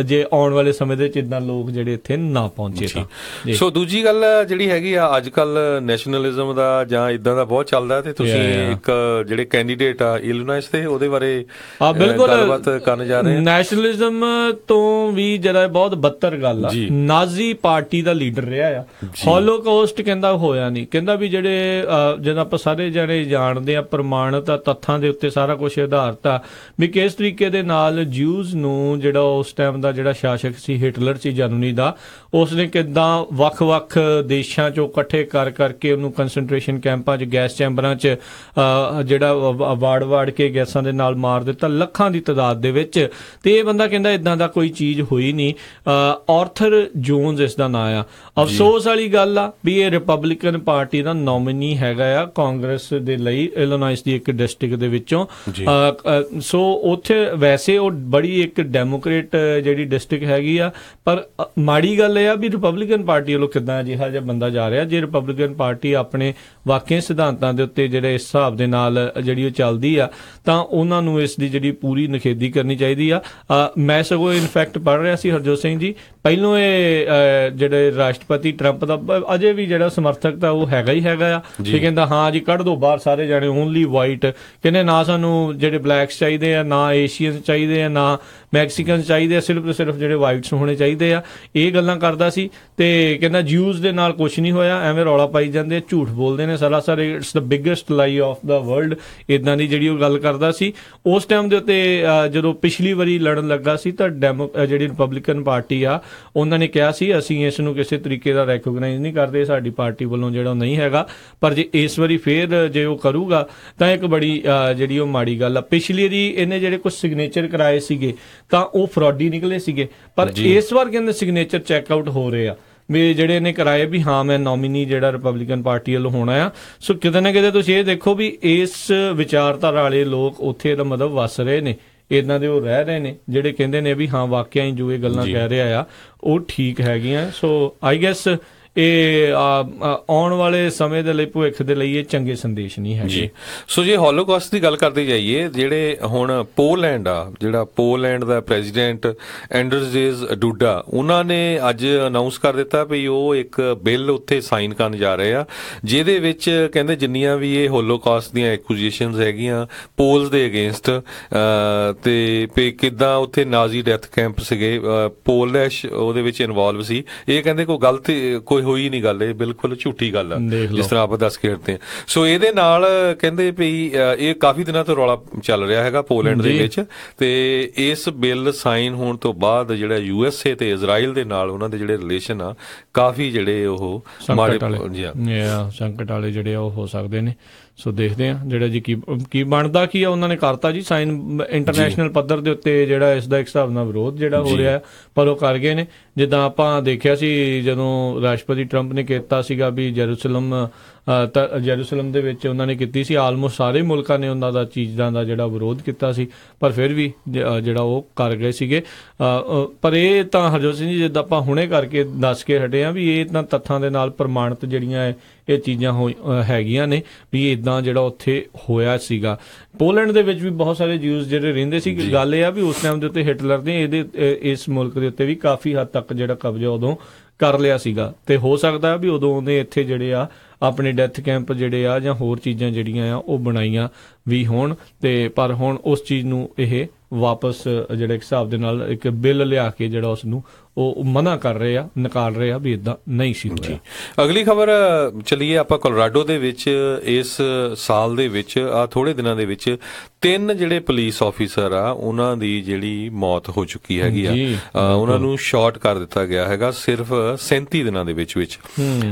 ਜੇ ਆਉਣ ਵਾਲੇ ਸਮੇਂ ਦੇ ਵਿੱਚ ਇਦਾਂ ਲੋਕ ਜਿਹੜੇ ਇੱਥੇ ਨਾ ਪਹੁੰਚੇ ਤਾਂ। ਸੋ ਦੂਜੀ ਗੱਲ ਜਿਹੜੀ ਹੈਗੀ ਆ, ਅੱਜ ਕੱਲ ਨੈਸ਼ਨਲਿਜ਼ਮ ਦਾ ਜਾਂ ਇਦਾਂ ਦਾ ਬਹੁਤ ਚੱਲਦਾ, ਤੇ ਤੁਸੀਂ ਇੱਕ ਜਿਹੜੇ ਕੈਂਡੀਡੇਟ ਆ ਇਲੀਨੋਇਸ ਦੇ, ਉਹਦੇ ਬਾਰੇ ਗੱਲਬਾਤ ਕਰਨ ਜਾ ਰਹੇ। ਨੈਸ਼ਨਲਿਜ਼ਮ ਤੋਂ ਵੀ ਜਿਹੜਾ ਬਹੁਤ ਬੱਤਰ ਗੱਲ ਆ, ਨਾਜ਼ੀ ਪਾਰਟੀ ਦਾ ਲੀਡਰ ਰਿਹਾ ਆ। ਹੋਲੋਕਾਸਟ ਕਹਿੰਦਾ ਹੋਇਆ ਨਹੀਂ, ਕਹਿੰਦਾ ਵੀ ਜਿਹੜੇ ਜਦੋਂ ਆਪਾਂ ਸਾਰੇ ਜਣੇ ਜਾਣਦੇ ਆ ਪ੍ਰਮਾਣਿਤ ਤੱਥਾਂ ਦੇ ਉੱਤੇ ਸਾਰਾ ਕੁਝ ਆਧਾਰਿਤ ਆ ਵੀ ਕਿਸ ਤਰੀਕੇ ਦੇ ਨਾਲ ਜਿਊਜ਼ ਨੂੰ ਜਿਹੜਾ ਉਸ ਟਾਈਮ ਦਾ ਜਿਹੜਾ ਸ਼ਾਸਕ ਸੀ ਹਿਟਲਰ ਸੀ ਜਰਮਨੀ ਦਾ, ਉਸਨੇ ਕਿੱਦਾਂ ਵੱਖ-ਵੱਖ ਦੇਸ਼ਾਂ ਚੋਂ ਇਕੱਠੇ ਕਰ ਕਰਕੇ ਉਹਨੂੰ ਕੰਸੈਂਟਰੇਸ਼ਨ ਕੈਂਪਾਂ 'ਚ, ਗੈਸ ਚੈਂਬਰਾਂ 'ਚ ਜਿਹੜਾ ਵਾੜ ਕੇ ਗੈਸਾਂ ਦੇ ਨਾਲ ਮਾਰ ਦਿੱਤਾ ਲੱਖਾਂ ਦੀ ਤਾਦਾਦ ਦੇ ਵਿੱਚ। ਤੇ ਇਹ ਬੰਦਾ ਕਹਿੰਦਾ ਇਦਾਂ ਦਾ ਕੋਈ ਚੀਜ਼ ਹੋਈ ਨਹੀਂ। ਆਰਥਰ ਜੋਨਸ ਇਸ ਦਾ ਨਾਂ ਆ। ਅਫਸੋਸ ਵਾਲੀ ਗੱਲ ਆ ਵੀ ਇਹ ਰਿਪਬਲਿਕਨ ਪਾਰਟੀ ਦਾ ਨੋਮੀਨੀ ਹੈਗਾ ਆ ਕਾਂਗਰਸ ਦੇ ਲਈ ਇਲੀਨੋਇਸ ਦੀ ਇੱਕ ਡਿਸਟ੍ਰਿਕਟ ਦੇ ਵਿੱਚੋਂ। ਸੋ ਉੱਥੇ ਵੈਸੇ ਉਹ ਬੜੀ ਇੱਕ ਡੈਮੋਕ੍ਰੇਟ ਜਿਹੜੀ ਡਿਸਟ੍ਰਿਕਟ ਹੈਗੀ ਆ, ਪਰ ਮਾੜੀ ਗੱਲ ਇਹ ਆ ਵੀ ਰਿਪਬਲਿਕਨ ਪਾਰਟੀ ਵੱਲੋਂ ਕਿੱਦਾਂ ਅਜਿਹਾ ਜਿਹਾ ਬੰਦਾ ਜਾ ਰਿਹਾ। ਜੇ ਰਿਪਬਲਿਕਨ ਪਾਰਟੀ ਆਪਣੇ ਵਾਕਈ ਸਿਧਾਂਤਾਂ ਦੇ ਉੱਤੇ ਜਿਹੜੇ ਇਸ ਹਿਸਾਬ ਦੇ ਨਾਲ ਜਿਹੜੀ ਉਹ ਚੱਲਦੀ ਆ ਤਾਂ ਉਹਨਾਂ ਨੂੰ ਇਸ ਦੀ ਜਿਹੜੀ ਪੂਰੀ ਨਿਖੇਧੀ ਕਰਨੀ ਚਾਹੀਦੀ ਆ। ਮੈਂ ਸਗੋਂ ਇਨਫੈਕਟ ਪੜ੍ਹ ਰਿਹਾ ਸੀ ਹਰਜੋਤ ਸਿੰਘ ਜੀ, ਪਹਿਲੋਂ ਇਹ ਜਿਹੜੇ ਰਾਸ਼ਟਰਪਤੀ ਟਰੰਪ ਦਾ ਅਜੇ ਵੀ ਜਿਹੜਾ ਸਮਰਥਕ ਤਾਂ ਉਹ ਹੈਗਾ ਹੀ ਹੈਗਾ ਆ। ਤੇ ਕਹਿੰਦਾ ਹਾਂ ਜੀ ਕੱਢ ਦੋ ਬਾਹਰ ਸਾਰੇ ਜਾਣੇ, ਓਨਲੀ ਵਾਈਟ। ਕਹਿੰਦੇ ਨਾ ਸਾਨੂੰ ਜਿਹੜੇ ਬਲੈਕਸ ਚਾਹੀਦੇ ਆ, ਨਾ ਏਸ਼ੀਅਨਸ ਚਾਹੀਦੇ ਆ, ਨਾ ਮੈਕਸੀਕਨਸ ਚਾਹੀਦੇ ਆ, ਸਿਰਫ ਤੇ ਸਿਰਫ ਜਿਹੜੇ ਵਾਈਟਸ ਹੋਣੇ ਚਾਹੀਦੇ ਆ। ਇਹ ਗੱਲਾਂ ਕਰਦਾ ਸੀ। ਤੇ ਕਹਿੰਦਾ ਜਿਊਜ਼ ਦੇ ਨਾਲ ਕੁਝ ਨਹੀਂ ਹੋਇਆ, ਐਵੇਂ ਰੌਲਾ ਪਾਈ ਜਾਂਦੇ, ਝੂਠ ਬੋਲਦੇ ਨੇ ਸਰਾਸਰ, ਇਟਸ ਦ ਬਿਗੇਸਟ ਲਾਈ ਆਫ ਦਾ ਵਰਲਡ। ਇਦਾਂ ਦੀ ਜਿਹੜੀ ਉਹ ਗੱਲ ਕਰਦਾ ਸੀ ਉਸ ਟਾਈਮ ਦੇ ਉੱਤੇ। ਜਦੋਂ ਪਿਛਲੀ ਵਾਰੀ ਲੜਨ ਲੱਗਾ ਸੀ ਤਾਂ ਜਿਹੜੀ ਰਿਪਬਲਿਕਨ ਪਾਰਟੀ ਆ ਉਹਨਾਂ ਨੇ ਕਿਹਾ ਸੀ ਅਸੀਂ ਇਸ ਨੂੰ ਕਿਸੇ ਤਰੀਕੇ ਦਾ ਰੈਕੋਗਨਾਈਜ਼ ਨਹੀਂ ਕਰਦੇ, ਸਾਡੀ ਪਾਰਟੀ ਵੱਲੋਂ ਜਿਹੜਾ ਨਹੀਂ ਹੈਗਾ। ਪਰ ਜੇ ਇਸ ਵਾਰੀ ਫੇਰ ਜੇ ਉਹ ਕਰੂਗਾ ਤਾਂ ਇੱਕ ਬੜੀ ਜਿਹੜੀ ਉਹ ਮਾੜੀ ਗੱਲ ਆ। ਪਿਛਲੀ ਵਾਰੀ ਇਹਨੇ ਜਿਹੜੇ ਕੁਝ ਸਿਗਨੇਚਰ ਕਰਾਏ ਸੀਗੇ ਤਾਂ ਉਹ ਫਰਾਡੀ ਨਿਕਲੇ ਸੀਗੇ, ਪਰ ਇਸ ਵਾਰ ਕਹਿੰਦੇ ਸਿਗਨੇਚਰ ਚੈੱਕਆਊਟ ਹੋ ਰਹੇ ਆ ਵੀ ਜਿਹੜੇ ਇਹਨੇ ਕਰਾਏ ਵੀ ਹਾਂ ਮੈਂ ਨੋਮੀਨੀ ਜਿਹੜਾ ਰਿਪਬਲਿਕਨ ਪਾਰਟੀ ਵੱਲੋਂ ਹੋਣਾ ਆ। ਸੋ ਕਿਤੇ ਨਾ ਕਿਤੇ ਤੁਸੀਂ ਇਹ ਦੇਖੋ ਵੀ ਇਸ ਵਿਚਾਰਧਾਰਾ ਵਾਲੇ ਲੋਕ ਉੱਥੇ ਦਾ ਮਤਲਬ ਵਸ ਰਹੇ ਨੇ, ਇਦਾਂ ਦੇ ਉਹ ਰਹਿ ਰਹੇ ਨੇ ਜਿਹੜੇ ਕਹਿੰਦੇ ਨੇ ਵੀ ਹਾਂ ਵਾਕਿਆ ਹੀ ਜੋ ਇਹ ਗੱਲਾਂ ਕਹਿ ਰਿਹਾ ਆ ਉਹ ਠੀਕ ਹੈਗੀਆਂ। ਸੋ ਆਈ ਗੈਸ ਇਹ ਆਉਣ ਵਾਲੇ ਸਮੇਂ ਦੇ ਲਈ, ਭਵਿੱਖ ਦੇ ਲਈ ਇਹ ਚੰਗੇ ਸੰਦੇਸ਼ ਨਹੀਂ ਹੈਗੇ। ਸੋ ਜੇ ਹੋਲੋਕਾਸਟ ਦੀ ਗੱਲ ਕਰਦੇ ਜਾਈਏ, ਜਿਹੜੇ ਹੁਣ ਪੋਲੈਂਡ ਆ, ਜਿਹੜਾ ਪੋਲੈਂਡ ਦਾ ਪ੍ਰੈਜ਼ੀਡੈਂਟ ਐਂਡਰਜ਼ੇਜ ਡੂਡਾ, ਉਹਨਾਂ ਨੇ ਅੱਜ ਅਨਾਉਂਸ ਕਰ ਦਿੱਤਾ ਵੀ ਉਹ ਇੱਕ ਬਿੱਲ ਉੱਥੇ ਸਾਈਨ ਕਰਨ ਜਾ ਰਹੇ ਆ ਜਿਹਦੇ ਵਿੱਚ ਕਹਿੰਦੇ ਜਿੰਨੀਆਂ ਵੀ ਇਹ ਹੋਲੋਕਾਸਟ ਦੀਆਂ ਐਕੂਜੀਸ਼ਨਸ ਹੈਗੀਆਂ ਪੋਲਸ ਦੇ ਅਗੇਂਸਟ, ਤੇ ਕਿੱਦਾਂ ਉੱਥੇ ਨਾਜ਼ੀ ਡੈਥ ਕੈਂਪ ਸੀਗੇ, ਪੋਲਿਸ਼ ਉਹਦੇ ਵਿੱਚ ਇਨਵੋਲਵ ਸੀ। ਇਹ ਕਹਿੰਦੇ ਕੋਈ ਗਲਤ ਕੋਈ ਹੋਈ ਨਹੀਂ ਗੱਲ, ਇਹ ਬਿਲਕੁਲ ਝੂਠੀ ਗੱਲ ਆ ਜਿਸ ਤਰ੍ਹਾਂ ਆਪਾਂ ਦੱਸ ਕੇ ਹਟਦੇ। ਸੋ ਇਹਦੇ ਨਾਲ ਕਹਿੰਦੇ ਵੀ ਇਹ ਕਾਫੀ ਦਿਨਾਂ ਤੋਂ ਰੌਲਾ ਚੱਲ ਰਿਹਾ ਹੈਗਾ ਪੋਲੈਂਡ ਦੇ ਵਿੱਚ, ਤੇ ਇਸ ਬਿੱਲ ਸਾਈਨ ਹੋਣ ਤੋਂ ਬਾਅਦ ਜਿਹੜਾ USA ਤੇ ਇਜ਼ਰਾਈਲ ਦੇ ਨਾਲ ਉਹਨਾਂ ਦੇ ਜਿਹੜੇ ਰਿਲੇਸ਼ਨ ਆ ਕਾਫੀ ਜਿਹੜੇ ਉਹ ਸੰਕਟ ਵਾਲੇ ਜਿਹੜੇ ਉਹ ਹੋ ਸਕਦੇ ਨੇ। ਸੋ ਦੇਖਦੇ ਆ ਜਿਹੜਾ ਜੀ ਕੀ ਬਣਦਾ ਕੀ ਆ। ਉਹਨਾਂ ਨੇ ਕਰਤਾ ਜੀ ਸਾਈਨ ਇੰਟਰਨੈਸ਼ਨਲ ਪੱਧਰ ਦੇ ਉੱਤੇ, ਜਿਹੜਾ ਇਸ ਦਾ ਇੱਕ ਹਿਸਾਬ ਨਾਲ ਵਿਰੋਧ ਜਿਹੜਾ ਹੋ ਰਿਹਾ ਪਰ ਉਹ ਕਰ ਗਏ ਨੇ। ਜਿੱਦਾਂ ਆਪਾਂ ਦੇਖਿਆ ਸੀ ਜਦੋਂ ਰਾਸ਼ਟਰਪਤੀ ਟਰੰਪ ਨੇ ਕੀਤਾ ਸੀਗਾ ਵੀ ਜੈਰੂਸਲਮ ਦੇ ਵਿੱਚ ਉਹਨਾਂ ਨੇ ਕੀਤੀ ਸੀ, ਆਲਮੋਸਟ ਸਾਰੇ ਮੁਲਕਾਂ ਨੇ ਉਹਨਾਂ ਦਾ ਚੀਜ਼ਾਂ ਦਾ ਜਿਹੜਾ ਵਿਰੋਧ ਕੀਤਾ ਸੀ, ਪਰ ਫਿਰ ਵੀ ਜਿਹੜਾ ਉਹ ਕਰ ਗਏ ਸੀਗੇ। ਪਰ ਇਹ ਤਾਂ ਹਰਜੋਤ ਸਿੰਘ ਜੀ ਜਿੱਦਾਂ ਆਪਾਂ ਹੁਣੇ ਕਰਕੇ ਦੱਸ ਕੇ ਹਟੇ ਆ ਵੀ ਇਹ ਤਾਂ ਤੱਥਾਂ ਦੇ ਨਾਲ ਪ੍ਰਮਾਣਿਤ ਜਿਹੜੀਆਂ ਇਹ ਚੀਜ਼ਾਂ ਹੈਗੀਆਂ ਨੇ ਵੀ ਇਦਾਂ ਜਿਹੜਾ ਉੱਥੇ ਹੋਇਆ ਸੀਗਾ। ਪੋਲੈਂਡ ਦੇ ਵਿੱਚ ਵੀ ਬਹੁਤ ਸਾਰੇ ਜਿਊਜ਼ ਜਿਹੜੇ ਰਹਿੰਦੇ ਸੀ। ਗੱਲ ਇਹ ਆ ਵੀ ਉਸ ਟਾਈਮ ਦੇ ਉੱਤੇ ਹਿਟਲਰ ਨੇ ਇਸ ਮੁਲਕ ਦੇ ਉੱਤੇ ਵੀ ਕਾਫੀ ਹੱਦ ਤੱਕ ਜਿਹੜਾ ਕਬਜ਼ਾ ਉਦੋਂ ਕਰ ਲਿਆ ਸੀਗਾ, ਤੇ ਹੋ ਸਕਦਾ ਵੀ ਉਦੋਂ ਉਹਨੇ ਇੱਥੇ ਜਿਹੜੇ ਆ ਆਪਣੇ ਡੈਥ ਕੈਂਪ ਜਿਹੜੇ ਆ ਜਾਂ ਹੋਰ ਚੀਜ਼ਾਂ ਜਿਹੜੀਆਂ ਆ ਉਹ ਬਣਾਈਆਂ ਵੀ ਹੋਣ। ਤੇ ਪਰ ਹੁਣ ਉਸ ਚੀਜ਼ ਨੂੰ ਇਹ ਵਾਪਸ ਜਿਹੜੇ ਹਿਸਾਬ ਦੇ ਨਾਲ ਇੱਕ ਬਿੱਲ ਲਿਆ ਕੇ ਜਿਹੜਾ ਉਸ ਨੂੰ ਉਹ ਮਨਾ ਕਰ ਰਹੇ ਆ, ਨਕਾਰ ਰਹੇ ਆ ਵੀ ਇਦਾਂ ਨਹੀਂ ਸੀ ਹੋਇਆ। ਅਗਲੀ ਖਬਰ ਚਲੀਏ ਆਪਾਂ ਕੋਲੋਰਾਡੋ ਦੇ ਵਿੱਚ। ਇਸ ਸਾਲ ਦੇ ਵਿੱਚ ਥੋੜੇ ਦਿਨਾਂ ਦੇ ਵਿੱਚ 3 ਜਿਹੜੇ ਪੁਲਿਸ ਆਫੀਸਰ ਆ ਉਹਨਾਂ ਦੀ ਜਿਹੜੀ ਮੌਤ ਹੋ ਚੁੱਕੀ ਹੈਗੀ ਆ। ਉਹਨਾਂ ਨੂੰ ਸ਼ਾਟ ਕਰ ਦਿੱਤਾ ਗਿਆ ਹੈਗਾ ਸਿਰਫ 37 ਦਿਨਾਂ ਦੇ ਵਿੱਚ।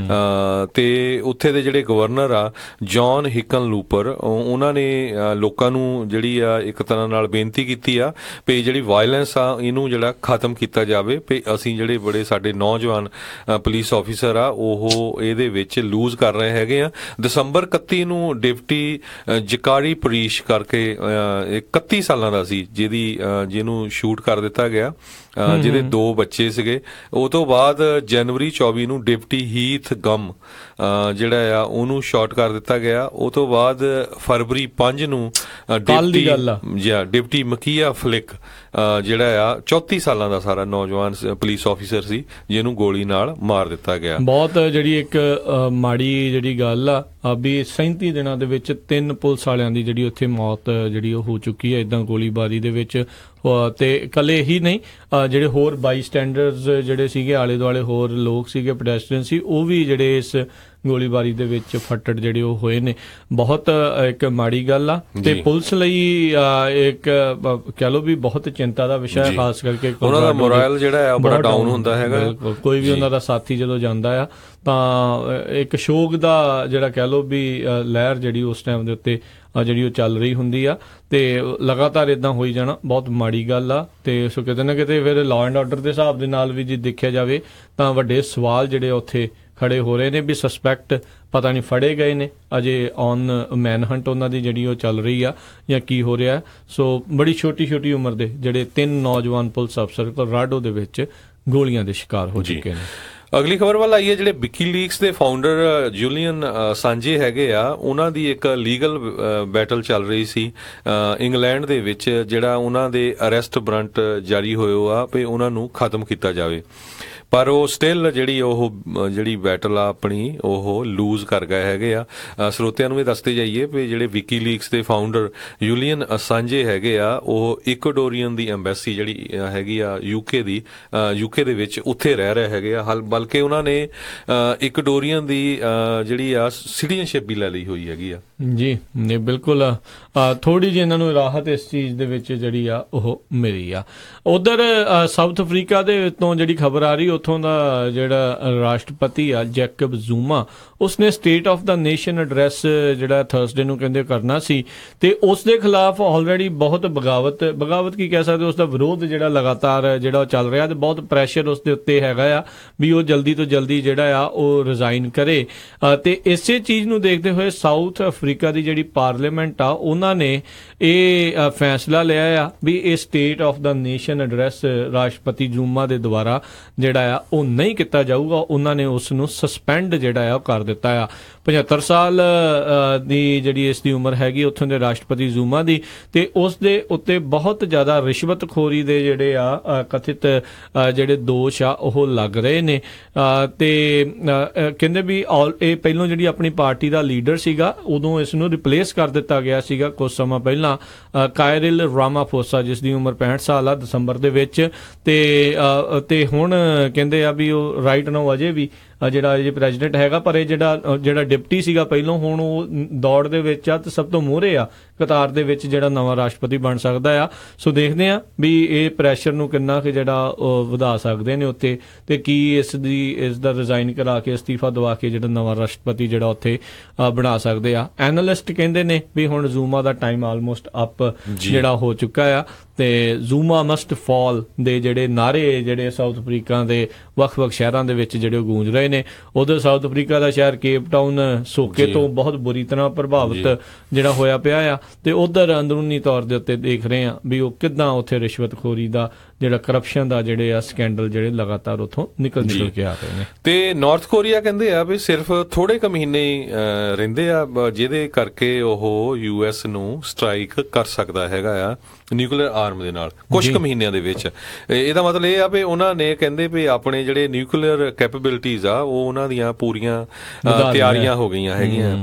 ਤੇ ਉੱਥੇ ਦੇ ਜਿਹੜੇ ਗਵਰਨਰ ਆ ਜੌਨ ਹਿਕਨਲੂਪਰ, ਉਹਨਾਂ ਨੇ ਲੋਕਾਂ ਨੂੰ ਜਿਹੜੀ ਆ ਇੱਕ ਤਰ੍ਹਾਂ ਨਾਲ ਬੇਨਤੀ ਕੀਤੀ ਆ ਵੀ ਜਿਹੜੀ ਵਾਇਲੈਂਸ ਆ ਇਹਨੂੰ ਜਿਹੜਾ ਖਤਮ ਕੀਤਾ ਜਾਵੇ, ਅਸੀਂ ਜਿਹੜੇ ਬੜੇ ਸਾਡੇ ਨੌਜਵਾਨ ਪੁਲਿਸ ਆਫੀਸਰ ਆ ਉਹ ਇਹਦੇ ਵਿੱਚ ਲੂਜ਼ ਕਰ ਰਹੇ ਹੈਗੇ ਆ। ਦਸੰਬਰ 31 ਨੂੰ ਡਿਪਟੀ ਜਕਾਰੀ ਪਰੀਸ਼ ਕਰਕੇ 31 ਸਾਲਾਂ ਦਾ ਸੀ ਜਿਹਨੂੰ ਸ਼ੂਟ ਕਰ ਦਿੱਤਾ ਗਿਆ, ਜਿਹਦੇ 2 ਬੱਚੇ ਸੀਗੇ। ਉਹ ਤੋਂ ਬਾਅਦ ਜਨਵਰੀ 24 ਨੂੰ ਡਿਪਟੀ ਹੀਥ ਗਮ ਜਿਹੜਾ ਆ ਉਹਨੂੰ ਸ਼ਾਟ ਕਰ ਦਿੱਤਾ ਗਿਆ। ਉਹ ਤੋਂ ਬਾਅਦ ਫਰਵਰੀ 5 ਨੂੰ ਡਿਪਟੀ ਮਕੀਆ ਫਲਿਕ ਜਿਹੜਾ ਆ 34 ਸਾਲਾਂ ਦਾ ਸਾਰਾ ਨੌਜਵਾਨ ਪੁਲਿਸ ਆਫੀਸਰ ਸੀ ਜਿਹਨੂੰ ਗੋਲੀ ਨਾਲ ਮਾਰ ਦਿੱਤਾ ਗਿਆ। ਬਹੁਤ ਜਿਹੜੀ ਇੱਕ ਮਾੜੀ ਜਿਹੜੀ ਗੱਲ ਆ ਵੀ 37 ਦਿਨਾਂ ਦੇ ਵਿੱਚ 3 ਪੁਲਿਸ ਵਾਲਿਆਂ ਦੀ ਜਿਹੜੀ ਉੱਥੇ ਮੌਤ ਜਿਹੜੀ ਉਹ ਹੋ ਚੁੱਕੀ ਹੈ ਇਦਾਂ ਗੋਲੀਬਾਰੀ ਦੇ ਵਿੱਚ। ਤੇ ਇਕੱਲੇ ਹੀ ਨਹੀਂ, ਜਿਹੜੇ ਹੋਰ ਬਾਈ ਸਟੈਂਡਰਸ ਜਿਹੜੇ ਸੀਗੇ ਆਲੇ ਦੁਆਲੇ ਹੋਰ ਲੋਕ ਸੀਗੇ, ਪੈਡੈਸਟਰੀਅਨ ਸੀ, ਉਹ ਵੀ ਜਿਹੜੇ ਇਸ ਗੋਲੀਬਾਰੀ ਦੇ ਵਿੱਚ ਫੱਟੜ ਜਿਹੜੇ ਉਹ ਹੋਏ ਨੇ। ਬਹੁਤ ਇੱਕ ਮਾੜੀ ਗੱਲ ਆ ਤੇ ਪੁਲਿਸ ਲਈ ਇੱਕ ਕਹਿ ਲਓ ਵੀ ਬਹੁਤ ਚਿੰਤਾ ਦਾ ਵਿਸ਼ਾ ਹੈ, ਖਾਸ ਕਰਕੇ ਉਹਨਾਂ ਦਾ ਮੋਰਲ ਜਿਹੜਾ ਆ ਬੜਾ ਡਾਊਨ ਹੁੰਦਾ ਹੈਗਾ। ਕੋਈ ਵੀ ਉਹਨਾਂ ਦਾ ਸਾਥੀ ਜਦੋਂ ਜਾਂਦਾ ਆ ਤਾਂ ਇੱਕ ਸ਼ੋਕ ਦਾ ਜਿਹੜਾ ਕਹਿ ਲਓ ਵੀ ਲਹਿਰ ਜਿਹੜੀ ਉਸ ਟਾਈਮ ਦੇ ਉੱਤੇ ਜਿਹੜੀ ਉਹ ਚੱਲ ਰਹੀ ਹੁੰਦੀ ਆ ਤੇ ਲਗਾਤਾਰ ਇਦਾਂ ਹੋਈ ਜਾਣਾ ਬਹੁਤ ਮਾੜੀ ਗੱਲ ਆ। ਤੇ ਸੋ ਕਿਤੇ ਨਾ ਕਿਤੇ ਫਿਰ ਲਾਅ ਐਂਡ ਆਰਡਰ ਦੇ ਹਿਸਾਬ ਦੇ ਨਾਲ ਵੀ ਜੇ ਦੇਖਿਆ ਜਾਵੇ ਤਾਂ ਵੱਡੇ ਸਵਾਲ ਜਿਹੜੇ ਉੱਥੇ ਖੜੇ ਹੋ ਰਹੇ ਨੇ ਵੀ ਸਸਪੈਕਟ ਪਤਾ ਨਹੀਂ ਫੜੇ ਗਏ ਨੇ, ਅਜੇ ਔਨ ਮੈਨ ਹੰਟ ਉਹਨਾਂ ਦੀ ਜਿਹੜੀ ਉਹ ਚੱਲ ਰਹੀ ਆ ਜਾਂ ਕੀ ਹੋ ਰਿਹਾ। ਸੋ ਬੜੀ ਛੋਟੀ ਉਮਰ ਦੇ ਜਿਹੜੇ 3 ਨੌਜਵਾਨ ਪੁਲਿਸ ਅਫਸਰ ਕੋਲੋਰਾਡੋ ਦੇ ਵਿੱਚ ਗੋਲੀਆਂ ਦੇ ਸ਼ਿਕਾਰ ਹੋ ਚੁੱਕੇ ਨੇ। ਅਗਲੀ ਖਬਰ ਵੱਲ ਆਈਏ, ਜਿਹੜੇ ਵਿਕੀਲੀਕਸ ਦੇ ਫਾਊਂਡਰ ਜੂਲੀਅਨ ਅਸਾਂਜੇ ਹੈਗੇ ਆ, ਉਹਨਾਂ ਦੀ ਇੱਕ ਲੀਗਲ ਬੈਟਲ ਚੱਲ ਰਹੀ ਸੀ ਇੰਗਲੈਂਡ ਦੇ ਵਿੱਚ, ਜਿਹੜਾ ਉਹਨਾਂ ਦੇ ਅਰੈਸਟ ਵਾਰੰਟ ਜਾਰੀ ਹੋਇਆ ਆ ਵੀ ਉਹਨਾਂ ਨੂੰ ਖਤਮ ਕੀਤਾ ਜਾਵੇ। ਪਰ ਉਹ ਸਟਿਲ ਜਿਹੜੀ ਬੈਟਲ ਆ ਆਪਣੀ ਉਹ ਲੂਜ਼ ਕਰ ਗਏ ਹੈਗੇ ਆ। ਸਰੋਤਿਆਂ ਨੂੰ ਵੀ ਦੱਸਦੇ ਜਾਈਏ ਵੀ ਜਿਹੜੇ ਵਿਕੀਲੀਕਸ ਦੇ ਫਾਊਂਡਰ ਜੂਲੀਅਨ ਅਸਾਂਜੇ ਹੈਗੇ ਆ, ਉਹ ਇਕੁਆਡੋਰੀਅਨ ਦੀ ਐਮਬੈਸੀ ਜਿਹੜੀ ਹੈਗੀ ਆ ਯੂਕੇ ਦੇ ਵਿੱਚ ਉੱਥੇ ਰਹਿ ਰਹੇ ਹੈਗੇ ਆ। ਬਲਕਿ ਉਹਨਾਂ ਨੇ ਇਕੁਆਡੋਰੀਅਨ ਦੀ ਜਿਹੜੀ ਆ ਸਿਟੀਜ਼ਨਸ਼ਿਪ ਵੀ ਲੈ ਲਈ ਹੋਈ ਹੈਗੀ ਆ। ਜੀ ਨਹੀਂ, ਬਿਲਕੁਲ ਥੋੜੀ ਜਿਹੀ ਇਹਨਾਂ ਨੂੰ ਰਾਹਤ ਇਸ ਚੀਜ਼ ਦੇ ਵਿੱਚ ਜਿਹੜੀ ਆ ਉਹ ਮਿਲੀ ਆ। ਉਧਰ ਸਾਊਥ ਅਫਰੀਕਾ ਦੇ ਤੋਂ ਜਿਹੜੀ ਖਬਰ ਆ ਰਹੀ, ਉੱਥੋਂ ਦਾ ਜਿਹੜਾ ਰਾਸ਼ਟਰਪਤੀ ਆ ਜੈਕਬ ਜ਼ੂਮਾ, ਉਸਨੇ state of the nation address ਜਿਹੜਾ ਥਰਸਡੇ ਨੂੰ ਕਹਿੰਦੇ ਕਰਨਾ ਸੀ ਤੇ ਉਸ ਦੇ ਖਿਲਾਫ ਆਲਰੇਡੀ ਬਹੁਤ ਬਗਾਵਤ ਕੀ ਕਹਿ ਸਕਦੇ, ਉਸ ਦਾ ਵਿਰੋਧ ਜਿਹੜਾ ਲਗਾਤਾਰ ਜਿਹੜਾ ਚੱਲ ਰਿਹਾ ਤੇ ਬਹੁਤ ਪ੍ਰੈਸ਼ਰ ਉਸ ਦੇ ਉੱਤੇ ਹੈਗਾ ਆ ਵੀ ਉਹ ਜਲਦੀ ਤੋਂ ਜਲਦੀ ਜਿਹੜਾ ਆ ਉਹ ਰਿਜ਼ਾਈਨ ਕਰੇ। ਤੇ ਇਸੇ ਚੀਜ਼ ਨੂੰ ਦੇਖਦੇ ਹੋਏ ਸਾਊਥ ਅਫਰੀਕਾ ਦੀ ਜਿਹੜੀ ਪਾਰਲੀਮੈਂਟ ਆ ਉਹਨਾਂ ਨੇ ਇਹ ਫੈਸਲਾ ਲਿਆ ਆ ਵੀ ਇਹ state of the nation address ਰਾਸ਼ਟਰਪਤੀ ਜ਼ੂਮਾ ਦੇ ਦੁਆਰਾ ਜਿਹੜਾ ਆ ਉਹ ਨਹੀਂ ਕੀਤਾ ਜਾਊਗਾ। ਉਹਨਾਂ ਨੇ ਉਸ ਨੂੰ ਸਸਪੈਂਡ ਜਿਹੜਾ ਆ ਉਹ ਕਰ ਦਿੱਤਾ ਆ। 75 ਸਾਲ ਦੀ ਜਿਹੜੀ ਇਸ ਦੀ ਉਮਰ ਹੈਗੀ ਉੱਥੋਂ ਦੇ ਰਾਸ਼ਟਰਪਤੀ ਜ਼ੂਮਾ ਦੀ, ਤੇ ਉਸ ਦੇ ਉੱਤੇ ਬਹੁਤ ਜ਼ਿਆਦਾ ਰਿਸ਼ਵਤਖੋਰੀ ਦੇ ਜਿਹੜੇ ਆ ਕਥਿਤ ਜਿਹੜੇ ਦੋਸ਼ ਆ ਉਹ ਲੱਗ ਰਹੇ ਨੇ। ਤੇ ਕਹਿੰਦੇ ਵੀ ਇਹ ਪਹਿਲੋਂ ਜਿਹੜੀ ਆਪਣੀ ਪਾਰਟੀ ਦਾ ਲੀਡਰ ਸੀਗਾ ਉਦੋਂ ਇਸ ਨੂੰ ਰਿਪਲੇਸ ਕਰ ਦਿੱਤਾ ਗਿਆ ਸੀਗਾ ਕੁਝ ਸਮਾਂ ਪਹਿਲਾਂ ਕਾਇਰਿਲ ਰਾਮਾਫੋਸਾ, ਜਿਸ ਦੀ ਉਮਰ 65 ਸਾਲ ਆ ਦਸੰਬਰ ਦੇ ਵਿੱਚ। ਤੇ ਹੁਣ ਕਹਿੰਦੇ ਆ ਵੀ ਉਹ ਰਾਈਟ ਨਾਓ ਅਜੇ ਵੀ ਜਿਹੜਾ ਇਹ ਪ੍ਰੈਜ਼ੀਡੈਂਟ ਹੈਗਾ, ਪਰ ਇਹ ਜਿਹੜਾ ਡਿਪਟੀ ਸੀਗਾ ਪਹਿਲੋਂ, ਹੁਣ ਉਹ ਦੌੜ ਦੇ ਵਿੱਚ ਆ ਤੇ ਸਭ ਤੋਂ ਮੂਹਰੇ ਆ ਕਤਾਰ ਦੇ ਵਿੱਚ ਜਿਹੜਾ ਨਵਾਂ ਰਾਸ਼ਟਰਪਤੀ ਬਣ ਸਕਦਾ ਆ। ਸੋ ਦੇਖਦੇ ਆ ਵੀ ਇਹ ਪ੍ਰੈਸ਼ਰ ਨੂੰ ਕਿੰਨਾ ਕਿ ਜਿਹੜਾ ਉਹ ਵਧਾ ਸਕਦੇ ਨੇ ਉੱਥੇ, ਤੇ ਕੀ ਇਸ ਦਾ ਰਿਜ਼ਾਈਨ ਕਰਾ ਕੇ ਅਸਤੀਫਾ ਦਵਾ ਕੇ ਜਿਹੜਾ ਨਵਾਂ ਰਾਸ਼ਟਰਪਤੀ ਜਿਹੜਾ ਉੱਥੇ ਬਣਾ ਸਕਦੇ ਆ। ਐਨਾਲਿਸਟ ਕਹਿੰਦੇ ਨੇ ਵੀ ਹੁਣ ਜ਼ੂਮਾ ਦਾ ਟਾਈਮ ਆਲਮੋਸਟ ਅਪ ਜਿਹੜਾ ਹੋ ਚੁੱਕਾ ਆ ਤੇ ਜ਼ੂਮਾ ਮਸਟ ਫਾਲ ਦੇ ਜਿਹੜੇ ਨਾਰੇ ਜਿਹੜੇ ਸਾਊਥ ਅਫਰੀਕਾ ਦੇ ਵੱਖ-ਵੱਖ ਸ਼ਹਿਰਾਂ ਦੇ ਵਿੱਚ ਜਿਹੜੇ ਗੂੰਜ ਰਹੇ ਨੇ। ਉਧਰ ਸਾਊਥ ਅਫਰੀਕਾ ਦਾ ਸ਼ਹਿਰ ਕੇਪ ਟਾਊਨ ਸੋਕੇ ਤੋਂ ਬਹੁਤ ਬੁਰੀ ਤਰ੍ਹਾਂ ਪ੍ਰਭਾਵਿਤ ਜਿਹੜਾ ਹੋਇਆ ਪਿਆ ਆ, ਤੇ ਉਧਰ ਅੰਦਰੂਨੀ ਤੌਰ ਦੇ ਉੱਤੇ ਦੇਖ ਰਹੇ ਆ ਵੀ ਉਹ ਕਿੱਦਾਂ ਉੱਥੇ ਰਿਸ਼ਵਤਖੋਰੀ ਦਾ ਜਿਹੜਾ ਕਰਪਸ਼ਨ ਦਾ ਜਿਹੜੇ ਆ ਸਕੈਂਡਲ ਜਿਹੜੇ ਲਗਾਤਾਰ ਉੱਥੋਂ ਨਿਕਲ ਕੇ ਆ ਰਹੇ ਨੇ। ਤੇ ਨਾਰਥ ਕੋਰੀਆ ਕਹਿੰਦੇ ਆ ਵੀ ਸਿਰਫ ਥੋੜੇ ਕੁ ਮਹੀਨੇ ਰਹਿੰਦੇ ਆ ਜਿਹਦੇ ਕਰਕੇ ਉਹ ਯੂਐਸ ਨੂੰ ਸਟ੍ਰਾਈਕ ਕਰ ਸਕਦਾ ਹੈਗਾ ਆ ਨਿਊਕਲੀਅਰ ਆਰਮ ਦੇ ਨਾਲ ਕੁਝ ਕੁ ਮਹੀਨਿਆਂ ਦੇ ਵਿੱਚ। ਇਹਦਾ ਮਤਲਬ ਇਹ ਆ ਵੀ ਉਹਨਾਂ ਨੇ ਕਹਿੰਦੇ ਵੀ ਆਪਣੇ ਜਿਹੜੇ ਨਿਊਕਲੀਅਰ ਕੈਪੇਬਿਲਿਟੀਜ਼ ਆ ਉਹ ਉਹਨਾਂ ਦੀਆਂ ਪੂਰੀਆਂ ਤਿਆਰੀਆਂ ਹੋ ਗਈਆਂ ਹੈਗੀਆਂ।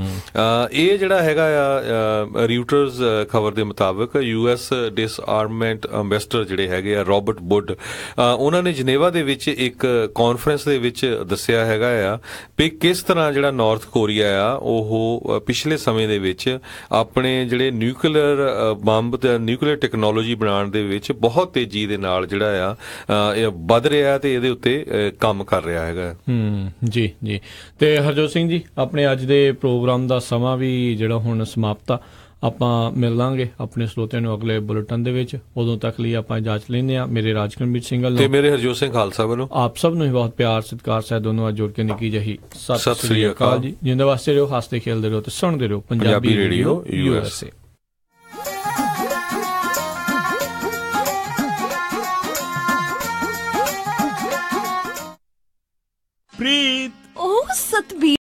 ਇਹ ਜਿਹੜਾ ਹੈਗਾ ਆ ਰਿਊਟਰਸ ਖਬਰ ਦੇ ਮੁਤਾਬਕ ਯੂਐਸ ਡਿਸਆਰਮਮੈਂਟ ਅੰਬੈਸਡਰ ਜਿਹੜੇ ਹੈਗੇ ਆ ਰੋਬਰਟ ਵੁੱਡ, ਉਹਨਾਂ ਨੇ ਜਨੇਵਾ ਦੇ ਵਿੱਚ ਇੱਕ ਕਾਨਫਰੰਸ ਦੇ ਵਿੱਚ ਦੱਸਿਆ ਹੈਗਾ ਆ ਵੀ ਕਿਸ ਤਰ੍ਹਾਂ ਜਿਹੜਾ ਨਾਰਥ ਕੋਰੀਆ ਆ ਉਹ ਪਿਛਲੇ ਸਮੇਂ ਦੇ ਵਿੱਚ ਆਪਣੇ ਜਿਹੜੇ ਨਿਊਕਲੀਅਰ ਬੰਬ ਤੇ ਨਿਊਕਲੀਅਰ ਟੈਕਨੋਲੋਜੀ ਬਣਾਉਣ ਦੇ ਵਿੱਚ ਬਹੁਤ ਤੇਜ਼ੀ ਦੇ ਨਾਲ ਜਿਹੜਾ ਆ ਇਹ ਵੱਧ ਰਿਹਾ ਤੇ ਇਹਦੇ ਉੱਤੇ ਕੰਮ ਕਰ ਰਿਹਾ ਹੈਗਾ। ਜੀ ਤੇ ਹਰਜੋਤ ਸਿੰਘ ਜੀ, ਆਪਣੇ ਅੱਜ ਦੇ ਪ੍ਰੋਗਰਾਮ ਦਾ ਸਮਾਂ ਵੀ ਜਿਹੜਾ ਹੁਣ ਸਮਾਪਤ ਆ। ਆਪਾਂ ਮਿਲ ਲਾਂਗੇ ਆਪਣੇ ਸਰੋਤਿਆਂ ਨੂੰ ਅਗਲੇ ਬੁਲੇਟਿਨ ਦੇ ਵਿੱਚ। ਉਦੋਂ ਤੱਕ ਲਈ ਆਪਾਂ ਇਜਾਜ਼ਤ ਲੈਂਦੇ ਹਾਂ। ਮੇਰੇ ਰਾਜਕਰਮਜੀਤ ਸਿੰਘਲ ਤੇ ਮੇਰੇ ਹਰਜੋਤ ਸਿੰਘ ਖਾਲਸਾ ਵੱਲੋਂ ਆਪ ਸਭ ਨੂੰ ਹੀ ਬਹੁਤ ਪਿਆਰ ਸਤਿਕਾਰ ਸਹਿਤ ਦੋਨੋਂ ਅੱਜ ਜੋੜ ਕੇ ਨਿੱਕੀ ਜਿਹੀ ਸਤਿ ਸ੍ਰੀ ਅਕਾਲ ਜੀ। ਜਿੰਦੇ ਵਾਸਤੇ ਰਹੋ, ਹੱਸਦੇ ਖੇਲਦੇ ਰਹੋ ਤੇ ਸੁਣਦੇ ਰਹੋ ਪੰਜਾਬੀ ਰੇਡੀਓ USA। ਪ੍ਰੀਤ ਉਹ ਸਤਬੀਰ